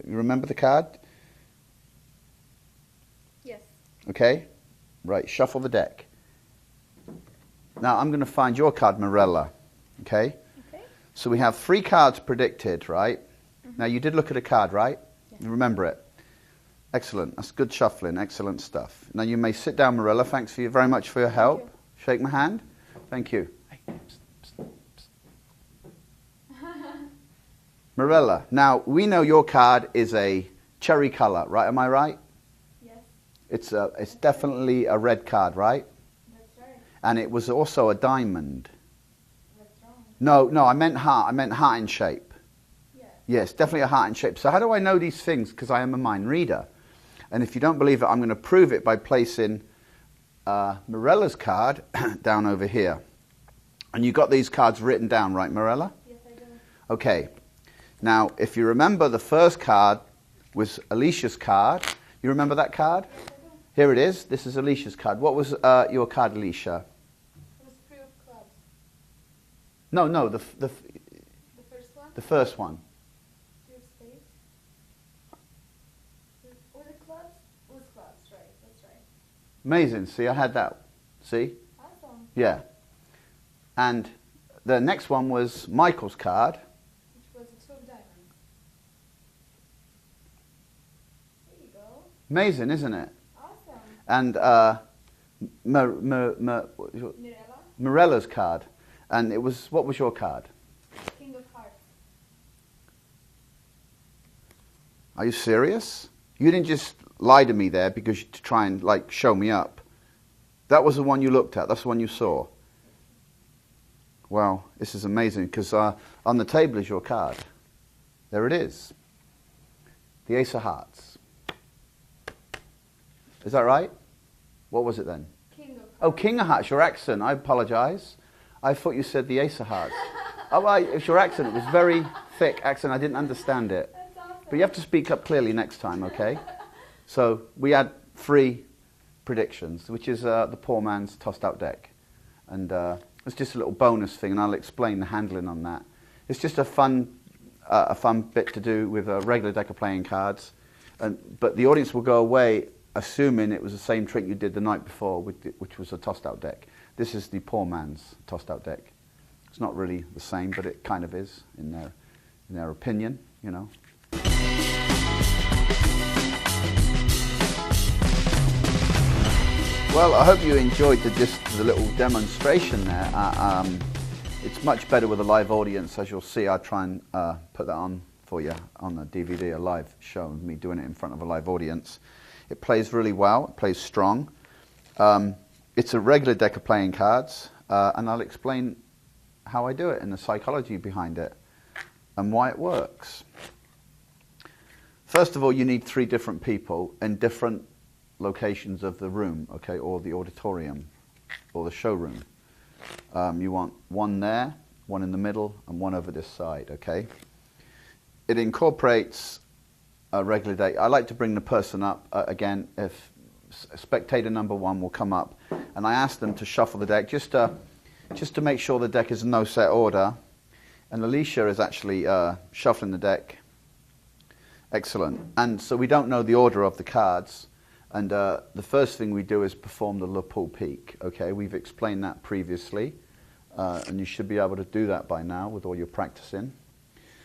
You remember the card? Yes. Okay? Right, shuffle the deck. Now I'm going to find your card, Mirella. Okay? Okay. So we have 3 cards predicted, right? Now you did look at a card, right? Yeah. You remember it. Excellent. That's good shuffling. Excellent stuff. Now you may sit down, Mirella. Thanks very much for your help. you. Shake my hand. Thank you. Hey, Mirella, now we know your card is a cherry color, right? Am I right? Yes. It's definitely a red card, right? That's right. And it was also a diamond. That's wrong. No, I meant heart. I meant heart in shape. Yes. Yes, definitely a heart in shape. So how do I know these things? Because I am a mind reader. And if you don't believe it, I'm going to prove it by placing Mirella's card down over here. And you got these cards written down, right, Mirella? Yes, I do. Okay. Now, if you remember, the first card was Alicia's card. You remember that card? Yes, I do. Here it is. This is Alicia's card. What was your card, Alicia? It was 3 of clubs. No, the The first one? the first one. 3 of spades. Were the clubs? It was clubs, right. That's right. Amazing. See, I had that. See? Awesome. Yeah. And the next one was Michael's card. Which was a 2 of diamonds. There you go. Amazing, isn't it? Awesome. And Mirella, Mirella's card. And it was, what was your card? King of Hearts. Are you serious? You didn't just lie to me there because to try and like show me up. That was the one you looked at. That's the one you saw. Wow, this is amazing because on the table is your card. There it is. The Ace of Hearts. Is that right? What was it then? King of Hearts. Oh, King of Hearts, your accent. I apologise. I thought you said the Ace of Hearts. Oh, well, it's your accent. It was very thick accent. I didn't understand it. That's awesome. But you have to speak up clearly next time, okay? So we had 3 predictions, which is the poor man's tossed out deck. And it's just a little bonus thing, and I'll explain the handling on that. It's just a fun bit to do with a regular deck of playing cards. But the audience will go away assuming it was the same trick you did the night before, which was a tossed out deck. This is the poor man's tossed out deck. It's not really the same, but it kind of is in their opinion, you know. Well, I hope you enjoyed the little demonstration there. It's much better with a live audience, as you'll see. I'll try and put that on for you on the DVD, a live show of me doing it in front of a live audience. It plays really well. It plays strong. It's a regular deck of playing cards, and I'll explain how I do it and the psychology behind it. and why it works. First of all, you need 3 different people in different locations of the room, okay, or the auditorium, or the showroom. You want one there, one in the middle, and one over this side, okay? It incorporates a regular date. I like to bring the person up again. If spectator number 1 will come up, and I ask them to shuffle the deck just to make sure the deck is in no set order. And Alicia is actually shuffling the deck. Excellent. And so we don't know the order of the cards. And the first thing we do is perform the Le Poule Peak. Okay, we've explained that previously, and you should be able to do that by now with all your practicing.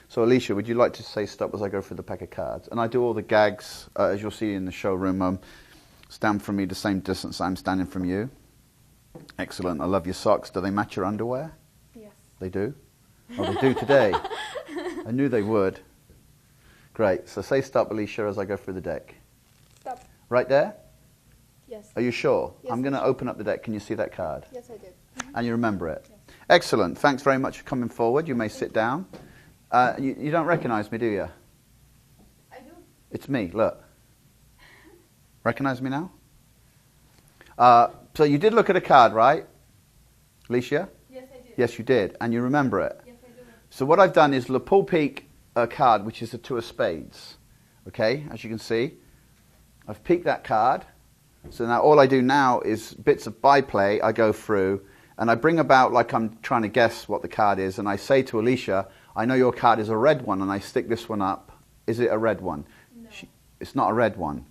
So Alicia, would you like to say stop as I go through the pack of cards? And I do all the gags, as you'll see in the showroom. Stand from me the same distance I'm standing from you. Excellent. I love your socks. Do they match your underwear? Yes. They do? Oh, they do today. I knew they would. Great. So say stop, Alicia, as I go through the deck. Stop. Right there? Yes. Are you sure? Yes, I'm going to I'm sure. open up the deck. Can you see that card? Yes, I did. And you remember it? Yes. Excellent. Thanks very much for coming forward. You may sit down. You don't recognize me, do you? I do. It's me. Look. Recognize me now? So you did look at a card, right? Alicia? Yes, I did. Yes, you did. And you remember it? Yes, I do. So what I've done is Le Poule Peak a card, which is a 2 of spades. Okay, as you can see. I've peeked that card. So now all I do now is bits of byplay I go through, and I bring about like I'm trying to guess what the card is, and I say to Alicia, I know your card is a red one, and I stick this one up. Is it a red one? No. It's not a red one.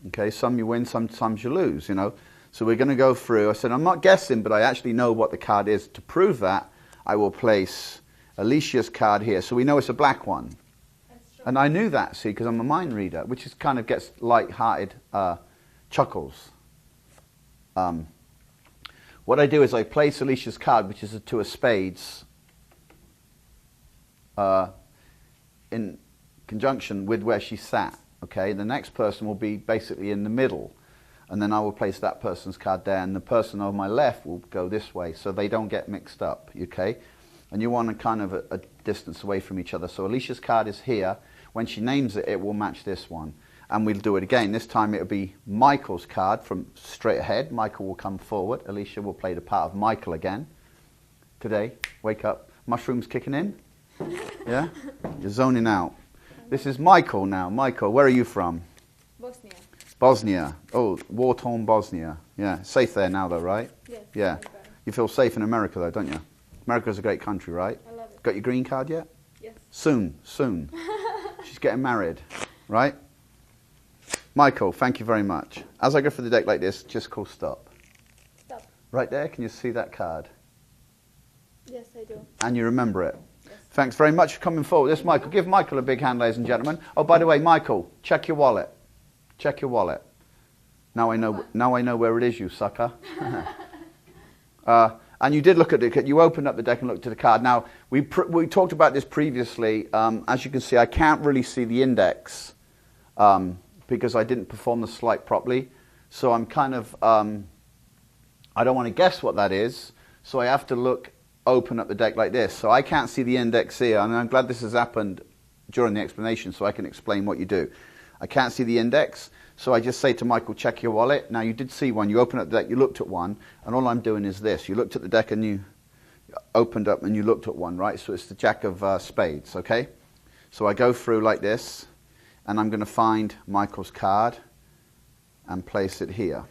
Okay, some you win, sometimes you lose, you know. So we're going to go through. I said, I'm not guessing, but I actually know what the card is. To prove that, I will place Alicia's card here. So we know it's a black one. That's true. And I knew that, see, because I'm a mind reader, which is kind of gets light-hearted chuckles. What I do is I place Alicia's card, which is a 2 of spades, in conjunction with where she sat. Okay, the next person will be basically in the middle, and then I will place that person's card there, and the person on my left will go this way, so they don't get mixed up. Okay, and you want to kind of a distance away from each other. So Alicia's card is here. When she names it, it will match this one, and we'll do it again. This time it'll be Michael's card from straight ahead. Michael will come forward. Alicia will play the part of Michael again. Today, wake up. Mushrooms kicking in. Yeah, you're zoning out. This is Michael now. Michael, where are you from? Bosnia. Bosnia. Oh, war-torn Bosnia. Yeah, safe there now though, right? Yes. Yeah. much better. You feel safe in America though, don't you? America's a great country, right? I love it. Got your green card yet? Yes. Soon, soon. She's getting married, right? Michael, thank you very much. As I go through the deck like this, just call stop. Stop. Right there, can you see that card? Yes, I do. And you remember it. Yes. Thanks very much for coming forward. This is Michael. Give Michael a big hand, ladies and gentlemen. Oh, by the way, Michael, check your wallet. Check your wallet. Now I know where it is, you sucker. And you did look at it. You opened up the deck and looked at the card. Now, we talked about this previously. As you can see, I can't really see the index because I didn't perform the sleight properly. So I'm kind of, I don't want to guess what that is. So I have to open up the deck like this. So I can't see the index here. And I'm glad this has happened during the explanation so I can explain what you do. I can't see the index. So I just say to Michael, check your wallet. Now, you did see one. You opened up the deck, you looked at one, and all I'm doing is this. You looked at the deck and you opened up and you looked at one, right? So it's the Jack of Spades, okay? So I go through like this, and I'm going to find Michael's card and place it here,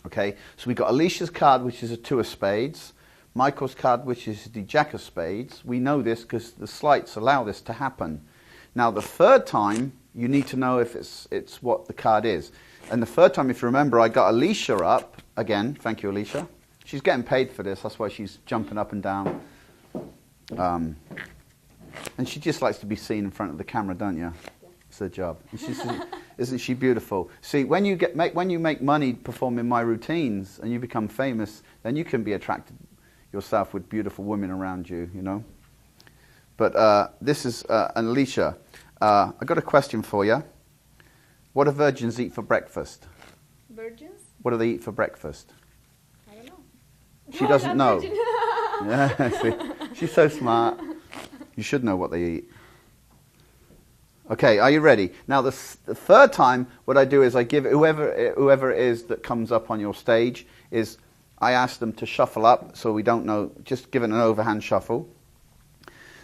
okay? So we've got Alicia's card, which is a 2 of spades, Michael's card, which is the Jack of spades. We know this because the sleights allow this to happen. Now, the third time, you need to know if it's what the card is. And the third time, if you remember, I got Alicia up. Again, thank you, Alicia. She's getting paid for this. That's why she's jumping up and down. And she just likes to be seen in front of the camera, don't you? It's her job. And isn't she beautiful? See, when you make money performing my routines and you become famous, then you can be attracted yourself with beautiful women around you, you know. But this is an Alicia. I've got a question for you. What do virgins eat for breakfast? Virgins? What do they eat for breakfast? I don't know. She doesn't know. Virgin. Yeah, see, she's so smart. You should know what they eat. Okay, are you ready? Now, the third time, what I do is I give whoever it is that comes up on your stage, is I ask them to shuffle up, so we don't know, just give it an overhand shuffle.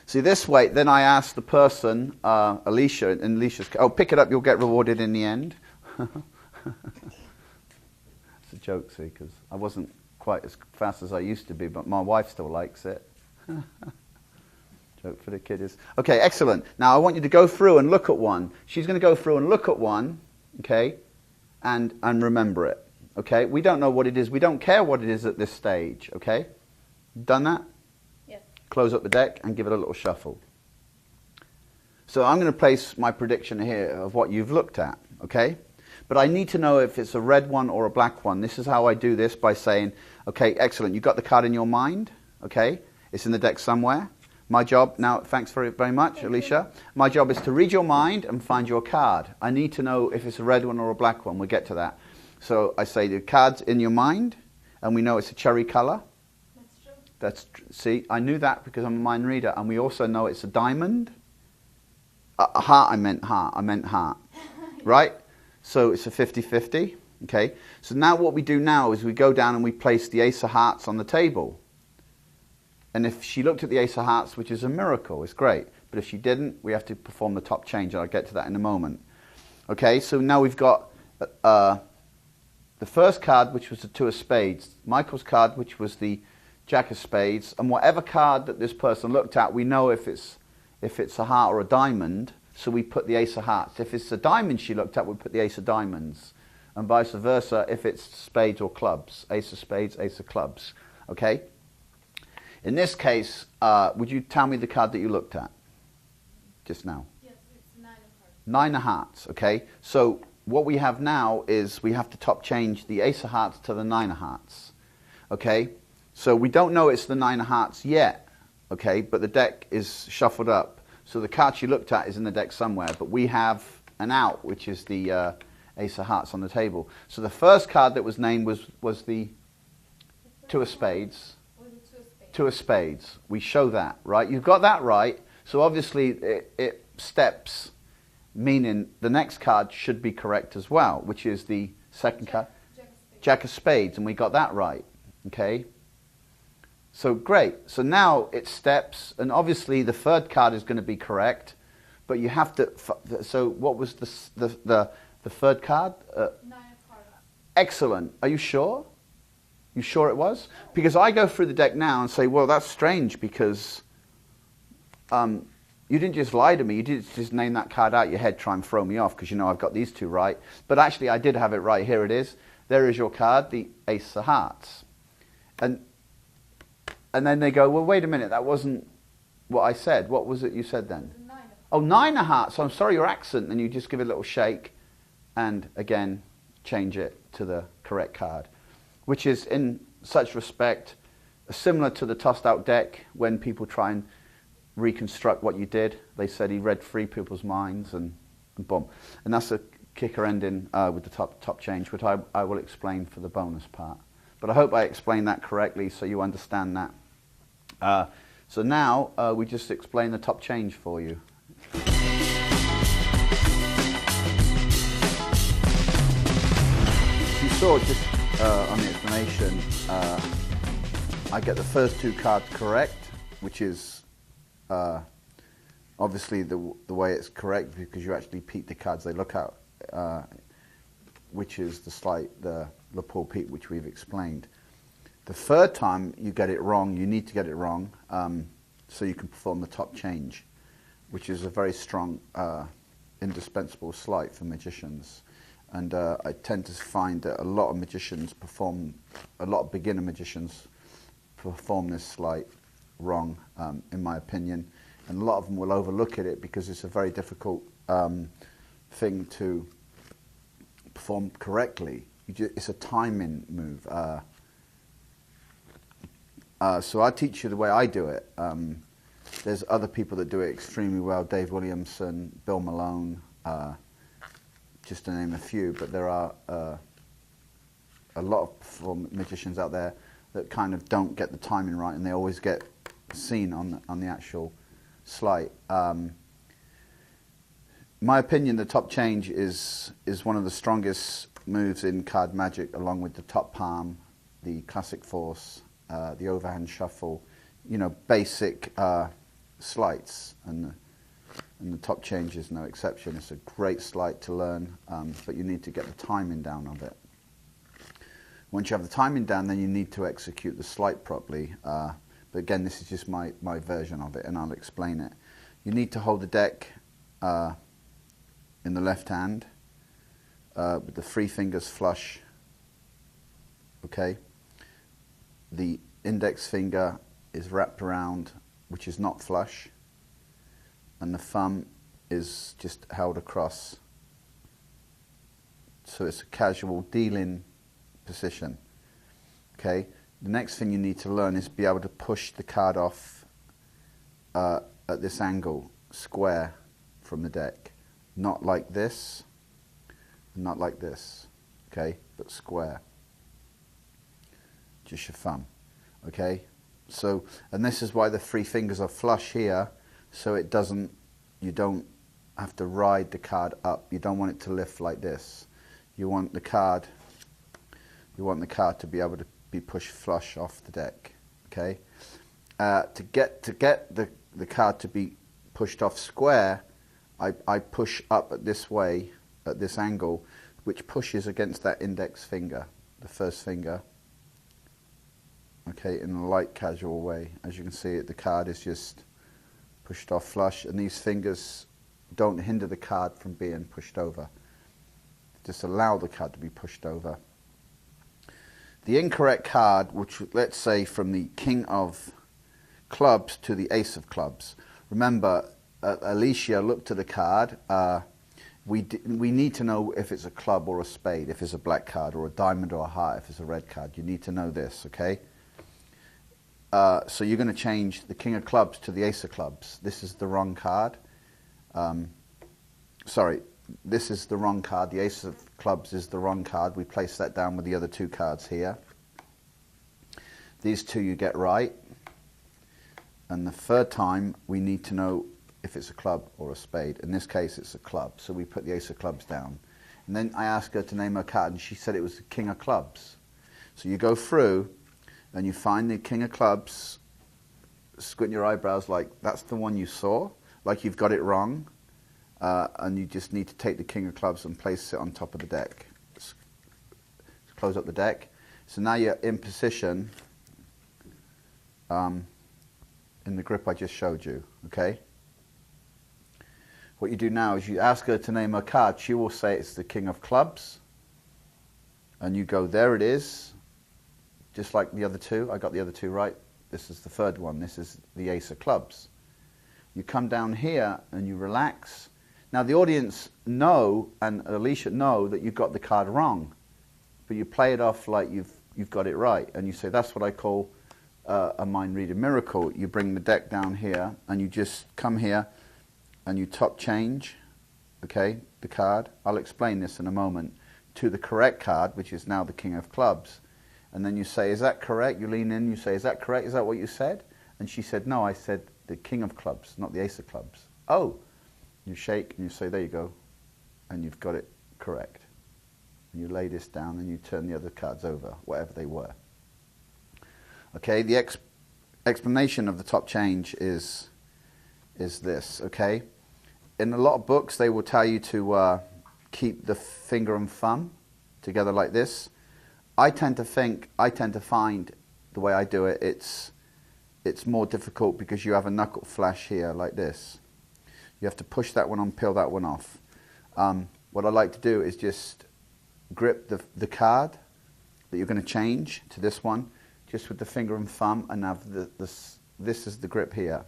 See, this way, then I ask the person, Alicia, and Alicia's, oh, pick it up, you'll get rewarded in the end. It's a joke, see, because I wasn't quite as fast as I used to be, but my wife still likes it. Joke for the kiddies. Okay, excellent. Now I want you to go through and look at one. She's going to go through and look at one, okay, and remember it. Okay, we don't know what it is. We don't care what it is at this stage. Okay, done that? Yes. Close up the deck and give it a little shuffle. So I'm going to place my prediction here of what you've looked at. Okay, but I need to know if it's a red one or a black one. This is how I do this, by saying, okay, excellent. You got the card in your mind. Okay, it's in the deck somewhere. My job now, thanks very much, Alicia. My job is to read your mind and find your card. I need to know if it's a red one or a black one. We'll get to that. So I say the card's in your mind, and we know it's a cherry color. That's true. See, I knew that because I'm a mind reader, and we also know it's a diamond. A heart, I meant heart. Right? So it's a 50-50. Okay. So now what we do now is we go down and we place the ace of hearts on the table. And if she looked at the ace of hearts, which is a miracle, it's great. But if she didn't, we have to perform the top change, and I'll get to that in a moment. Okay, so now we've got the first card, which was the two of spades. Michael's card, which was the jack of spades. And whatever card that this person looked at, we know if it's a heart or a diamond, so we put the ace of hearts. If it's a diamond she looked at, we put the ace of diamonds. And vice versa, if it's spades or clubs. Ace of spades, ace of clubs. Okay? In this case, would you tell me the card that you looked at just now? Yes, it's 9 of hearts. 9 of hearts, okay? So what we have now is we have to top change the ace of hearts to the 9 of hearts, okay? So we don't know it's the 9 of hearts yet, okay? But the deck is shuffled up. So the card she looked at is in the deck somewhere, but we have an out, which is the ace of hearts on the table. So the first card that was named was the two of spades. Two of spades. We show that, right? You've got that right. So obviously it steps, meaning the next card should be correct as well, which is the second card, jack of spades, and we got that right. Okay. So great. So now it steps, and obviously the third card is going to be correct, but you have to. So what was the third card? 9 of hearts. Excellent. Are you sure? You sure it was? Because I go through the deck now and say, well, that's strange because you didn't just lie to me. You didn't just name that card out your head, try and throw me off because you know I've got these two right. But actually, I did have it right. Here it is. There is your card, the ace of hearts. And then they go, well, wait a minute. That wasn't what I said. What was it you said then? 9 of hearts. Oh, 9 of hearts. I'm sorry, your accent. And you just give it a little shake and, again, change it to the correct card, which is in such respect similar to the tossed out deck when people try and reconstruct what you did. They said he read 3 people's minds and boom. And that's a kicker ending with the top change, which I will explain for the bonus part. But I hope I explained that correctly so you understand that. So now we just explain the top change for you. You saw just on the explanation, I get the first 2 cards correct, which is obviously the way it's correct because you actually peep the cards they look at, which is the lapel peep, which we've explained. The third time you get it wrong, you need to get it wrong, so you can perform the top change, which is a very strong, indispensable sleight for magicians. And I tend to find that a lot of beginner magicians perform this sleight wrong, in my opinion. And a lot of them will overlook it because it's a very difficult thing to perform correctly. It's a timing move. So I teach you the way I do it. There's other people that do it extremely well, Dave Williamson, Bill Malone, just to name a few, but there are a lot of magicians out there that kind of don't get the timing right, and they always get seen on the actual sleight. My opinion, the top change is one of the strongest moves in card magic, along with the top palm, the classic force, the overhand shuffle, you know, basic sleights, and the top change is no exception. It's a great sleight to learn, but you need to get the timing down of it. Once you have the timing down, then you need to execute the sleight properly. But again, this is just my version of it, and I'll explain it. You need to hold the deck in the left hand with the 3 fingers flush. Okay. The index finger is wrapped around, which is not flush, and the thumb is just held across. So it's a casual dealing position. Okay. The next thing you need to learn is be able to push the card off at this angle, square from the deck. Not like this, not like this, okay, but square. Just your thumb, okay? So, and this is why the 3 fingers are flush here, so it doesn't, you don't have to ride the card up. You don't want it to lift like this. You want the card to be able to be pushed flush off the deck, okay? To get the card to be pushed off square, I push up at this way, at this angle, which pushes against that index finger, the first finger, okay, in a light casual way. As you can see, the card is just pushed off flush, and these fingers don't hinder the card from being pushed over. Just allow the card to be pushed over. The incorrect card, which let's say from the King of Clubs to the Ace of Clubs. Remember, Alicia looked at the card. We need to know if it's a club or a spade, if it's a black card, or a diamond or a heart, if it's a red card. You need to know this, okay? So you're going to change the King of Clubs to the Ace of Clubs. This is the wrong card. Sorry, this is the wrong card. The Ace of Clubs is the wrong card. We place that down with the other 2 cards here. These 2 you get right. And the third time, we need to know if it's a club or a spade. In this case, it's a club, so we put the Ace of Clubs down. And then I asked her to name her card, and she said it was the King of Clubs. So you go through, and you find the King of Clubs, squint your eyebrows like that's the one you saw, like you've got it wrong, and you just need to take the King of Clubs and place it on top of the deck. Close up the deck. So now you're in position in the grip I just showed you, okay? What you do now is you ask her to name her card. She will say it's the King of Clubs. And you go, there it is. Just like the other 2. I got the other 2 right. This is the third one. This is the Ace of Clubs. You come down here and you relax. Now the audience know, and Alicia know, that you've got the card wrong. But you play it off like you've got it right. And you say, that's what I call a mind reading miracle. You bring the deck down here and you just come here and you top change, okay, the card. I'll explain this in a moment, to the correct card, which is now the King of Clubs. And then you say, is that correct? You lean in, you say, is that correct? Is that what you said? And she said, no, I said the King of Clubs, not the Ace of Clubs. Oh, you shake and you say, there you go, and you've got it correct. And you lay this down and you turn the other cards over, whatever they were. Okay, the explanation of the top change is this, okay? In a lot of books, they will tell you to keep the finger and thumb together like this. I tend to find the way I do it, it's more difficult because you have a knuckle flash here like this. You have to push that one on, peel that one off. What I like to do is just grip the card that you're going to change to this one, just with the finger and thumb, and have this is the grip here.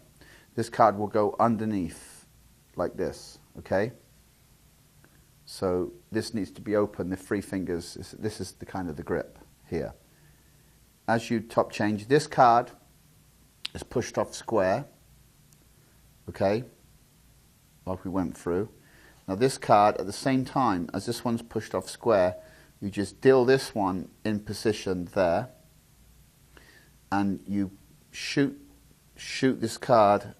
This card will go underneath like this, okay? So this needs to be open, the 3 fingers, this is the kind of the grip here. As you top change, this card is pushed off square, okay, like we went through. Now this card, at the same time as this one's pushed off square, you just deal this one in position there, and you shoot this card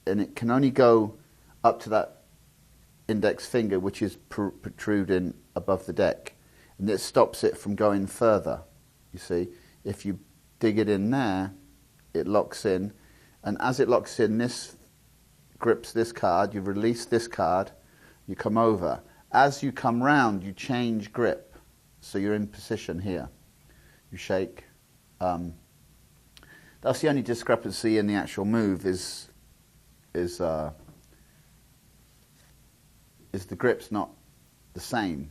and it can only go up to that index finger, which is protruding above the deck, and this stops it from going further. You see, if you dig it in there, it locks in, and as it locks in, this grips this card. You release this card, you come over. As you come round, you change grip, so you're in position here. You shake. That's the only discrepancy in the actual move is the grip's not the same,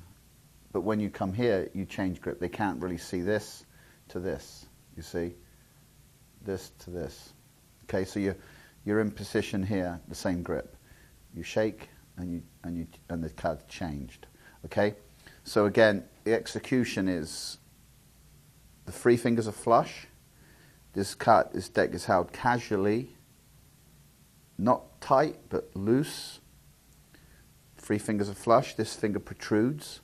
but when you come here, you change grip. They can't really see this to this. You see, this to this. Okay, so you're in position here, the same grip. You shake, and the card's changed. Okay, so again, the execution is the 3 fingers are flush. This deck is held casually, not tight but loose. 3 fingers are flush. This finger protrudes.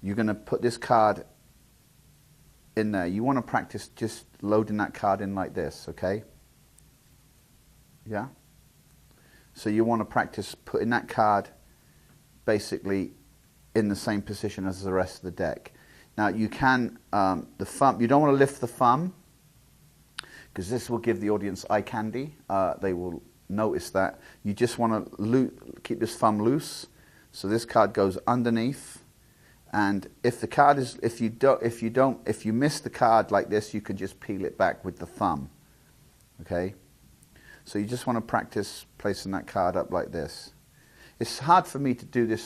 You're going to put this card in there. You want to practice just loading that card in like this, okay? Yeah? So you want to practice putting that card basically in the same position as the rest of the deck. Now you can, the thumb, you don't want to lift the thumb, because this will give the audience eye candy. They will notice that. You just want to keep this thumb loose, so this card goes underneath. And if the card is, if you miss the card like this, you can just peel it back with the thumb. Okay. So you just want to practice placing that card up like this. It's hard for me to do this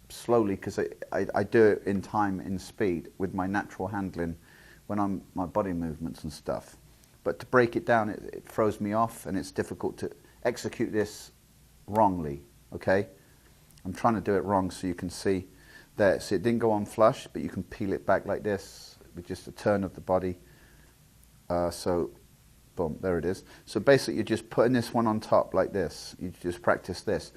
slowly because I do it in time, in speed, with my natural handling when I'm my body movements and stuff. But to break it down, it throws me off, and it's difficult to execute this wrongly. Okay, I'm trying to do it wrong so you can see there. So it didn't go on flush, but you can peel it back like this with just a turn of the body. So, boom, there it is. So basically, you're just putting this one on top like this. You just practice this.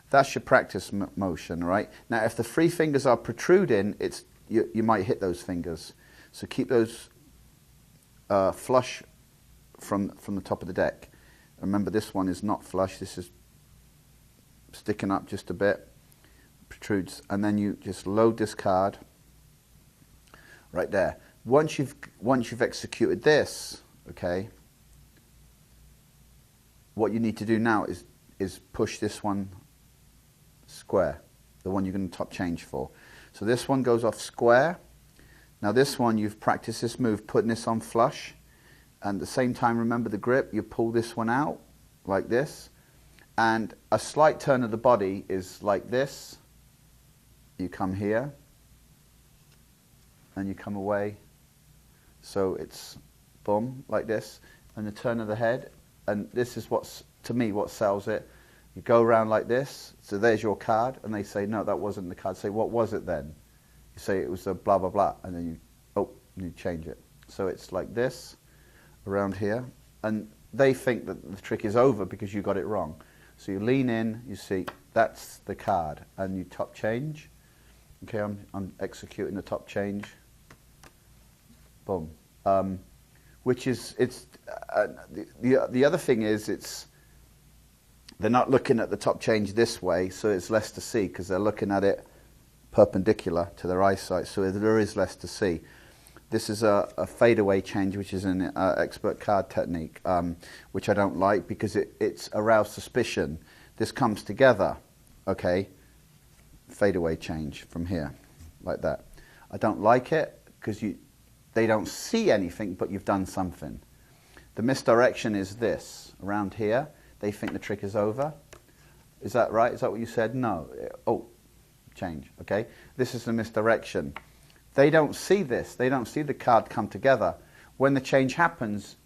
That's your practice motion, right? Now, if the 3 fingers are protruding, you might hit those fingers. So keep those flush from the top of the deck. Remember, this one is not flush. This is sticking up just a bit, protrudes, and then you just load this card right there. Once you've executed this, okay, what you need to do now is push this one square, the one you're going to top change for. So this one goes off square. Now this one, you've practiced this move, putting this on flush, and at the same time, remember the grip, you pull this one out like this, and a slight turn of the body is like this. You come here, and you come away, so it's boom, like this, and the turn of the head, and this is what's, to me, what sells it. You go around like this, so there's your card, and they say, no, that wasn't the card. Say, what was it then? You say it was a blah, blah, blah, and then you change it. So it's like this, around here, and they think that the trick is over because you got it wrong. So you lean in, you see, that's the card, and you top change. Okay, I'm executing the top change. Boom. Which is, the other thing is, they're not looking at the top change this way, so it's less to see because they're looking at it perpendicular to their eyesight, so there is less to see. This is a fadeaway change, which is an expert card technique, which I don't like because it's aroused suspicion. This comes together, okay? Fadeaway change from here, like that. I don't like it because they don't see anything, but you've done something. The misdirection is this, around here. They think the trick is over. Is that right? Is that what you said? No. Oh, change, okay? This is the misdirection. They don't see this. They don't see the card come together. When the change happens,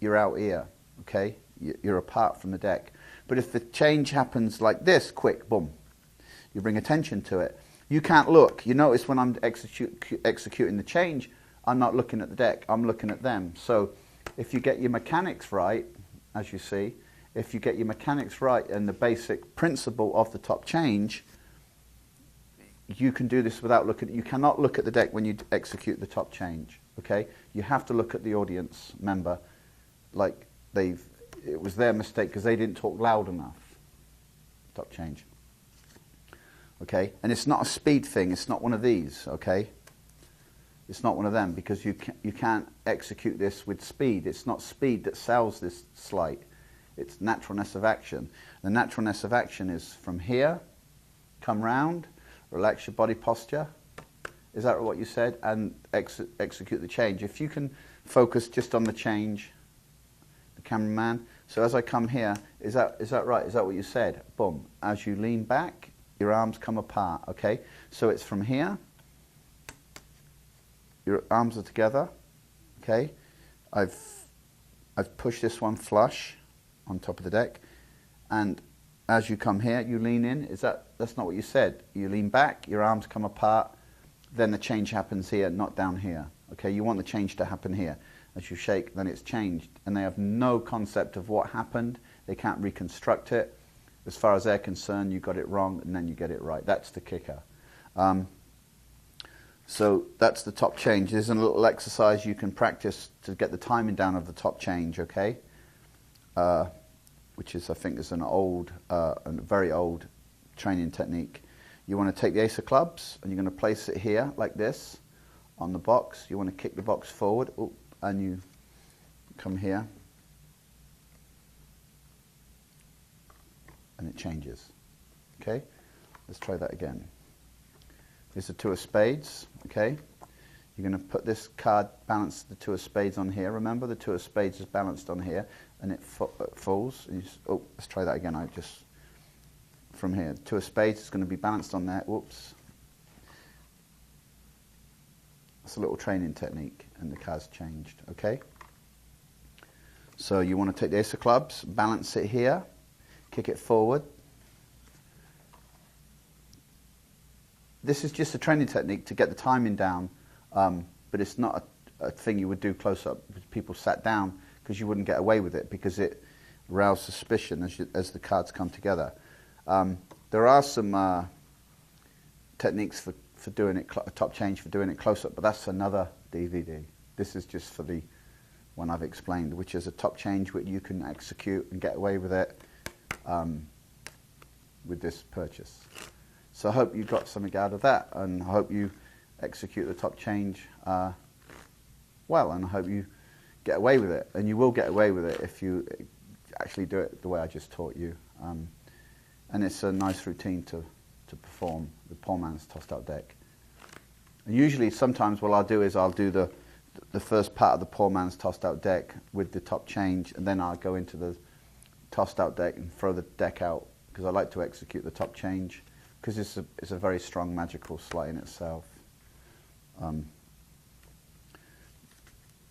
you're out here, okay? You're apart from the deck. But if the change happens like this, quick, boom, you bring attention to it. You can't look. You notice when I'm executing the change, I'm not looking at the deck. I'm looking at them. So if you get your mechanics right, as you see, if you get your mechanics right and the basic principle of the top change, you can do this without looking. You cannot look at the deck when you execute the top change. Okay, you have to look at the audience member, like it was their mistake because they didn't talk loud enough. Top change. Okay, and it's not a speed thing. It's not one of these. Okay, it's not one of them because you can't execute this with speed. It's not speed that sells this sleight. It's naturalness of action. The naturalness of action is from here, come round, relax your body posture. Is that what you said? And execute the change. If you can focus just on the change, the cameraman. So as I come here, is that right? Is that what you said? Boom. As you lean back, your arms come apart. Okay. So it's from here. Your arms are together. Okay. I've pushed this one flush on top of the deck, and as you come here, you lean in. That's not what you said? You lean back, your arms come apart, then the change happens here, not down here. Okay, you want the change to happen here. As you shake, then it's changed, and they have no concept of what happened. They can't reconstruct it. As far as they're concerned, you got it wrong, and then you get it right. That's the kicker. So that's the top change. There's a little exercise you can practice to get the timing down of the top change. Okay. Which is, I think, is an old, a very old training technique. You want to take the ace of clubs and you're going to place it here like this on the box. You want to kick the box forward, and you come here, and it changes. Okay, let's try that again. There's the two of spades. Okay, you're going to put this card, balance the two of spades on here. Remember, the two of spades is balanced on here, and it falls. And let's try that again. From here, the two of spades is going to be balanced on there. Whoops. That's a little training technique, and the card's changed. Okay. So you want to take the ace of clubs, balance it here, kick it forward. This is just a training technique to get the timing down. But it's not a thing you would do close up with people sat down, because you wouldn't get away with it, because it aroused suspicion as the cards come together. There are some techniques for doing it, top change for doing it close up, but that's another DVD. This is just for the one I've explained, which is a top change which you can execute and get away with it with this purchase. So I hope you got something out of that, and I hope you execute the top change well, and I hope you get away with it. And you will get away with it if you actually do it the way I just taught you. And it's a nice routine to perform the poor man's tossed out deck. And usually, sometimes what I'll do is I'll do the first part of the poor man's tossed out deck with the top change, and then I'll go into the tossed out deck and throw the deck out, because I like to execute the top change, because it's a very strong magical sleight in itself.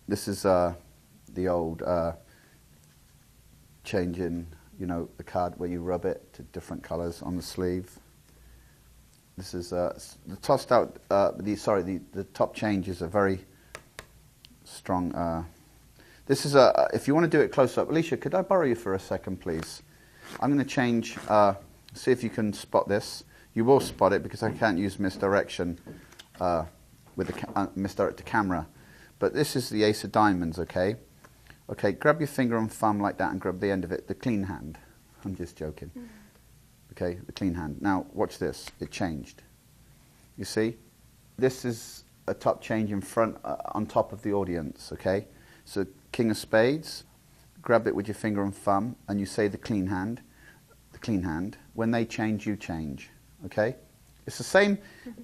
This is the old changing, the card where you rub it to different colours on the sleeve. This is the tossed out. The top change is a very strong. This is if you want to do it close up, Alicia, could I borrow you for a second, please? I'm going to change. See if you can spot this. You will spot it because I can't use misdirection with the misdirect the camera. But this is the ace of diamonds, okay? Okay, grab your finger and thumb like that and grab the end of it, the clean hand. I'm just joking. Okay, the clean hand. Now, watch this. It changed. You see? This is a top change in front, on top of the audience, okay? So, king of spades, grab it with your finger and thumb, and you say the clean hand. The clean hand. When they change, you change. Okay? It's the same.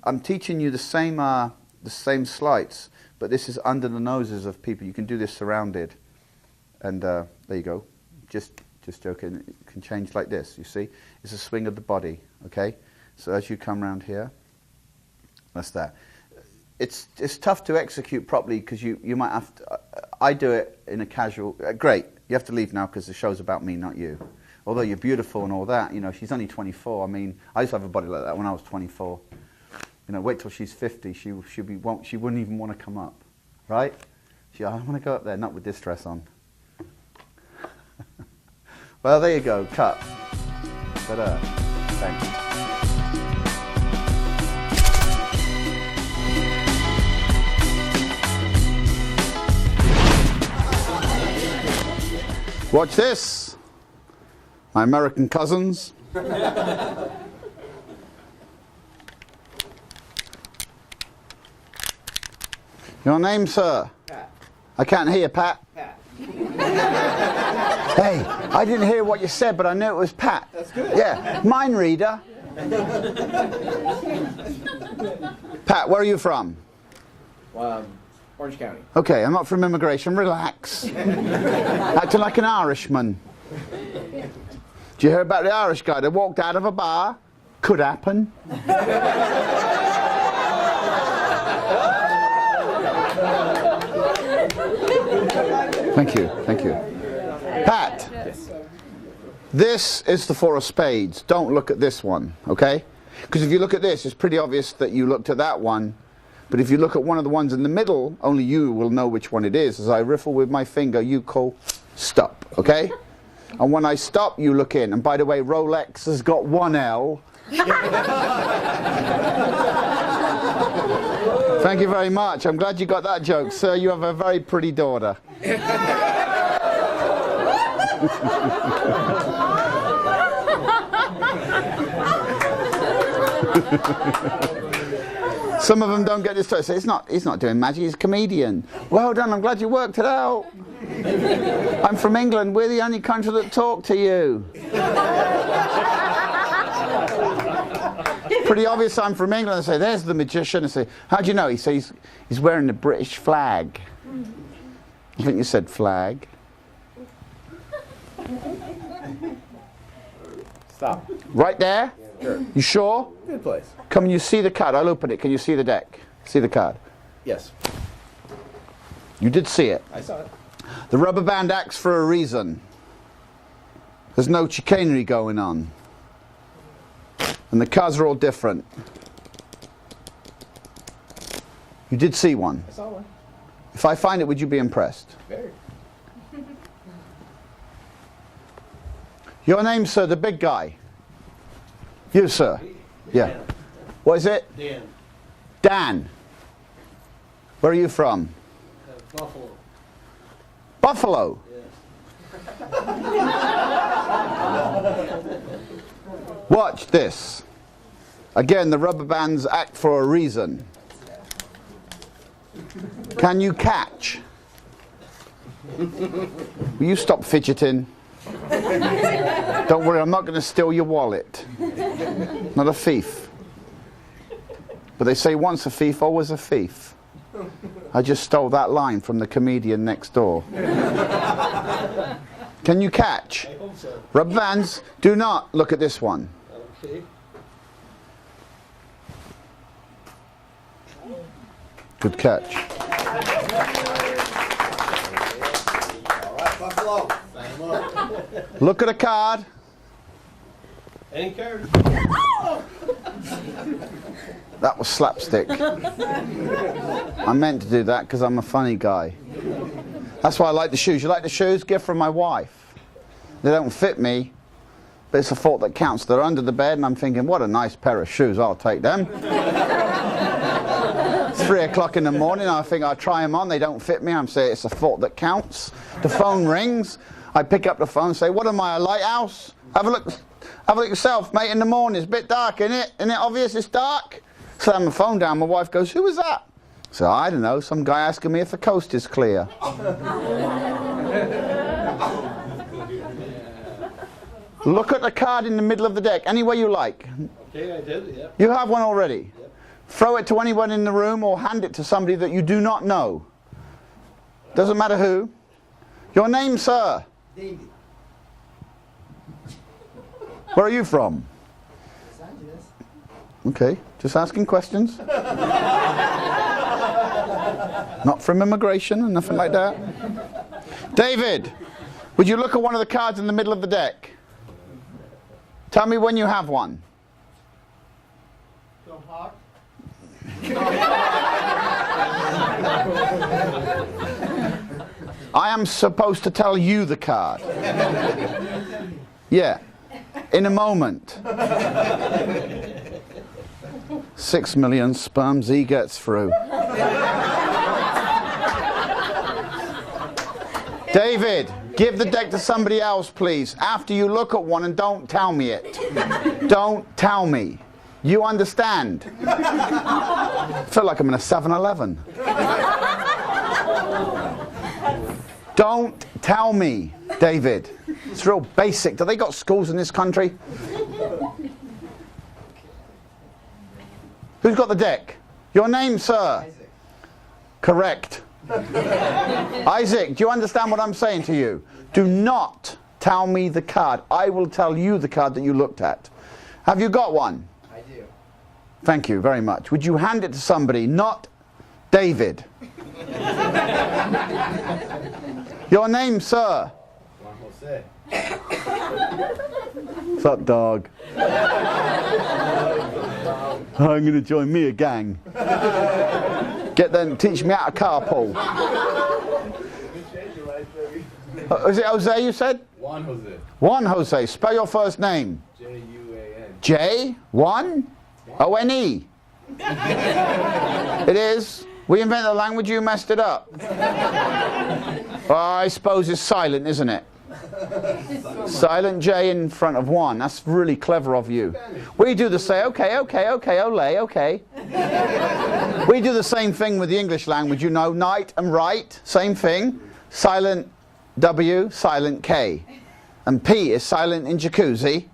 I'm teaching you the same sleights, but this is under the noses of people. You can do this surrounded, and there you go. Just joking. It can change like this. You see, it's a swing of the body. Okay. So as you come round here, that's that. It's tough to execute properly because you might have to. I do it in a casual. Great. You have to leave now because the show's about me, not you. Although you're beautiful and all that, she's only 24. I mean, I used to have a body like that when I was 24. Wait till she's 50. She wouldn't even want to come up, right? I want to go up there, not with this dress on. Well, there you go. Cut. But thanks. Watch this. my American cousins. Your name, sir? Pat. I can't hear, Pat. Pat. Hey, I didn't hear what you said, but I knew it was Pat. That's good. Yeah, mind reader. Pat, where are you from? Orange County. Okay, I'm not from immigration. Relax. Acting like an Irishman. Did you hear about the Irish guy that walked out of a bar? Could happen. Thank you, thank you. Pat, this is the four of spades. Don't look at this one, okay? Because if you look at this, it's pretty obvious that you looked at that one. But if you look at one of the ones in the middle, only you will know which one it is. As I riffle with my finger, you call stop, okay? And when I stop, you look in. And by the way, Rolex has got one L. Thank you very much. I'm glad you got that joke. Sir, you have a very pretty daughter. Some of them don't get this to say, he's not doing magic, he's a comedian. Well done, I'm glad you worked it out. I'm from England, we're the only country that talk to you. Pretty obvious I'm from England. I say, there's the magician. I say, how do you know? He says he's wearing the British flag. I think you said flag. Stop. Right there? Sure. You sure? Good place. Come and you see the card. I'll open it. Can you see the deck? See the card? Yes. You did see it. I saw it. The rubber band acts for a reason. There's no chicanery going on. And the cards are all different. You did see one. I saw one. If I find it, would you be impressed? Very. Your name, sir, the big guy. You, sir. Yeah. What is it? Dan. Dan. Where are you from? Buffalo. Buffalo. Watch this. Again, the rubber bands act for a reason. Can you catch? Will you stop fidgeting? Don't worry, I'm not going to steal your wallet. Not a thief. But they say once a thief, always a thief. I just stole that line from the comedian next door. Can you catch? I hope so. Rubber bands, do not look at this one. Okay. Good catch. All right, Buffalo. Sign 'em up. Look at a card. Any card? That was slapstick. I meant to do that because I'm a funny guy. That's why I like the shoes. You like the shoes? Gift from my wife. They don't fit me, but it's a thought that counts. They're under the bed and I'm thinking, what a nice pair of shoes. I'll take them. 3 o'clock in the morning, I think I'll try them on. They don't fit me. I'm saying it's a thought that counts. The phone rings. I pick up the phone and say, what am I, a lighthouse? Have a look yourself, mate, in the morning. It's a bit dark, isn't it? Isn't it obvious it's dark? Slam the phone down. My wife goes, who was that? So I don't know, some guy asking me if the coast is clear. Look at the card in the middle of the deck, any way you like. Okay, I did, yeah. You have one already. Throw it to anyone in the room or hand it to somebody that you do not know. Doesn't matter who. Your name, sir? David. Where are you from? Los Angeles. Okay, just asking questions. Not from immigration and nothing like that. David, would you look at one of the cards in the middle of the deck? Tell me when you have one. Tom Hawk. I am supposed to tell you the card. Yeah, in a moment. 6 million sperms he gets through. David, Give the deck to somebody else, please. After you look at one and don't tell me it. Don't tell me. You understand? I feel like I'm in a 7-Eleven. Don't tell me, David. It's real basic. Do they got schools in this country? Who's got the deck? Your name, sir? Isaac. Correct. Isaac, do you understand what I'm saying to you? Do not tell me the card. I will tell you the card that you looked at. Have you got one? I do. Thank you very much. Would you hand it to somebody, not David? Your name, sir? Juan Jose. What's up, dog? I'm going to join me a gang. Get them, teach me how to carpool. Is it Jose you said? Juan Jose. Juan Jose. Spell your first name. Juan. J? One? O-N-E. It is. We invented the language, you messed it up. Well, I suppose it's silent, isn't it? Silent J in front of one. That's really clever of you. We do the same. Okay, ole, okay. We do the same thing with the English language, you know. Night and right, same thing. Silent W, silent K. And P is silent in jacuzzi.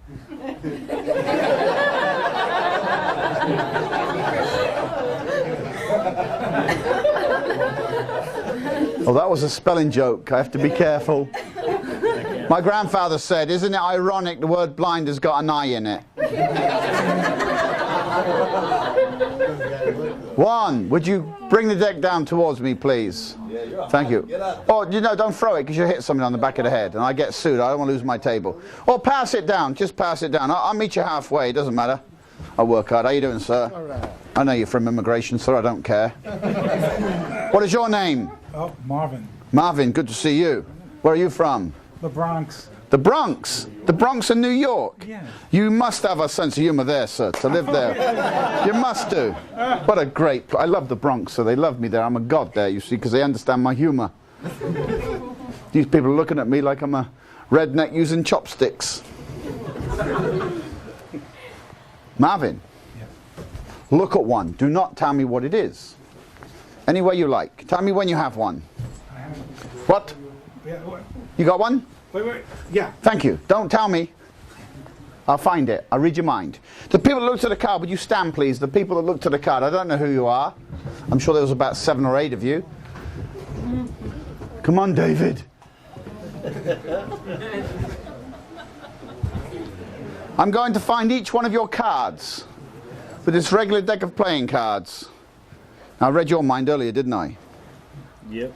Oh, that was a spelling joke. I have to be careful. My grandfather said, isn't it ironic the word blind has got an I in it? Juan, would you bring the deck down towards me, please? Thank you. Oh, you know, don't throw it because you'll hit something on the back of the head and I get sued. I don't want to lose my table. Or pass it down. Just pass it down. I'll meet you halfway. It doesn't matter. I'll work hard. How you doing, sir? All right. I know you're from immigration, sir. I don't care. What is your name? Oh, Marvin. Marvin, good to see you. Where are you from? The Bronx. The Bronx? The Bronx in New York? Yeah. You must have a sense of humor there, sir, to live there. You must do. What a great... I love the Bronx, so they love me there. I'm a god there, you see, because they understand my humor. These people are looking at me like I'm a redneck using chopsticks. Marvin, look at one. Do not tell me what it is. Any way you like. Tell me when you have one. What? Yeah, what? You got one? Wait. Yeah. Thank you. Don't tell me. I'll find it. I'll read your mind. The people that looked at the card, would you stand, please? The people that looked at the card. I don't know who you are. I'm sure there was about 7 or 8 of you. Come on, David. I'm going to find each one of your cards with this regular deck of playing cards. I read your mind earlier, didn't I? Yep.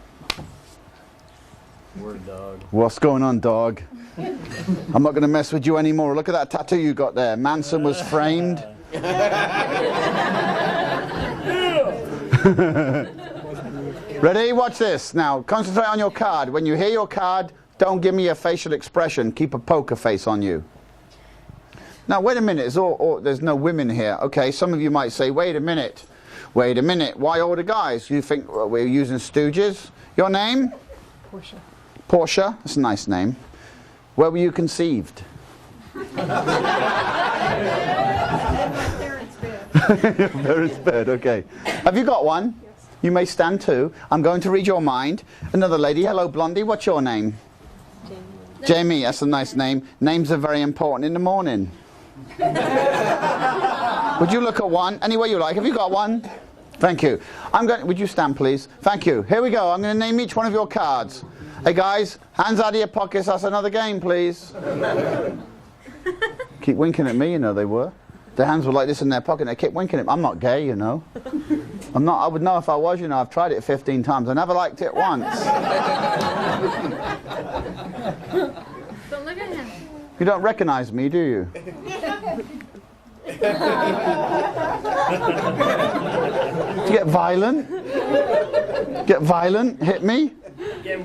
Word dog. What's going on, dog? I'm not going to mess with you anymore. Look at that tattoo you got there. Manson was framed. Ready? Watch this. Now, concentrate on your card. When you hear your card, don't give me a facial expression. Keep a poker face on you. Now, wait a minute. There's no women here. Okay, some of you might say, wait a minute. Wait a minute. Why all the guys? You think we're using stooges? Your name? Portia. Portia. That's a nice name. Where were you conceived? Parents' bed, okay. Have you got one? Yes. You may stand too. I'm going to read your mind. Another lady. Hello, Blondie. What's your name? Jamie. Jamie. That's a nice name. Names are very important in the morning. Would you look at one? Any way you like. Have you got one? Thank you. Would you stand, please? Thank you. Here we go. I'm going to name each one of your cards. Hey, guys, hands out of your pockets. That's another game, please. Keep winking at me, you know they were. Their hands were like this in their pocket. They kept winking at me. I'm not gay, you know. I'm not. I would know if I was, you know. I've tried it 15 times. I never liked it once. Don't look at him. You don't recognize me, do you? Get violent. Get violent. Hit me. Here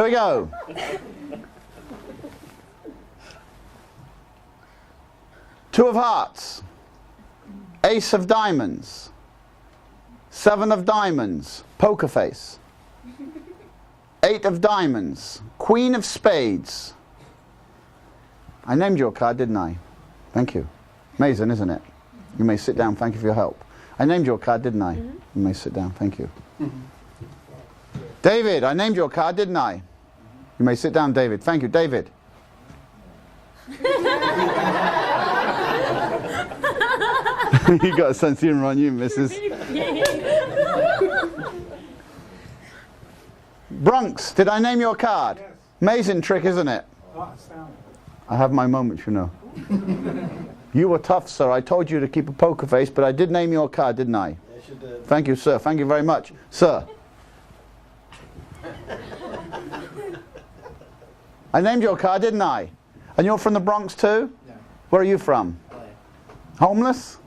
we go. Two of hearts. Ace of diamonds. 7 of diamonds. Poker face. 8 of diamonds. Queen of spades. I named your card, didn't I? Thank you. Amazing, isn't it? You may sit down. Thank you for your help. I named your card, didn't I? You may sit down. Thank you. David, I named your card, didn't I? You may sit down, David. Thank you, David. You got a sense of humor on you, Mrs. Bronx, did I name your card? Yes. Amazing trick, isn't it? Oh, astounding. I have my moments, you know. You were tough, sir. I told you to keep a poker face, but I did name your card, didn't I? Yes, you did. Thank you, sir. Thank you very much. Sir. I named your card, didn't I? And you're from the Bronx too? No. Where are you from? Homeless?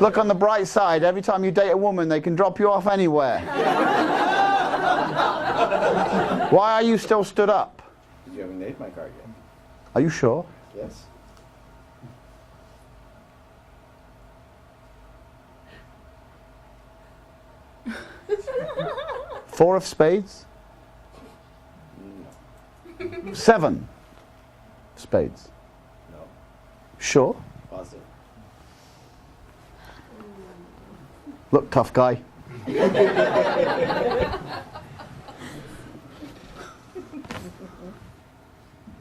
Look on the bright side. Every time you date a woman, they can drop you off anywhere. Why are you still stood up? You haven't named my card yet. Are you sure? Yes. Four of spades? 7 spades. No. Sure? Positive. Look, tough guy.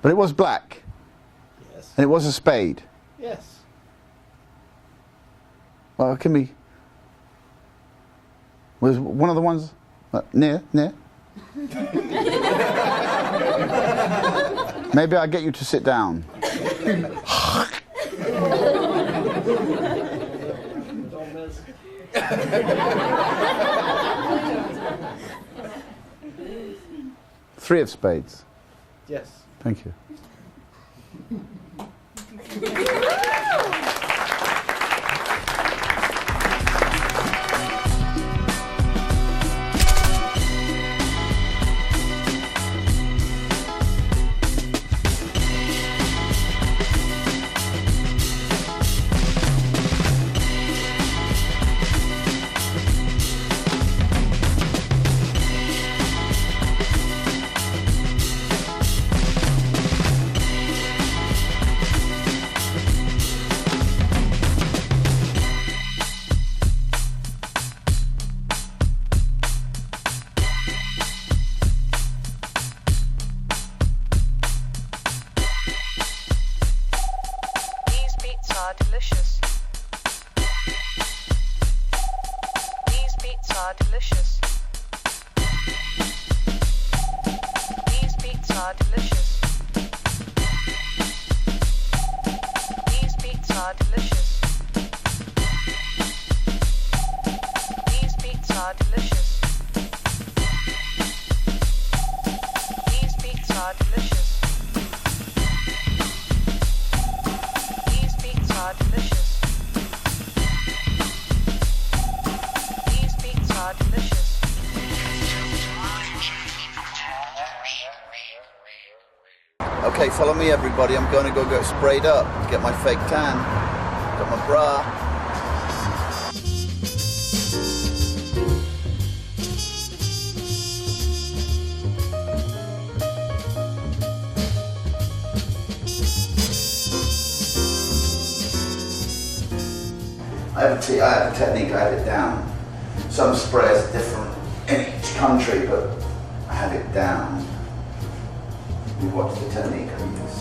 But it was black. Yes. And it was a spade. Yes. Well, it can be. Was one of the ones near? Maybe I'll get you to sit down. Don't miss. 3 of spades. Yes. Thank you. These beats are delicious. These beats are delicious. These beats are delicious. These beats are delicious. These beats are delicious. These beats are delicious. These beats are delicious. These beats are delicious. Okay, follow me, everybody. I'm going to go get sprayed up, get my fake tan, got my bra. I have a technique, I have it down. Some sprays are different in each country, but I have it down. You watch the technique I use.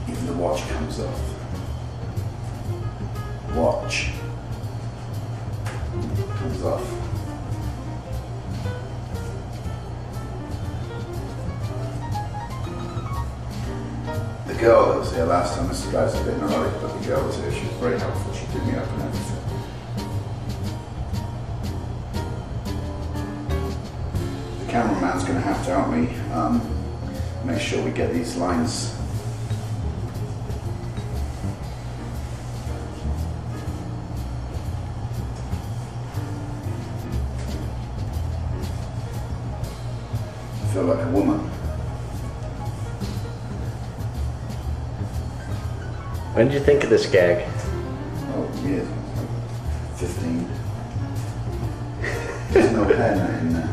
Even the watch comes off. Watch. Comes off. The girl that was here last time, this guy's a bit neurotic, but the girl was here, she was very helpful, she picked me up and everything. The cameraman's going to have to help me make sure we get these lines. I feel like a woman. When did you think of this gag? Oh, years. 15. There's no hairnet in there.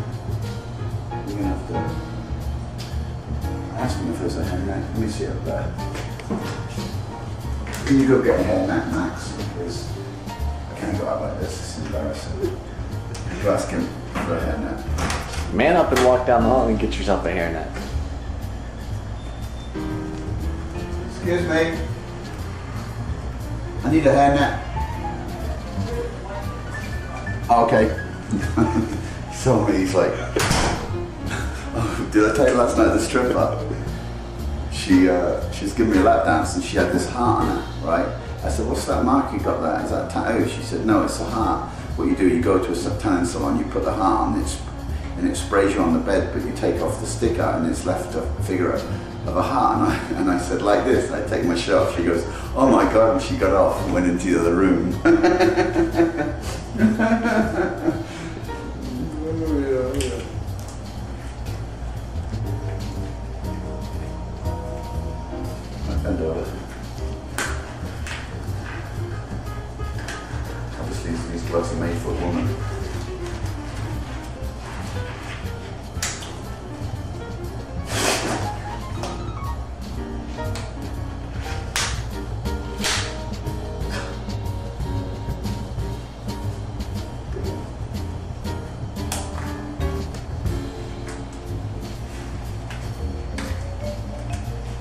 You're gonna have to ask him if there's a hairnet. Let me see up there. Can you go get a hairnet, Max? Because I can't go out like this. It's embarrassing. You ask him for a hairnet. Man up and walk down the hall and get yourself a hairnet. Excuse me. I need a hairnet. Oh, okay. He saw me, he's like, oh, did I tell you last night the stripper? She's giving me a lap dance and she had this heart on her, right? I said, what's that mark you got there? Is that a tattoo? She said, no, it's a heart. What you do, you go to a tanning salon, you put the heart on, and it sprays you on the bed, but you take off the stick out and it's left a figure of a heart. And I said, like this, I take my shirt off. She goes, oh my God, and she got off and went into the other room. Obviously, these gloves are made for a woman.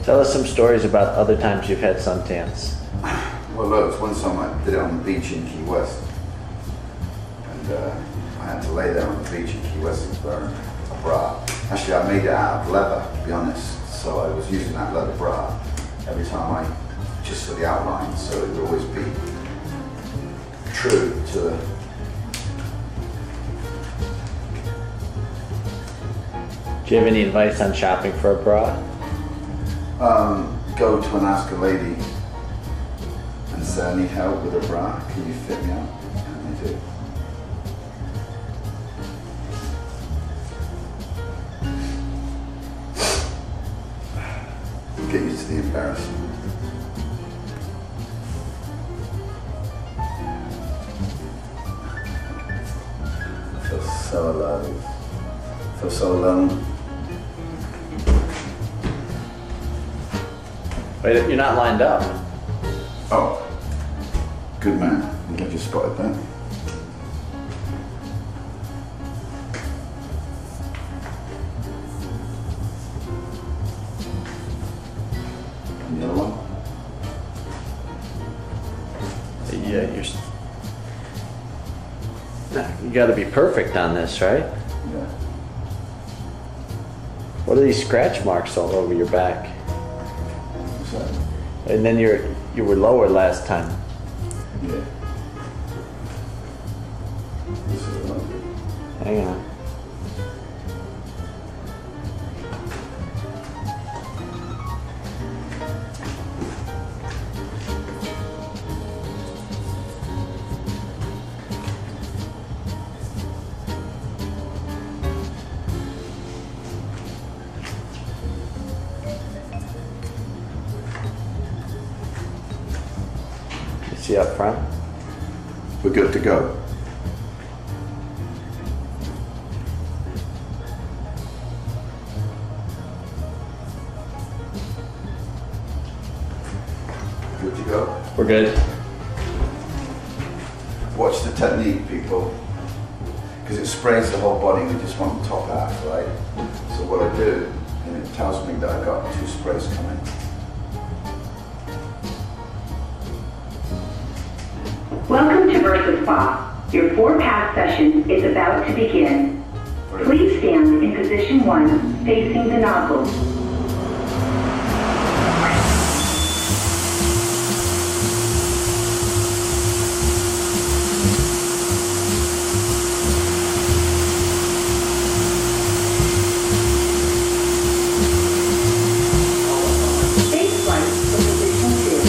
Tell us some stories about other times you've had suntans. Well, look, one time I did it on the beach in Key West. And I had to lay there on the beach in Key West wearing a bra. Actually, I made it out of leather, to be honest. So I was using that leather bra every time just for the outline, so it would always be true to the... Do you have any advice on shopping for a bra? Go to and ask a lady and say, I need help with a bra, can you fit me out? And they do. Get used to the embarrassment. I feel so alive. I feel so alone. Wait, you're not lined up. Oh, good man. I'm glad you spotted that. And the other one? Yeah, you gotta be perfect on this, right? Yeah. What are these scratch marks all over your back? What's that? And then you were lower last time. Yeah. This is what I'll do. Hang on. See up front? We're good to go. Good to go. We're good. Watch the technique, people, because it sprays the whole body. We just want the top half, right? So what I do, and it tells me that I've got 2 sprays coming. Welcome to Versa Spa. Your 4-pass session is about to begin. Please stand in position 1, facing the nozzle. Face flight for position 2.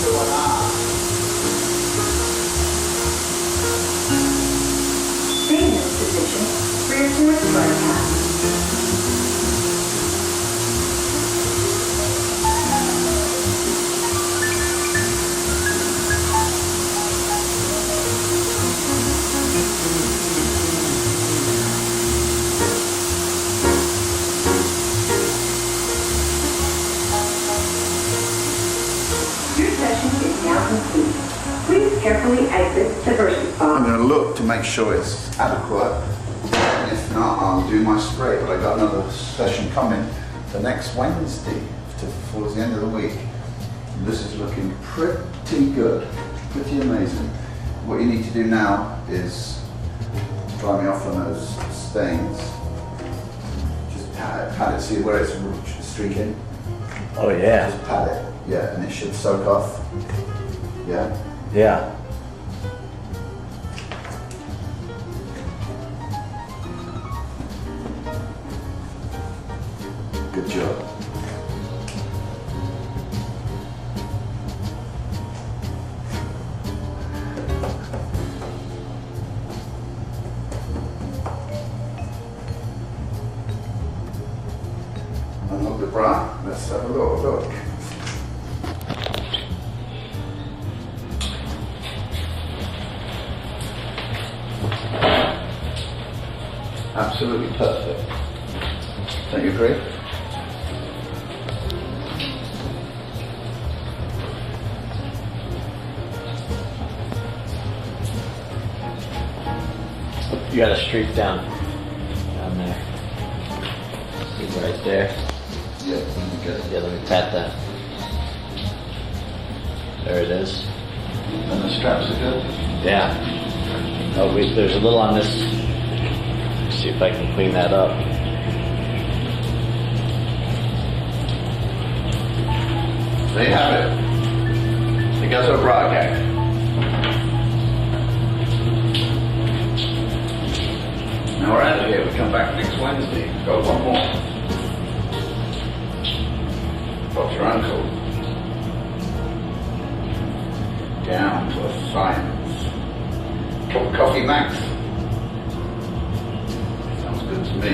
to an R. Stay in this position for your fourth broadcast. Your session is now complete. Please carefully exit the versus I'm box. going to look to make sure it's adequate. And if not, I'll do my spray. But I got another session coming the next Wednesday towards the end of the week. And this is looking pretty good, pretty amazing. What you need to do now is dry me off on those stains. Just pat it, see where it's streaking. Oh yeah. Just pat it, yeah, and it should soak off. Yeah. Yeah. Good job. Unhook the bra. Let's have a look. Absolutely perfect. Don't you agree? You got a streak down there. See right there. Yeah, you get it. Yeah, let me pat that. There it is. And the straps are good. Yeah. Oh, there's a little on this. See if I can clean that up. There you have it. The Gazzo bra gag. Now we're out of here. We come back next Wednesday. Got one more. Got your uncle. Down to a science. Cup of coffee, Max? Sounds good to me.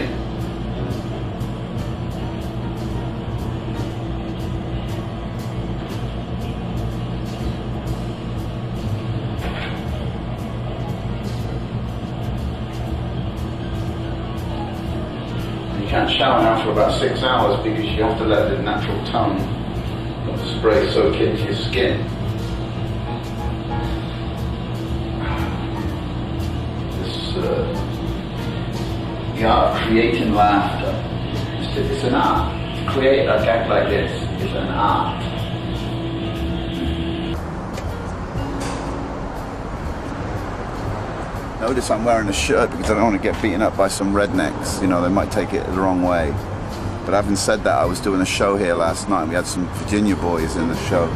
You can't shower now for about 6 hours because you have to let the natural tongue of the spray soak into your skin. The art of creating laughter. It's an art. To create a gag like this is an art. Notice I'm wearing a shirt because I don't want to get beaten up by some rednecks. You know, they might take it the wrong way. But having said that, I was doing a show here last night. We had some Virginia boys in the show.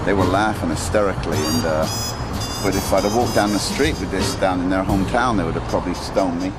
They were laughing hysterically, but if I'd have walked down the street with this down in their hometown, they would have probably stoned me.